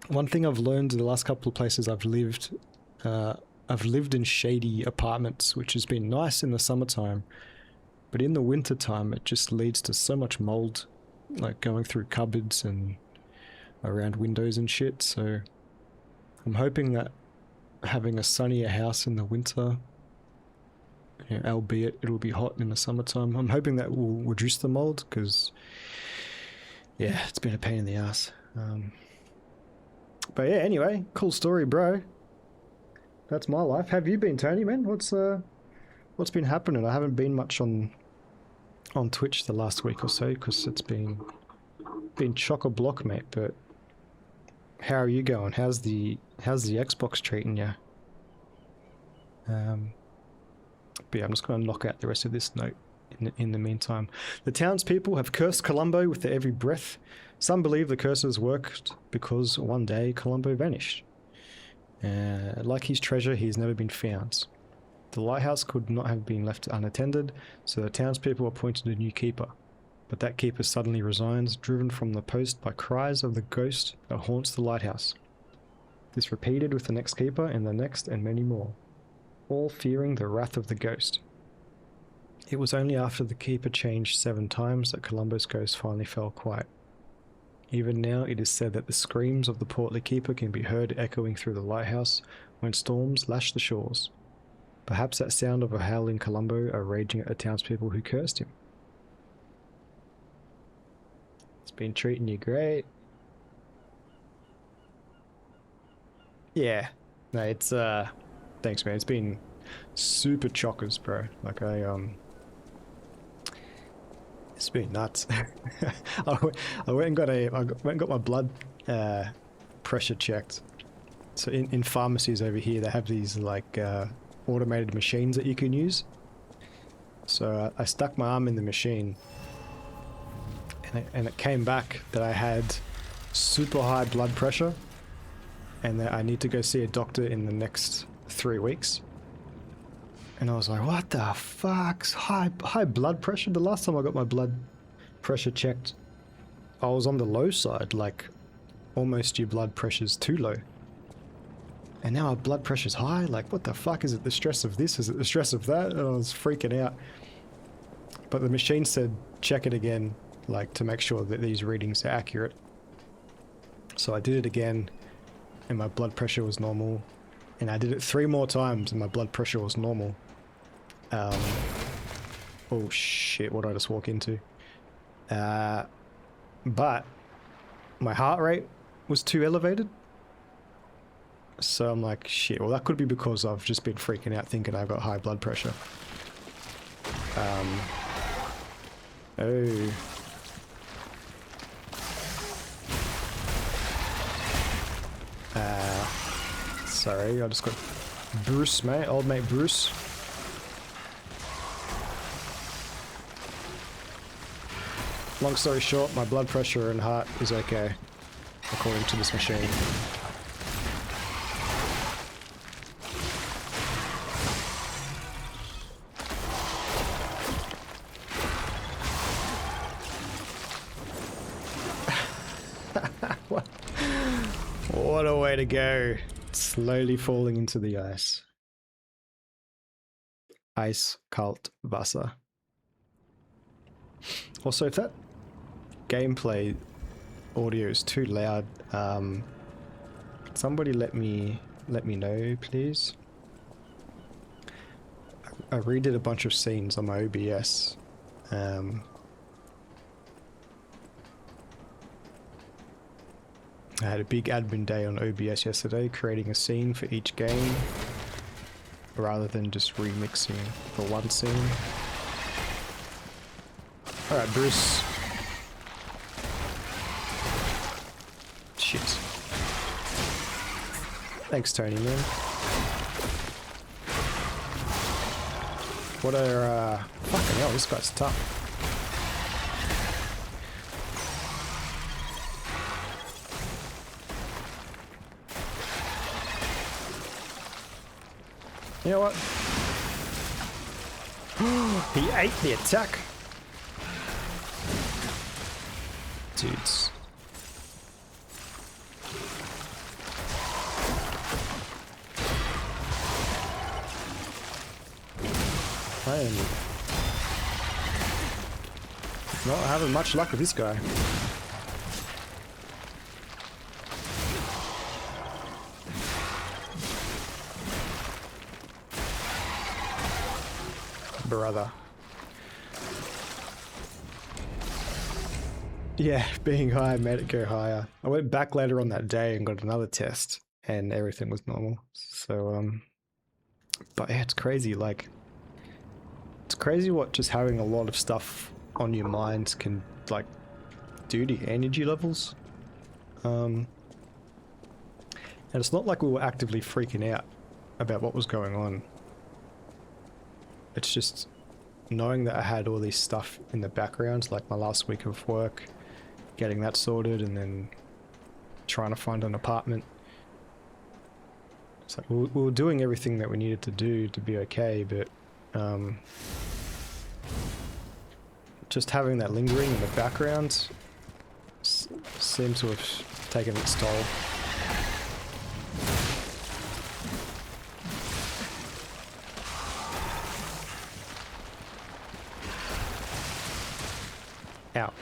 one thing I've learned in the last couple of places I've lived in shady apartments, which has been nice in the summertime, but in the wintertime it just leads to so much mold, like going through cupboards and around windows and shit. So I'm hoping that having a sunnier house in the winter, you know, albeit it'll be hot in the summertime, I'm hoping that will reduce the mold, because yeah, it's been a pain in the ass. But yeah, anyway, cool story, bro. That's my life. Have you been, Tony, man? What's been happening? I haven't been much on Twitch the last week or so, because it's been chock-a-block, mate. But how are you going? How's the Xbox treating you? But yeah, I'm just going to knock out the rest of this note in the meantime. The townspeople have cursed Columbo with their every breath. Some believe the curses worked because one day Columbo vanished. Like his treasure, he has never been found. The lighthouse could not have been left unattended, so the townspeople appointed a new keeper. But that keeper suddenly resigns, driven from the post by cries of the ghost that haunts the lighthouse. This repeated with the next keeper and the next, and many more, all fearing the wrath of the ghost. It was only after the keeper changed 7 times that Columbo's ghost finally fell quiet. Even now it is said that the screams of the portly keeper can be heard echoing through the lighthouse when storms lash the shores. Perhaps that sound of a howling Columbo are raging at the townspeople who cursed him. It's been treating you great. Yeah. No, it's thanks man. It's been super chockers, bro. Like it's been nuts. I went and got my blood pressure checked. So in pharmacies over here, they have these like automated machines that you can use. So I stuck my arm in the machine, and it came back that I had super high blood pressure, and that I need to go see a doctor in the next 3 weeks. And I was like, what the fuck's high blood pressure? The last time I got my blood pressure checked, I was on the low side, like almost your blood pressure's too low. And now our blood pressure's high? Like, what the fuck? Is it the stress of this? Is it the stress of that? And I was freaking out. But the machine said, check it again, like to make sure that these readings are accurate. So I did it again, and my blood pressure was normal. And I did it 3 more times, and my blood pressure was normal. Oh shit, what did I just walk into? But my heart rate was too elevated. So I'm like, shit, well that could be because I've just been freaking out thinking I've got high blood pressure. Oh. Sorry, I just got Bruce, mate, old mate Bruce. Long story short, my blood pressure and heart is okay, according to this machine. What a way to go. Slowly falling into the ice. Ice cult Wasser. Also, if that gameplay audio is too loud, somebody let me know, please. I redid a bunch of scenes on my OBS. I had a big admin day on OBS yesterday, creating a scene for each game, rather than just remixing for one scene. Alright, Bruce. Shit. Thanks, Tony, man. What are, fucking hell, this guy's tough. You know what? He ate the attack. Dudes. I am not having much luck with this guy. Brother. Yeah, being high made it go higher. I went back later on that day and got another test, and everything was normal. So, but yeah, it's crazy. Like, it's crazy what just having a lot of stuff on your mind can, like, do to your energy levels. And it's not like we were actively freaking out about what was going on. It's just knowing that I had all this stuff in the background, like my last week of work, getting that sorted, and then trying to find an apartment. It's like we were doing everything that we needed to do to be okay, but just having that lingering in the background seemed to have taken its toll. Ow.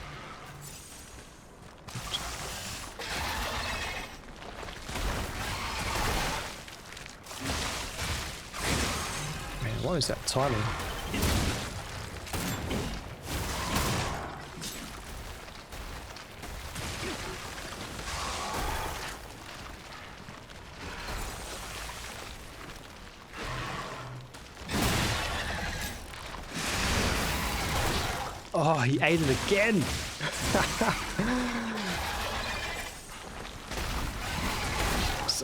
What is that timing? Oh, he ate it again!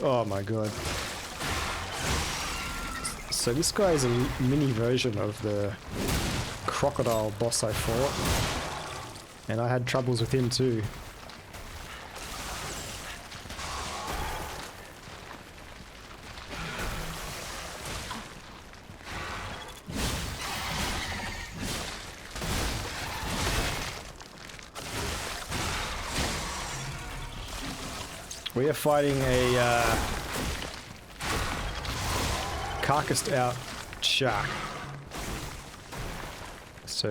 Oh my god. So this guy is a mini version of the crocodile boss I fought. And I had troubles with him too. We are fighting a carcassed out shark. So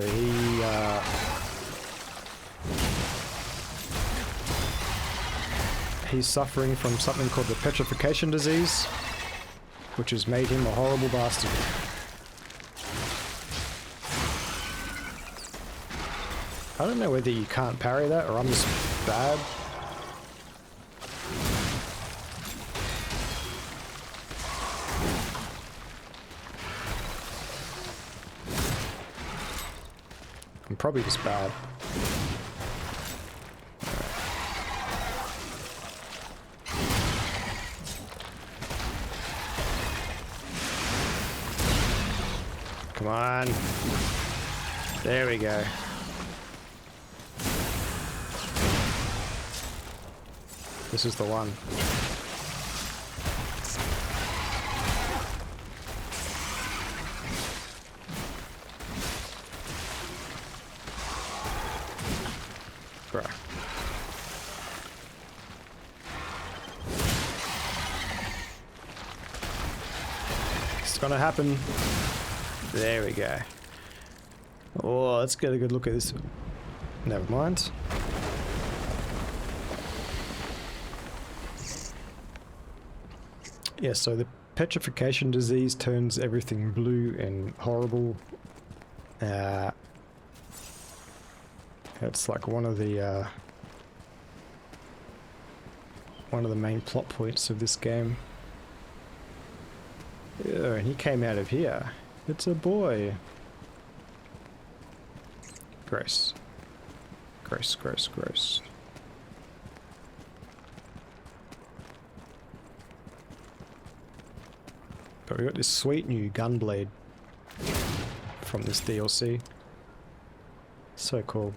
he's suffering from something called the petrification disease, which has made him a horrible bastard. I don't know whether you can't parry that or I'm just bad. I'm probably just bad. Come on. There we go. This is the one. Bruh. It's gonna happen. There we go. Oh, let's get a good look at this. Never mind. Yeah, so the petrification disease turns everything blue and horrible. It's like one of the main plot points of this game. Yeah, and he came out of here. It's a boy. Gross. Gross, gross, gross. But we got this sweet new gunblade from this DLC. So cool.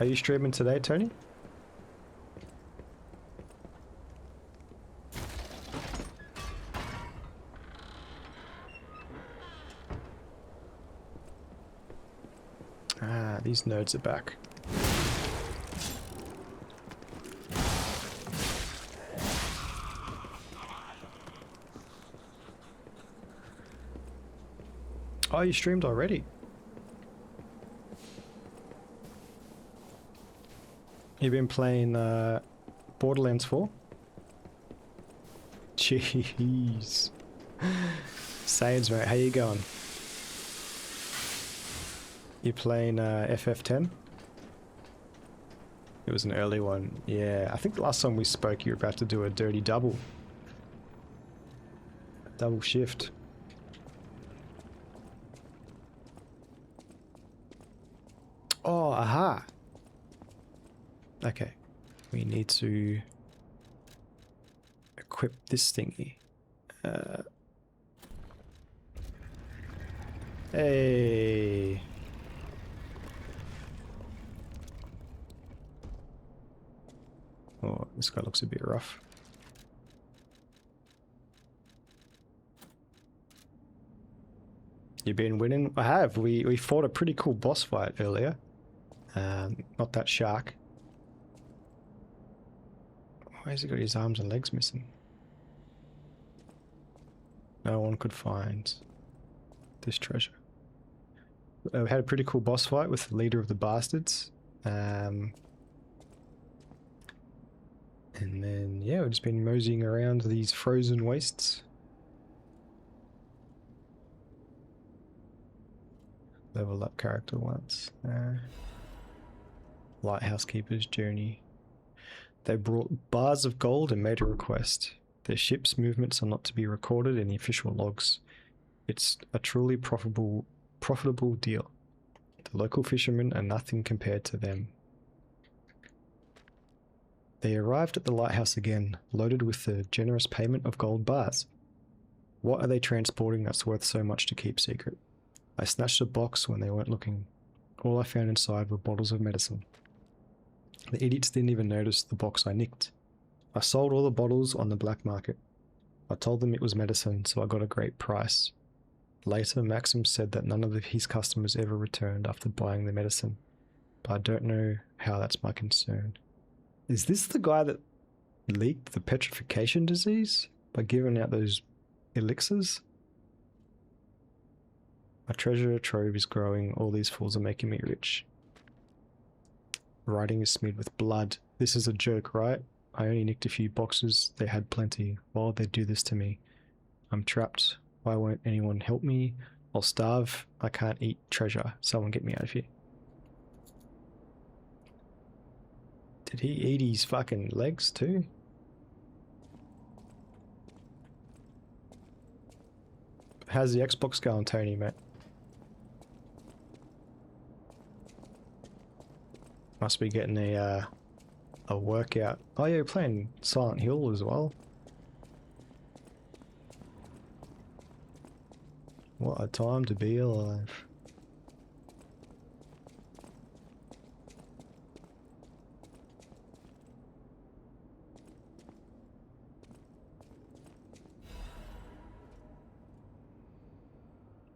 Are you streaming today, Tony? Ah, these nerds are back. Oh, you streamed already? You've been playing Borderlands 4? Jeez. Saints, mate, how you going? You playing FF10? It was an early one. Yeah, I think the last time we spoke you were about to do a dirty double. Double shift. Oh, aha! Okay, we need to equip this thingy. Hey! Oh, this guy looks a bit rough. You been winning? I have. We fought a pretty cool boss fight earlier. Not that shark. Why has he got his arms and legs missing? No one could find this treasure. We had a pretty cool boss fight with the leader of the bastards. And then, yeah, we've just been moseying around these frozen wastes. Level up character once. Lighthouse Keeper's Journey. They brought bars of gold and made a request. Their ship's movements are not to be recorded in the official logs. It's a truly profitable deal. The local fishermen are nothing compared to them. They arrived at the lighthouse again, loaded with the generous payment of gold bars. What are they transporting that's worth so much to keep secret? I snatched a box when they weren't looking. All I found inside were bottles of medicine. The idiots didn't even notice the box I nicked. I sold all the bottles on the black market. I told them it was medicine, so I got a great price. Later, Maxim said that none of his customers ever returned after buying the medicine, but I don't know how that's my concern. Is this the guy that leaked the petrification disease by giving out those elixirs? My treasure trove is growing. All these fools are making me rich. Writing is smeared with blood. This is a joke, right? I only nicked a few boxes. They had plenty. Why would they do this to me? I'm trapped. Why won't anyone help me? I'll starve. I can't eat treasure. Someone get me out of here. Did he eat his fucking legs too? How's the Xbox going, Tony, mate? Must be getting a workout. Oh yeah, you're playing Silent Hill as well. What a time to be alive.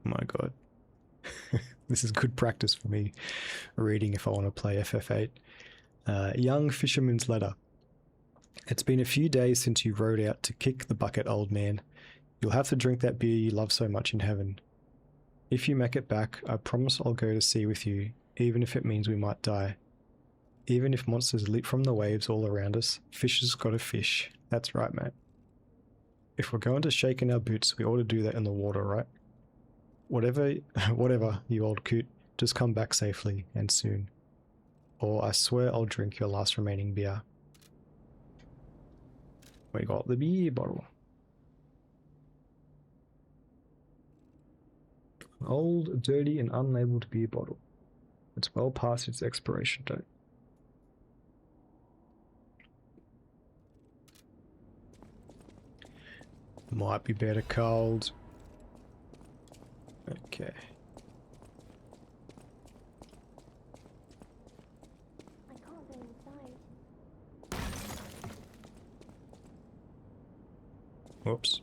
My god. This is good practice for me reading if I want to play FF8. Young Fisherman's Letter. It's been a few days since you rode out to kick the bucket, old man. You'll have to drink that beer you love so much in heaven. If you make it back, I promise I'll go to sea with you, even if it means we might die. Even if monsters leap from the waves all around us, fishers gotta fish. That's right, mate. If we're going to shake in our boots, we ought to do that in the water, right? Whatever, you old coot, just come back safely, and soon. Or I swear I'll drink your last remaining beer. We got the beer bottle. An old, dirty, and unlabeled beer bottle. It's well past its expiration date. Might be better cold. Okay. I can't go inside. Whoops.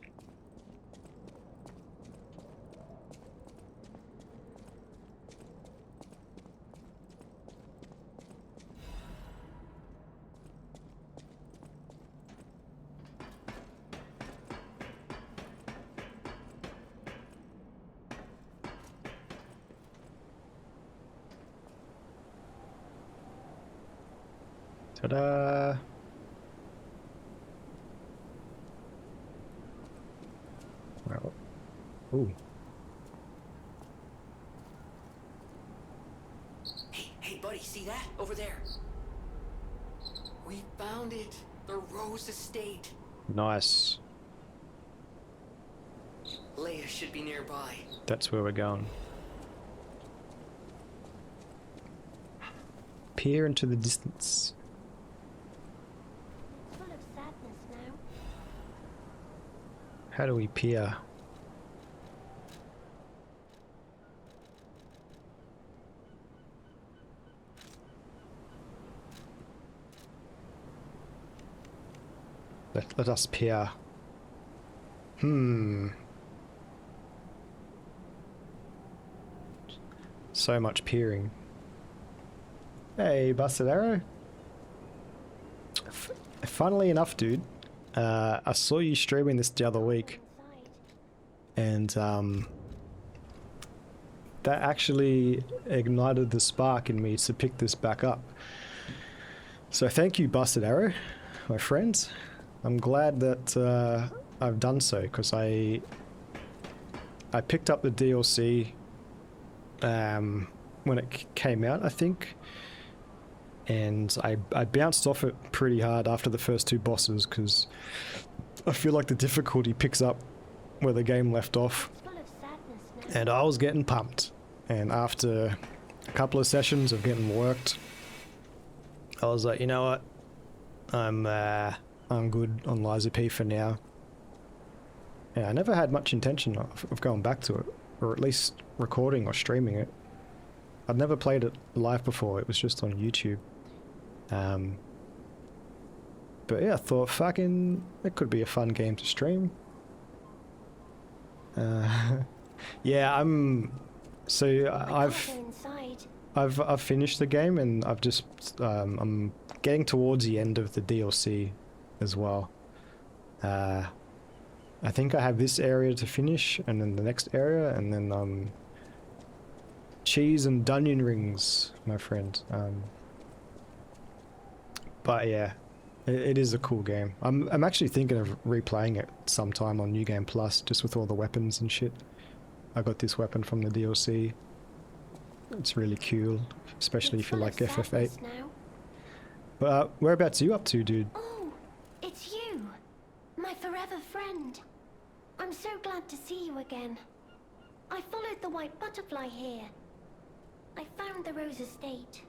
Ta-da! Well, ooh. Hey, buddy, see that? Over there. We found it. The Rose Estate. Nice. Leia should be nearby. That's where we're going. Peer into the distance. It's full of sadness now. How do we peer? Let us peer. So much peering. Hey, Busted Arrow. Funnily enough, dude, I saw you streaming this the other week, Inside. and that actually ignited the spark in me to pick this back up. So thank you, Busted Arrow. my friends. I'm glad that I've done so, because I picked up the DLC when it came out, I think, and I bounced off it pretty hard after the first two bosses, because I feel like the difficulty picks up where the game left off, It's full of sadness now. and I was getting pumped. And after a couple of sessions of getting worked, I was like, you know what, I'm good on Liza P for now. Yeah, I never had much intention of going back to it, or at least recording or streaming it. I'd never played it live before, it was just on YouTube. But yeah, I thought fucking it could be a fun game to stream. Yeah, so I can't go inside. I've finished the game, and I've just I'm getting towards the end of the DLC as well. I think I have this area to finish, and then the next area, and then cheese and Dunyan rings, my friend. But yeah, it is a cool game. I'm actually thinking of replaying it sometime on New Game Plus, just with all the weapons and shit. I got this weapon from the DLC. It's really cool, especially It's if you full like of FF8. sadness now. But whereabouts are you up to, dude? Oh, it's you, my forever friend. I'm so glad to see you again. I followed the white butterfly here. I found the Rose Estate,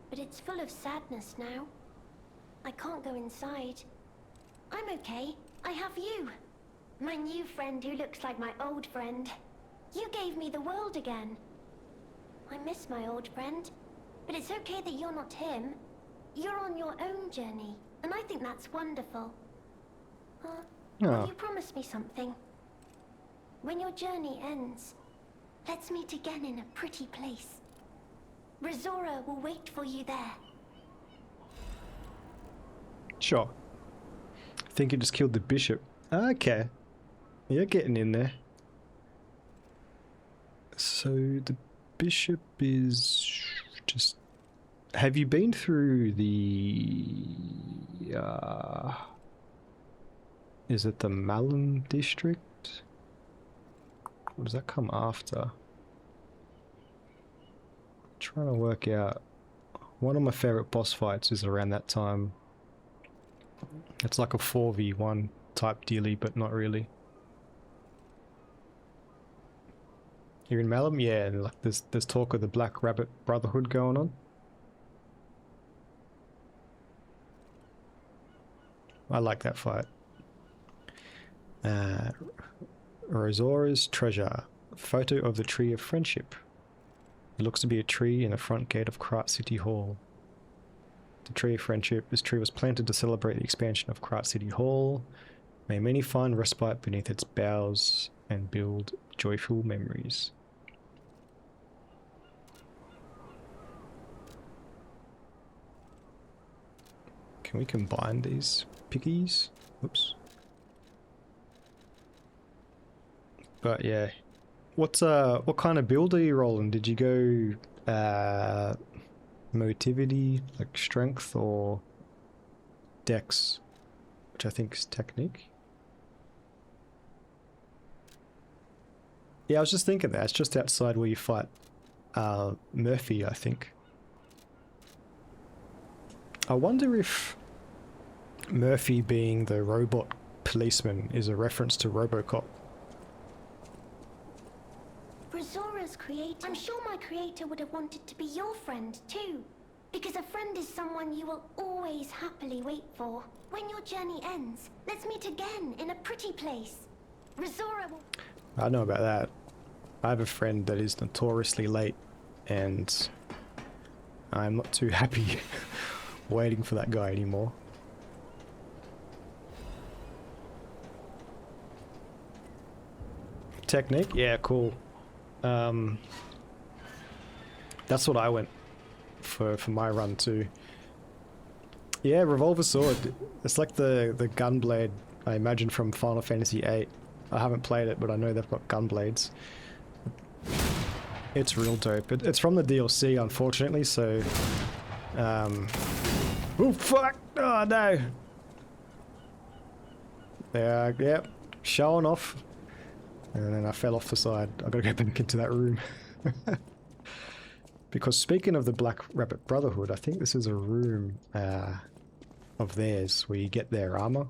but it's full of sadness now. I can't go inside. I'm okay. I have you. My new friend who looks like my old friend. You gave me the world again. I miss my old friend, but it's okay that you're not him. You're on your own journey, and I think that's wonderful. Will Oh. you promise me something? When your journey ends, let's meet again in a pretty place. Rizora will wait for you there. Sure. I think you just killed the bishop. Okay. You're getting in there. So the bishop is just... Have you been through the... Is it the Malum district? Or does that come after? Trying to work out. One of my favorite boss fights is around that time. It's like a 4v1 type dealy, but not really. You're in Malum? Yeah, and like there's talk of the Black Rabbit Brotherhood going on. I like that fight. Rosora's treasure. A photo of the Tree of Friendship. It looks to be a tree in the front gate of Krat City Hall. The Tree of Friendship. This tree was planted to celebrate the expansion of Krat City Hall. May many find respite beneath its boughs and build joyful memories. Can we combine these pickies? Oops. But yeah. What kind of build are you rolling? Did you go motivity, like strength, or dex, which I think is technique? Yeah, I was just thinking that. It's just outside where you fight Murphy, I think. I wonder if Murphy being the robot policeman is a reference to RoboCop. Rizora's creator. I'm sure my creator would have wanted to be your friend too. Because a friend is someone you will always happily wait for. When your journey ends, let's meet again in a pretty place. Rizora will... I don't know about that. I have a friend that is notoriously late, and I'm not too happy waiting for that guy anymore. Technique? Yeah, cool. That's what I went for my run too. Yeah, revolver sword. It's like the gunblade I imagine from Final Fantasy VIII. I haven't played it, but I know they've got gunblades. It's real dope. It's from the DLC, unfortunately, so... Oh, fuck! Oh, no! Yep, showing off. And then I fell off the side. I gotta go back into that room. Because speaking of the Black Rabbit Brotherhood, I think this is a room of theirs where you get their armor.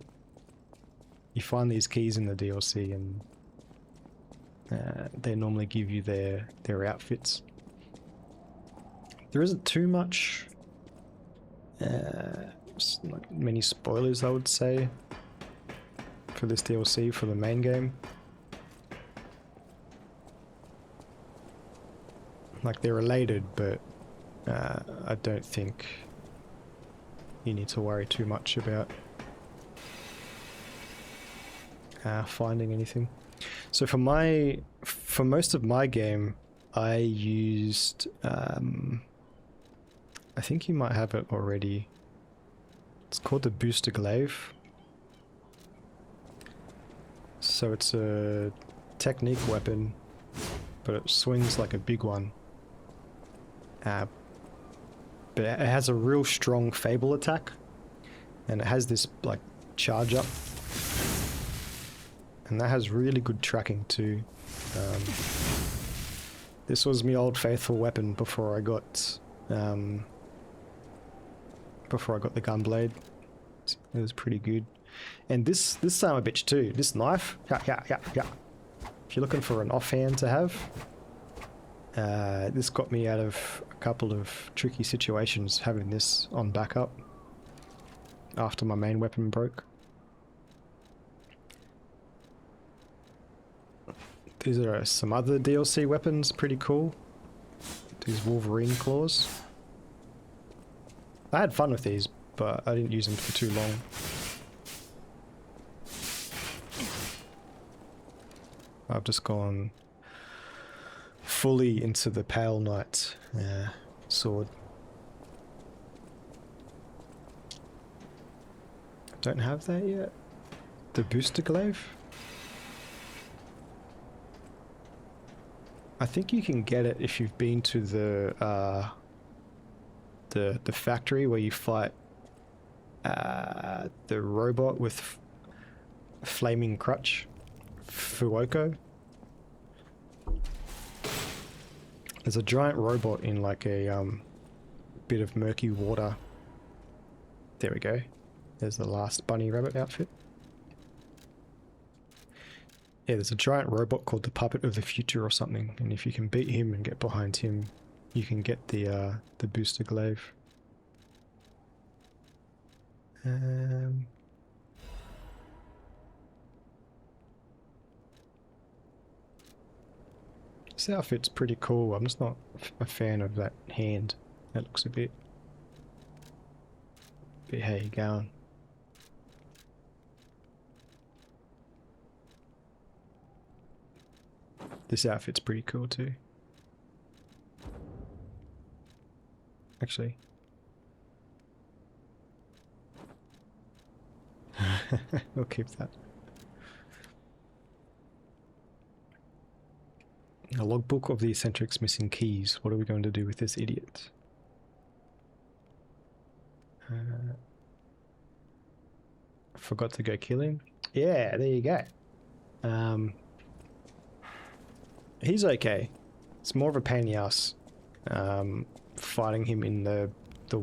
You find these keys in the DLC and they normally give you their outfits. There isn't too much, like many spoilers I would say, for this DLC for the main game. Like they're related, but I don't think you need to worry too much about finding anything. So for most of my game, I used I think you might have it already. It's called the Booster Glaive. So it's a technique weapon, but it swings like a big one. But it has a real strong Fable attack, and it has this like charge up, and that has really good tracking too. This was my old faithful weapon before I got the gunblade. It was pretty good. And this son of a bitch too. This knife, yeah. If you're looking for an offhand to have, this got me out of a couple of tricky situations having this on backup after my main weapon broke. These are some other DLC weapons, pretty cool. These Wolverine claws. I had fun with these, but I didn't use them for too long. I've just gone fully into the Pale Knight sword. Don't have that yet. The Booster Glaive? I think you can get it if you've been to the factory where you fight the robot with flaming crutch, Fuoko. There's a giant robot in like a bit of murky water. There we go. There's the last bunny rabbit outfit. Yeah, there's a giant robot called the Puppet of the Future or something, and if you can beat him and get behind him, you can get the Booster Glaive. This outfit's pretty cool. I'm just not a fan of that hand. That looks a bit how you going. This outfit's pretty cool too. Actually. We'll keep that. A logbook of the eccentric's missing keys. What are we going to do with this idiot? Forgot to go kill him. Yeah, there you go. He's okay. It's more of a pain in the ass fighting him in the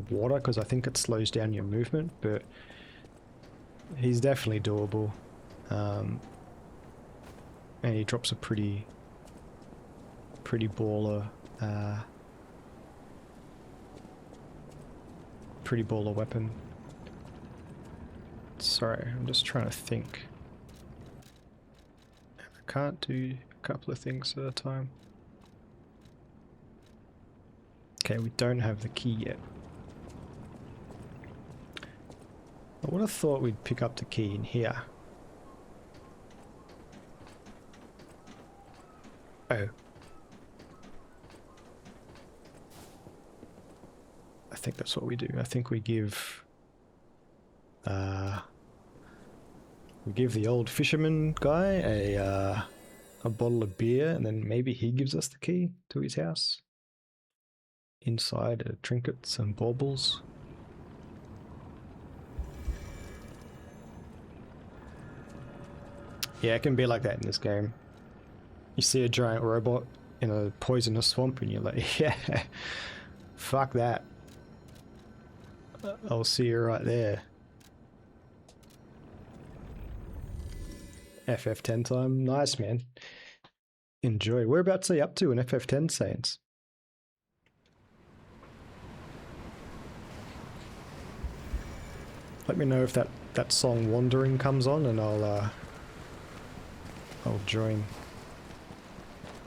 water, because I think it slows down your movement, but he's definitely doable. And he drops a pretty baller weapon. Sorry, I'm just trying to think. I can't do a couple of things at a time. Okay, we don't have the key yet. I would have thought we'd pick up the key in here. Oh. I think that's what we do. I think we give the old fisherman guy a bottle of beer, and then maybe he gives us the key to his house. Inside are trinkets and baubles. Yeah, it can be like that in this game. You see a giant robot in a poisonous swamp and you're like, yeah, fuck that. I'll see you right there. FF10 time. Nice, man. Enjoy. Whereabouts are you up to in FF10, Saints? Let me know if that song Wandering comes on and I'll join.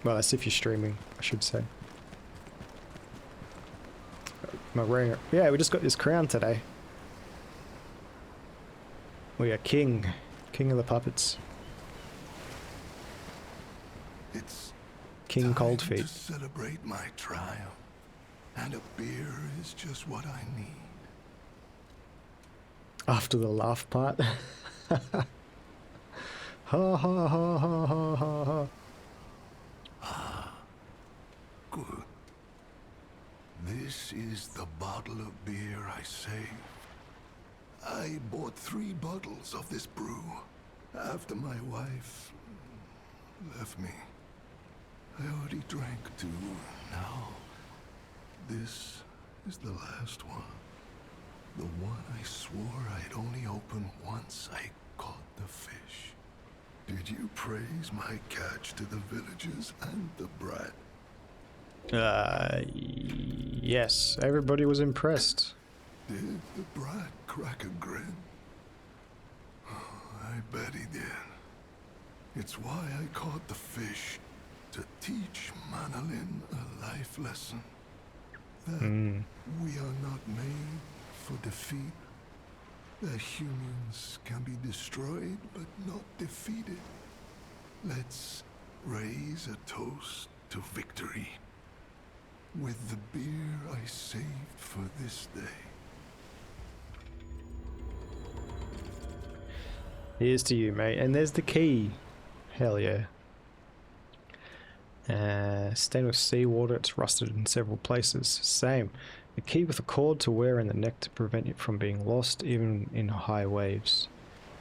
Well, that's if you're streaming, I should say. My ring. Yeah, we just got this crown today. We are king. King of the puppets. It's King time Coldfeet. to celebrate my triumph, and a beer is just what I need. After the laugh part. Ha ha ha ha ha ha ha. Good. This is the bottle of beer I saved. I bought 3 bottles of this brew after my wife left me. I already drank 2. Now, this is the last one. The one I swore I'd only open once I caught the fish. Did you praise my catch to the villagers and the brat? Yes, everybody was impressed. Did the brat crack a grin? Oh, I bet he did. It's why I caught the fish, to teach Manolin a life lesson. That we are not made for defeat. That humans can be destroyed but not defeated. Let's raise a toast to victory with the beer I saved for this day. Here's to you, mate. And there's the key. Hell yeah. Stained with seawater, it's rusted in several places. Same. A key with a cord to wear in the neck to prevent it from being lost, even in high waves.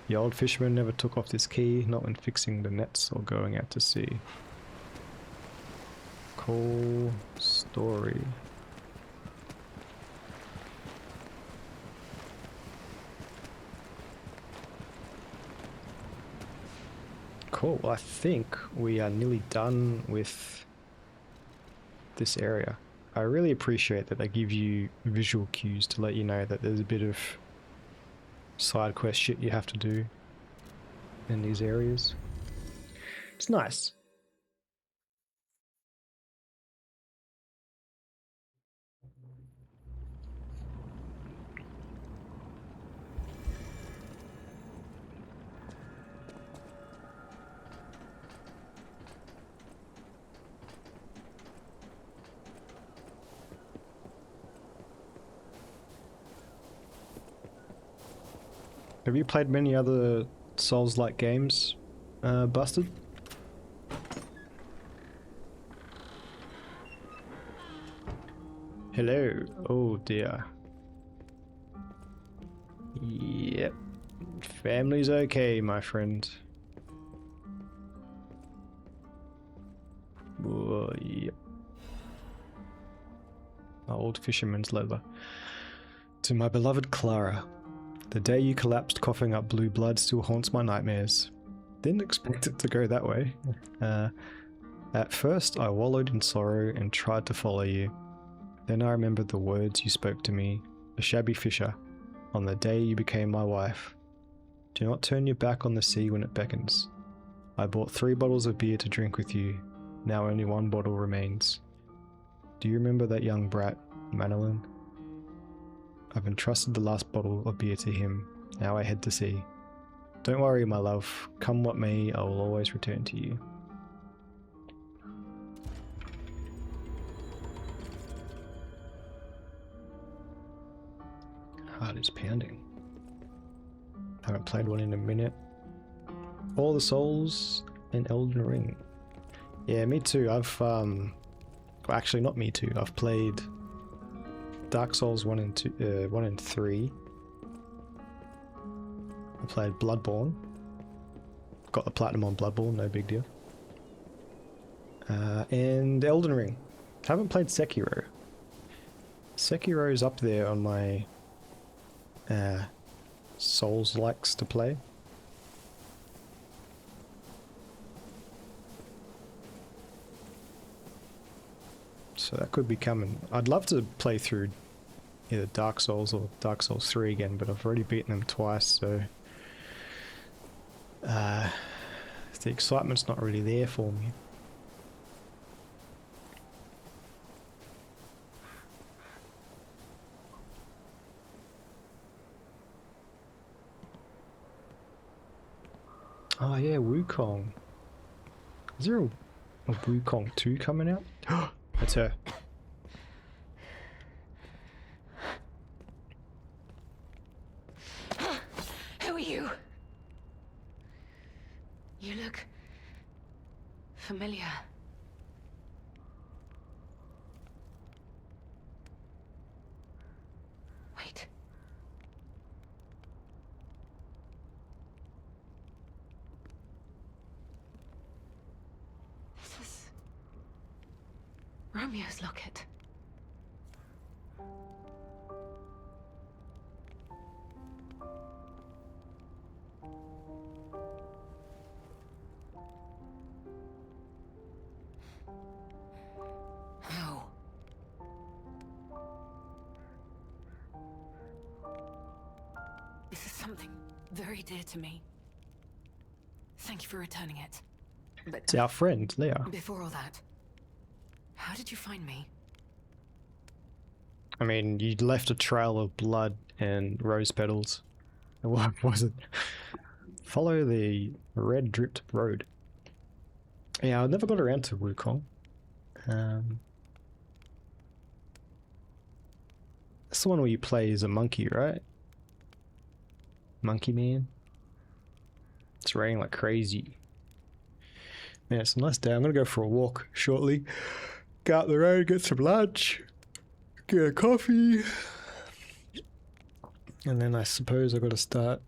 The old fisherman never took off this key, not when fixing the nets or going out to sea. Cool story. Cool, well, I think we are nearly done with this area. I really appreciate that they give you visual cues to let you know that there's a bit of side quest shit you have to do in these areas. It's nice. Have you played many other Souls-like games, Busted? Hello. Oh dear. Yep. Family's okay, my friend. Oh, yep. Old fisherman's leather. To my beloved Clara. The day you collapsed coughing up blue blood still haunts my nightmares. Didn't expect it to go that way. At first I wallowed in sorrow and tried to follow you. Then I remembered the words you spoke to me, a shabby fisher, on the day you became my wife. Do not turn your back on the sea when it beckons. I bought 3 bottles of beer to drink with you. Now only 1 bottle remains. Do you remember that young brat, Manolin? I've entrusted the last bottle of beer to him. Now I head to sea. Don't worry, my love. Come what may, I will always return to you. Heart is pounding. Haven't played one in a minute. All the Souls and Elden Ring. Yeah, me too. Well, actually not me too. I've played Dark Souls 1 and 2, 1 and 3. I played Bloodborne. got the platinum on Blood Bowl, no big deal. And Elden Ring. Haven't played Sekiro. Sekiro's up there on my Souls likes to play. So that could be coming. I'd love to play through either Dark Souls or Dark Souls 3 again, but I've already beaten them twice, so the excitement's not really there for me. Oh yeah, Wukong. Is there a Wukong 2 coming out? That's her. Who are you? You look familiar. Wait. This is Romeo's locket. How? This is something very dear to me. Thank you for returning it. But It's our friend, Leo. before all that, how did you find me? I mean, you left a trail of blood and rose petals. What was it? Follow the red dripped road. Yeah, I never got around to Wukong. That's the one where you play as a monkey, right? Monkey Man. It's raining like crazy. Man, it's a nice day. I'm gonna go for a walk shortly. Go out the road, get some lunch, get a coffee, and then I suppose I gotta start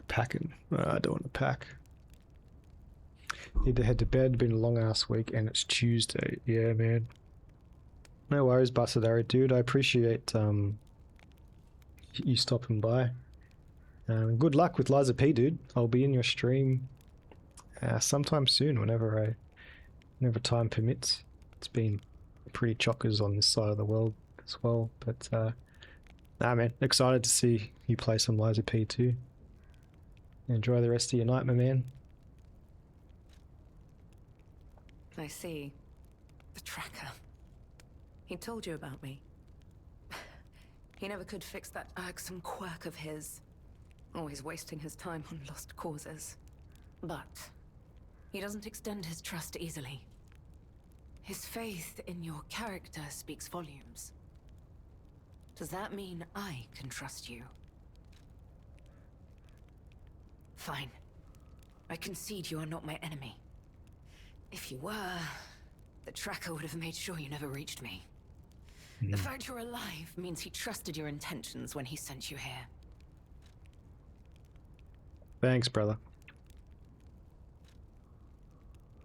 packing. I don't want to pack. Need to head to bed. Been a long ass week, and it's Tuesday. Yeah, man. No worries, Basadari, dude. I appreciate you stopping by. Good luck with Liza P, dude. I'll be in your stream sometime soon, whenever time permits. It's been pretty chockers on this side of the world as well, but nah, man, excited to see you play some Liza P too. Enjoy the rest of your night, my man. I see. The tracker. He told you about me. He never could fix that irksome quirk of his. Always wasting his time on lost causes. But he doesn't extend his trust easily. His faith in your character speaks volumes. Does that mean I can trust you? Fine. I concede you are not my enemy. If you were, the tracker would have made sure you never reached me. The fact you're alive means he trusted your intentions when he sent you here. Thanks, brother.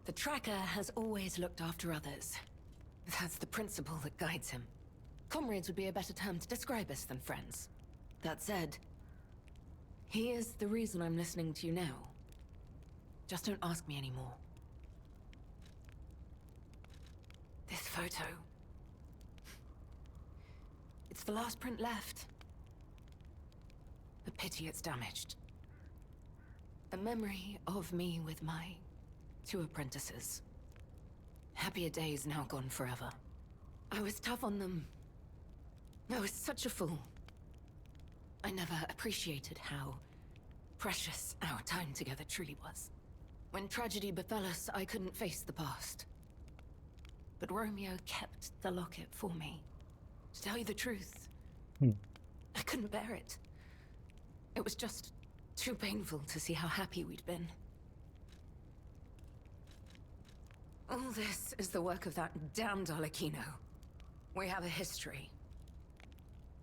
The tracker has always looked after others. That's the principle that guides him. Comrades would be a better term to describe us than friends. That said, he is the reason I'm listening to you now. Just don't ask me anymore. This photo. It's the last print left. A pity it's damaged. A memory of me with my 2 apprentices. Happier days now gone forever. I was tough on them. I was such a fool. I never appreciated how precious our time together truly was. When tragedy befell us, I couldn't face the past. But Romeo kept the locket for me. To tell you the truth, I couldn't bear it. It was just too painful to see how happy we'd been. All this is the work of that damned Arlecchino. We have a history.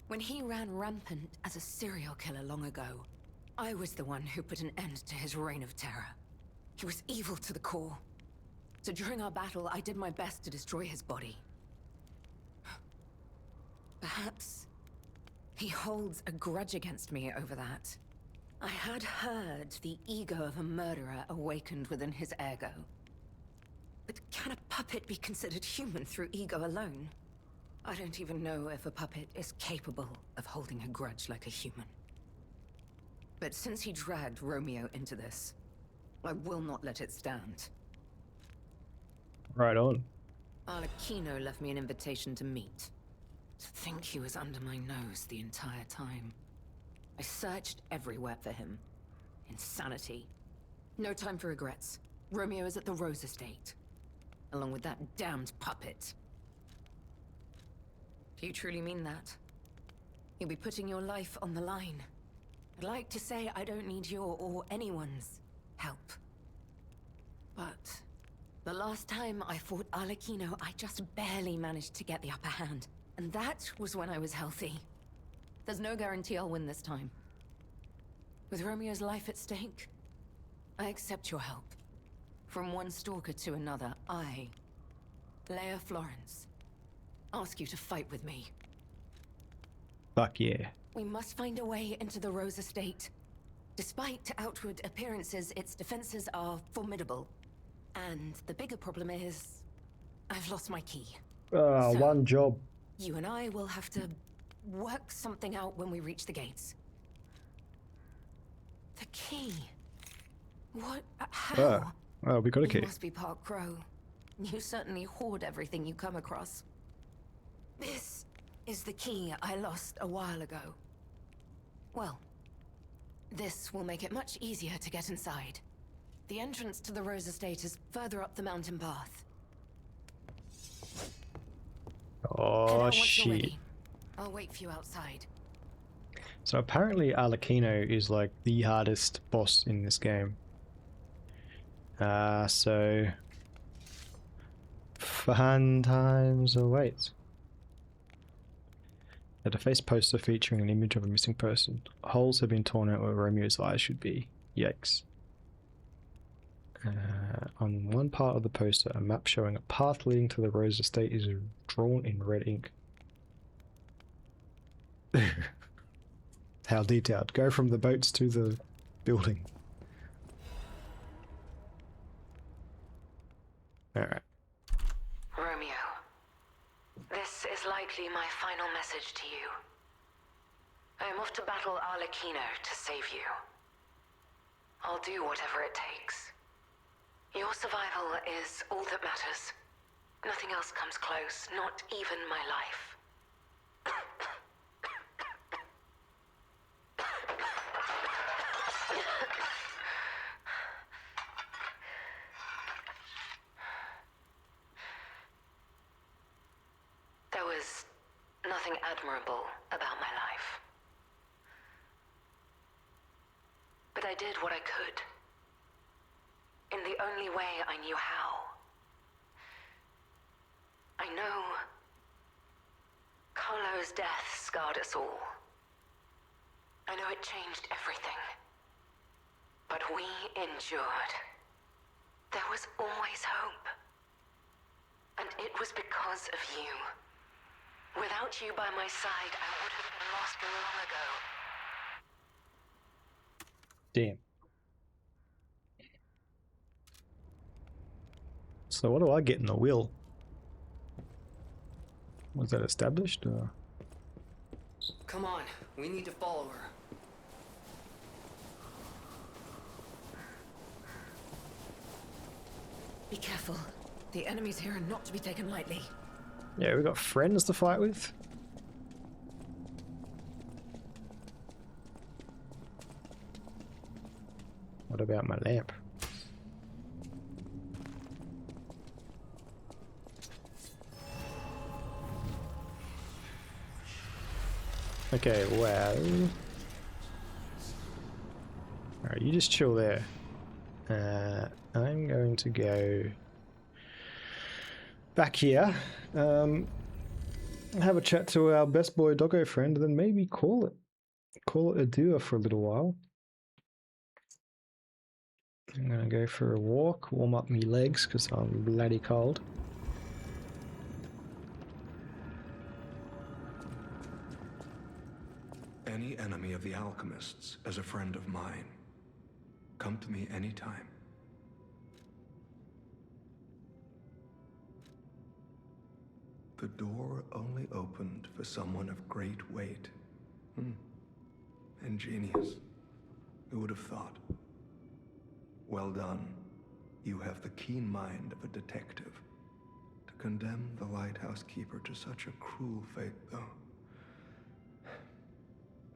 When he ran rampant as a serial killer long ago, I was the one who put an end to his reign of terror. He was evil to the core. So during our battle, I did my best to destroy his body. Perhaps he holds a grudge against me over that. I had heard the ego of a murderer awakened within his ego. But can a puppet be considered human through ego alone? I don't even know if a puppet is capable of holding a grudge like a human. But since he dragged Romeo into this, I will not let it stand. Right on. Arlecchino left me an invitation to meet. To think he was under my nose the entire time. I searched everywhere for him. Insanity. No time for regrets. Romeo is at the Rose Estate. Along with that damned puppet. Do you truly mean that? You'll be putting your life on the line. I'd like to say I don't need your or anyone's help. But the last time I fought Arlecchino, I just barely managed to get the upper hand. And that was when I was healthy. There's no guarantee I'll win this time. With Romeo's life at stake, I accept your help. From one stalker to another, I, Leia Florence, ask you to fight with me. Fuck yeah. We must find a way into the Rose Estate. Despite outward appearances, its defenses are formidable. And the bigger problem is, I've lost my key. So, One job. You and I will have to work something out when we reach the gates. The key? What? How? Oh, we got a key. You must be Park Crow. You certainly hoard everything you come across. This is the key I lost a while ago. Well, this will make it much easier to get inside. The entrance to the Rose Estate is further up the mountain path. Head out Oh once you're shit. ready. I'll wait for you outside. So apparently Arlecchino is like the hardest boss in this game. So fun times await. A defaced poster featuring an image of a missing person. Holes have been torn out where Romeo's eyes should be. Yikes. On one part of the poster, a map showing a path leading to the Rose Estate is drawn in red ink. How detailed. Go from the boats to the building. Alright. Romeo, this is likely my final message to you. I am off to battle Arlecchino to save you. I'll do whatever it takes. Your survival is all that matters. Nothing else comes close, not even my life. There was nothing admirable about my life. But I did what I could. In the only way I knew how. I know Carlo's death scarred us all. I know it changed everything. But we endured. There was always hope. And it was because of you. Without you by my side, I would have been lost long ago. Damn. So what do I get in the will? Was that established? Or? Come on, we need to follow her. Be careful. The enemies here are not to be taken lightly. Yeah, we got friends to fight with. What about my lamp? Okay, well... Alright, you just chill there. I'm going to go back here, have a chat to our best boy doggo friend, and then maybe call it a duo for a little while. I'm gonna go for a walk, warm up my legs because I'm bloody cold. Any enemy of the alchemists is a friend of mine. Come to me anytime. The door only opened for someone of great weight. Ingenious. Who would have thought? Well done. You have the keen mind of a detective. To condemn the lighthouse keeper to such a cruel fate, though.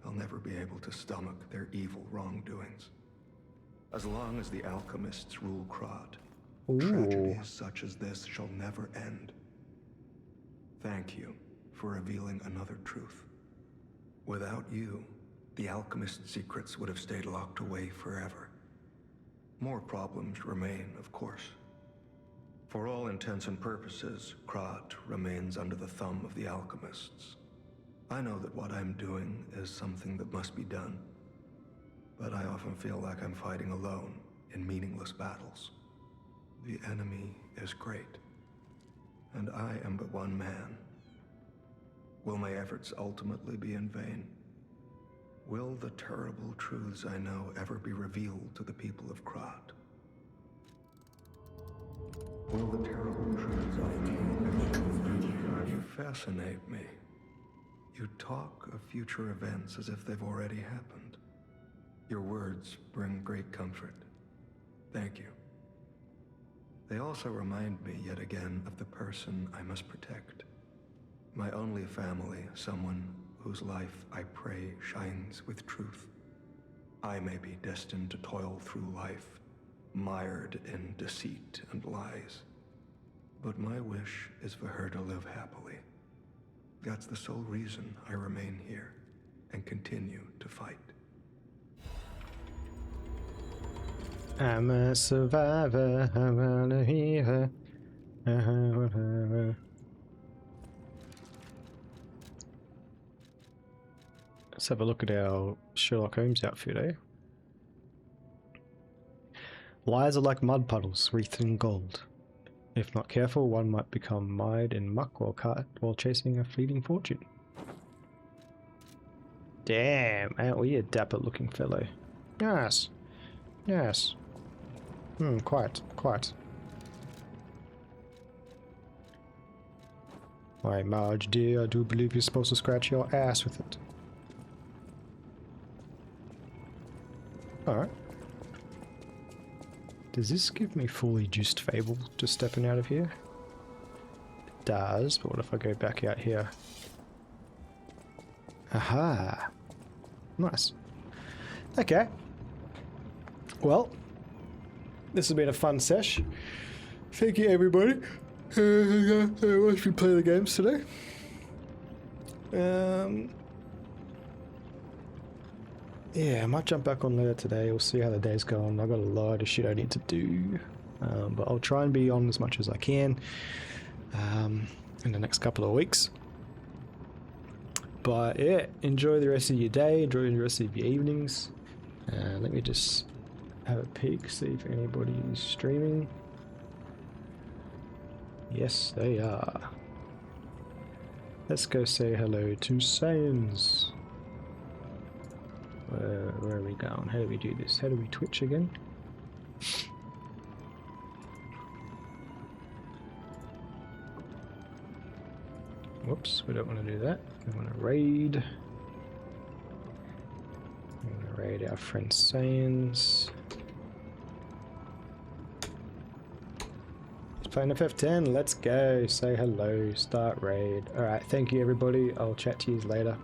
They'll never be able to stomach their evil wrongdoings. As long as the alchemists rule Krod, tragedies such as this shall never end. Thank you for revealing another truth. Without you, the alchemist's secrets would have stayed locked away forever. More problems remain, of course. For all intents and purposes, Krod remains under the thumb of the alchemists. I know that what I'm doing is something that must be done, but I often feel like I'm fighting alone in meaningless battles. The enemy is great, and I am but one man. Will my efforts ultimately be in vain? Will the terrible truths I know ever be revealed to the people of Krod? Will the terrible truths I know? You fascinate me. You talk of future events as if they've already happened. Your words bring great comfort. Thank you. They also remind me yet again of the person I must protect. My only family, someone whose life I pray shines with truth. I may be destined to toil through life, mired in deceit and lies. But my wish is for her to live happily. That's the sole reason I remain here and continue to fight. I'm a survivor, I'm a hero. Let's have a look at our Sherlock Holmes outfit, eh? Lies are like mud puddles wreathed in gold. If not careful, one might become mired in muck while chasing a fleeting fortune. Damn, aren't we a dapper looking fellow? Yes. Yes. Quite. Why, Marge dear, I do believe you're supposed to scratch your ass with it. Alright. Does this give me fully juiced Fable just stepping out of here? It does, but what if I go back out here? Aha! Nice. Okay. Well, this has been a fun sesh. Thank you, everybody. Watch me play the games today. Yeah, I might jump back on later today. We'll see how the day's going. I've got a lot of shit I need to do. But I'll try and be on as much as I can in the next couple of weeks. But yeah, enjoy the rest of your day. Enjoy the rest of your evenings. Let me just have a peek, see if anybody is streaming. Yes, they are. Let's go say hello to Sans. Where are we going? How do we do this? How do we Twitch again? Whoops, we don't want to do that. We want to raid. We want to raid our friend Sans. He's playing FF10. Let's go. Say hello. Start raid. Alright, thank you everybody. I'll chat to you later.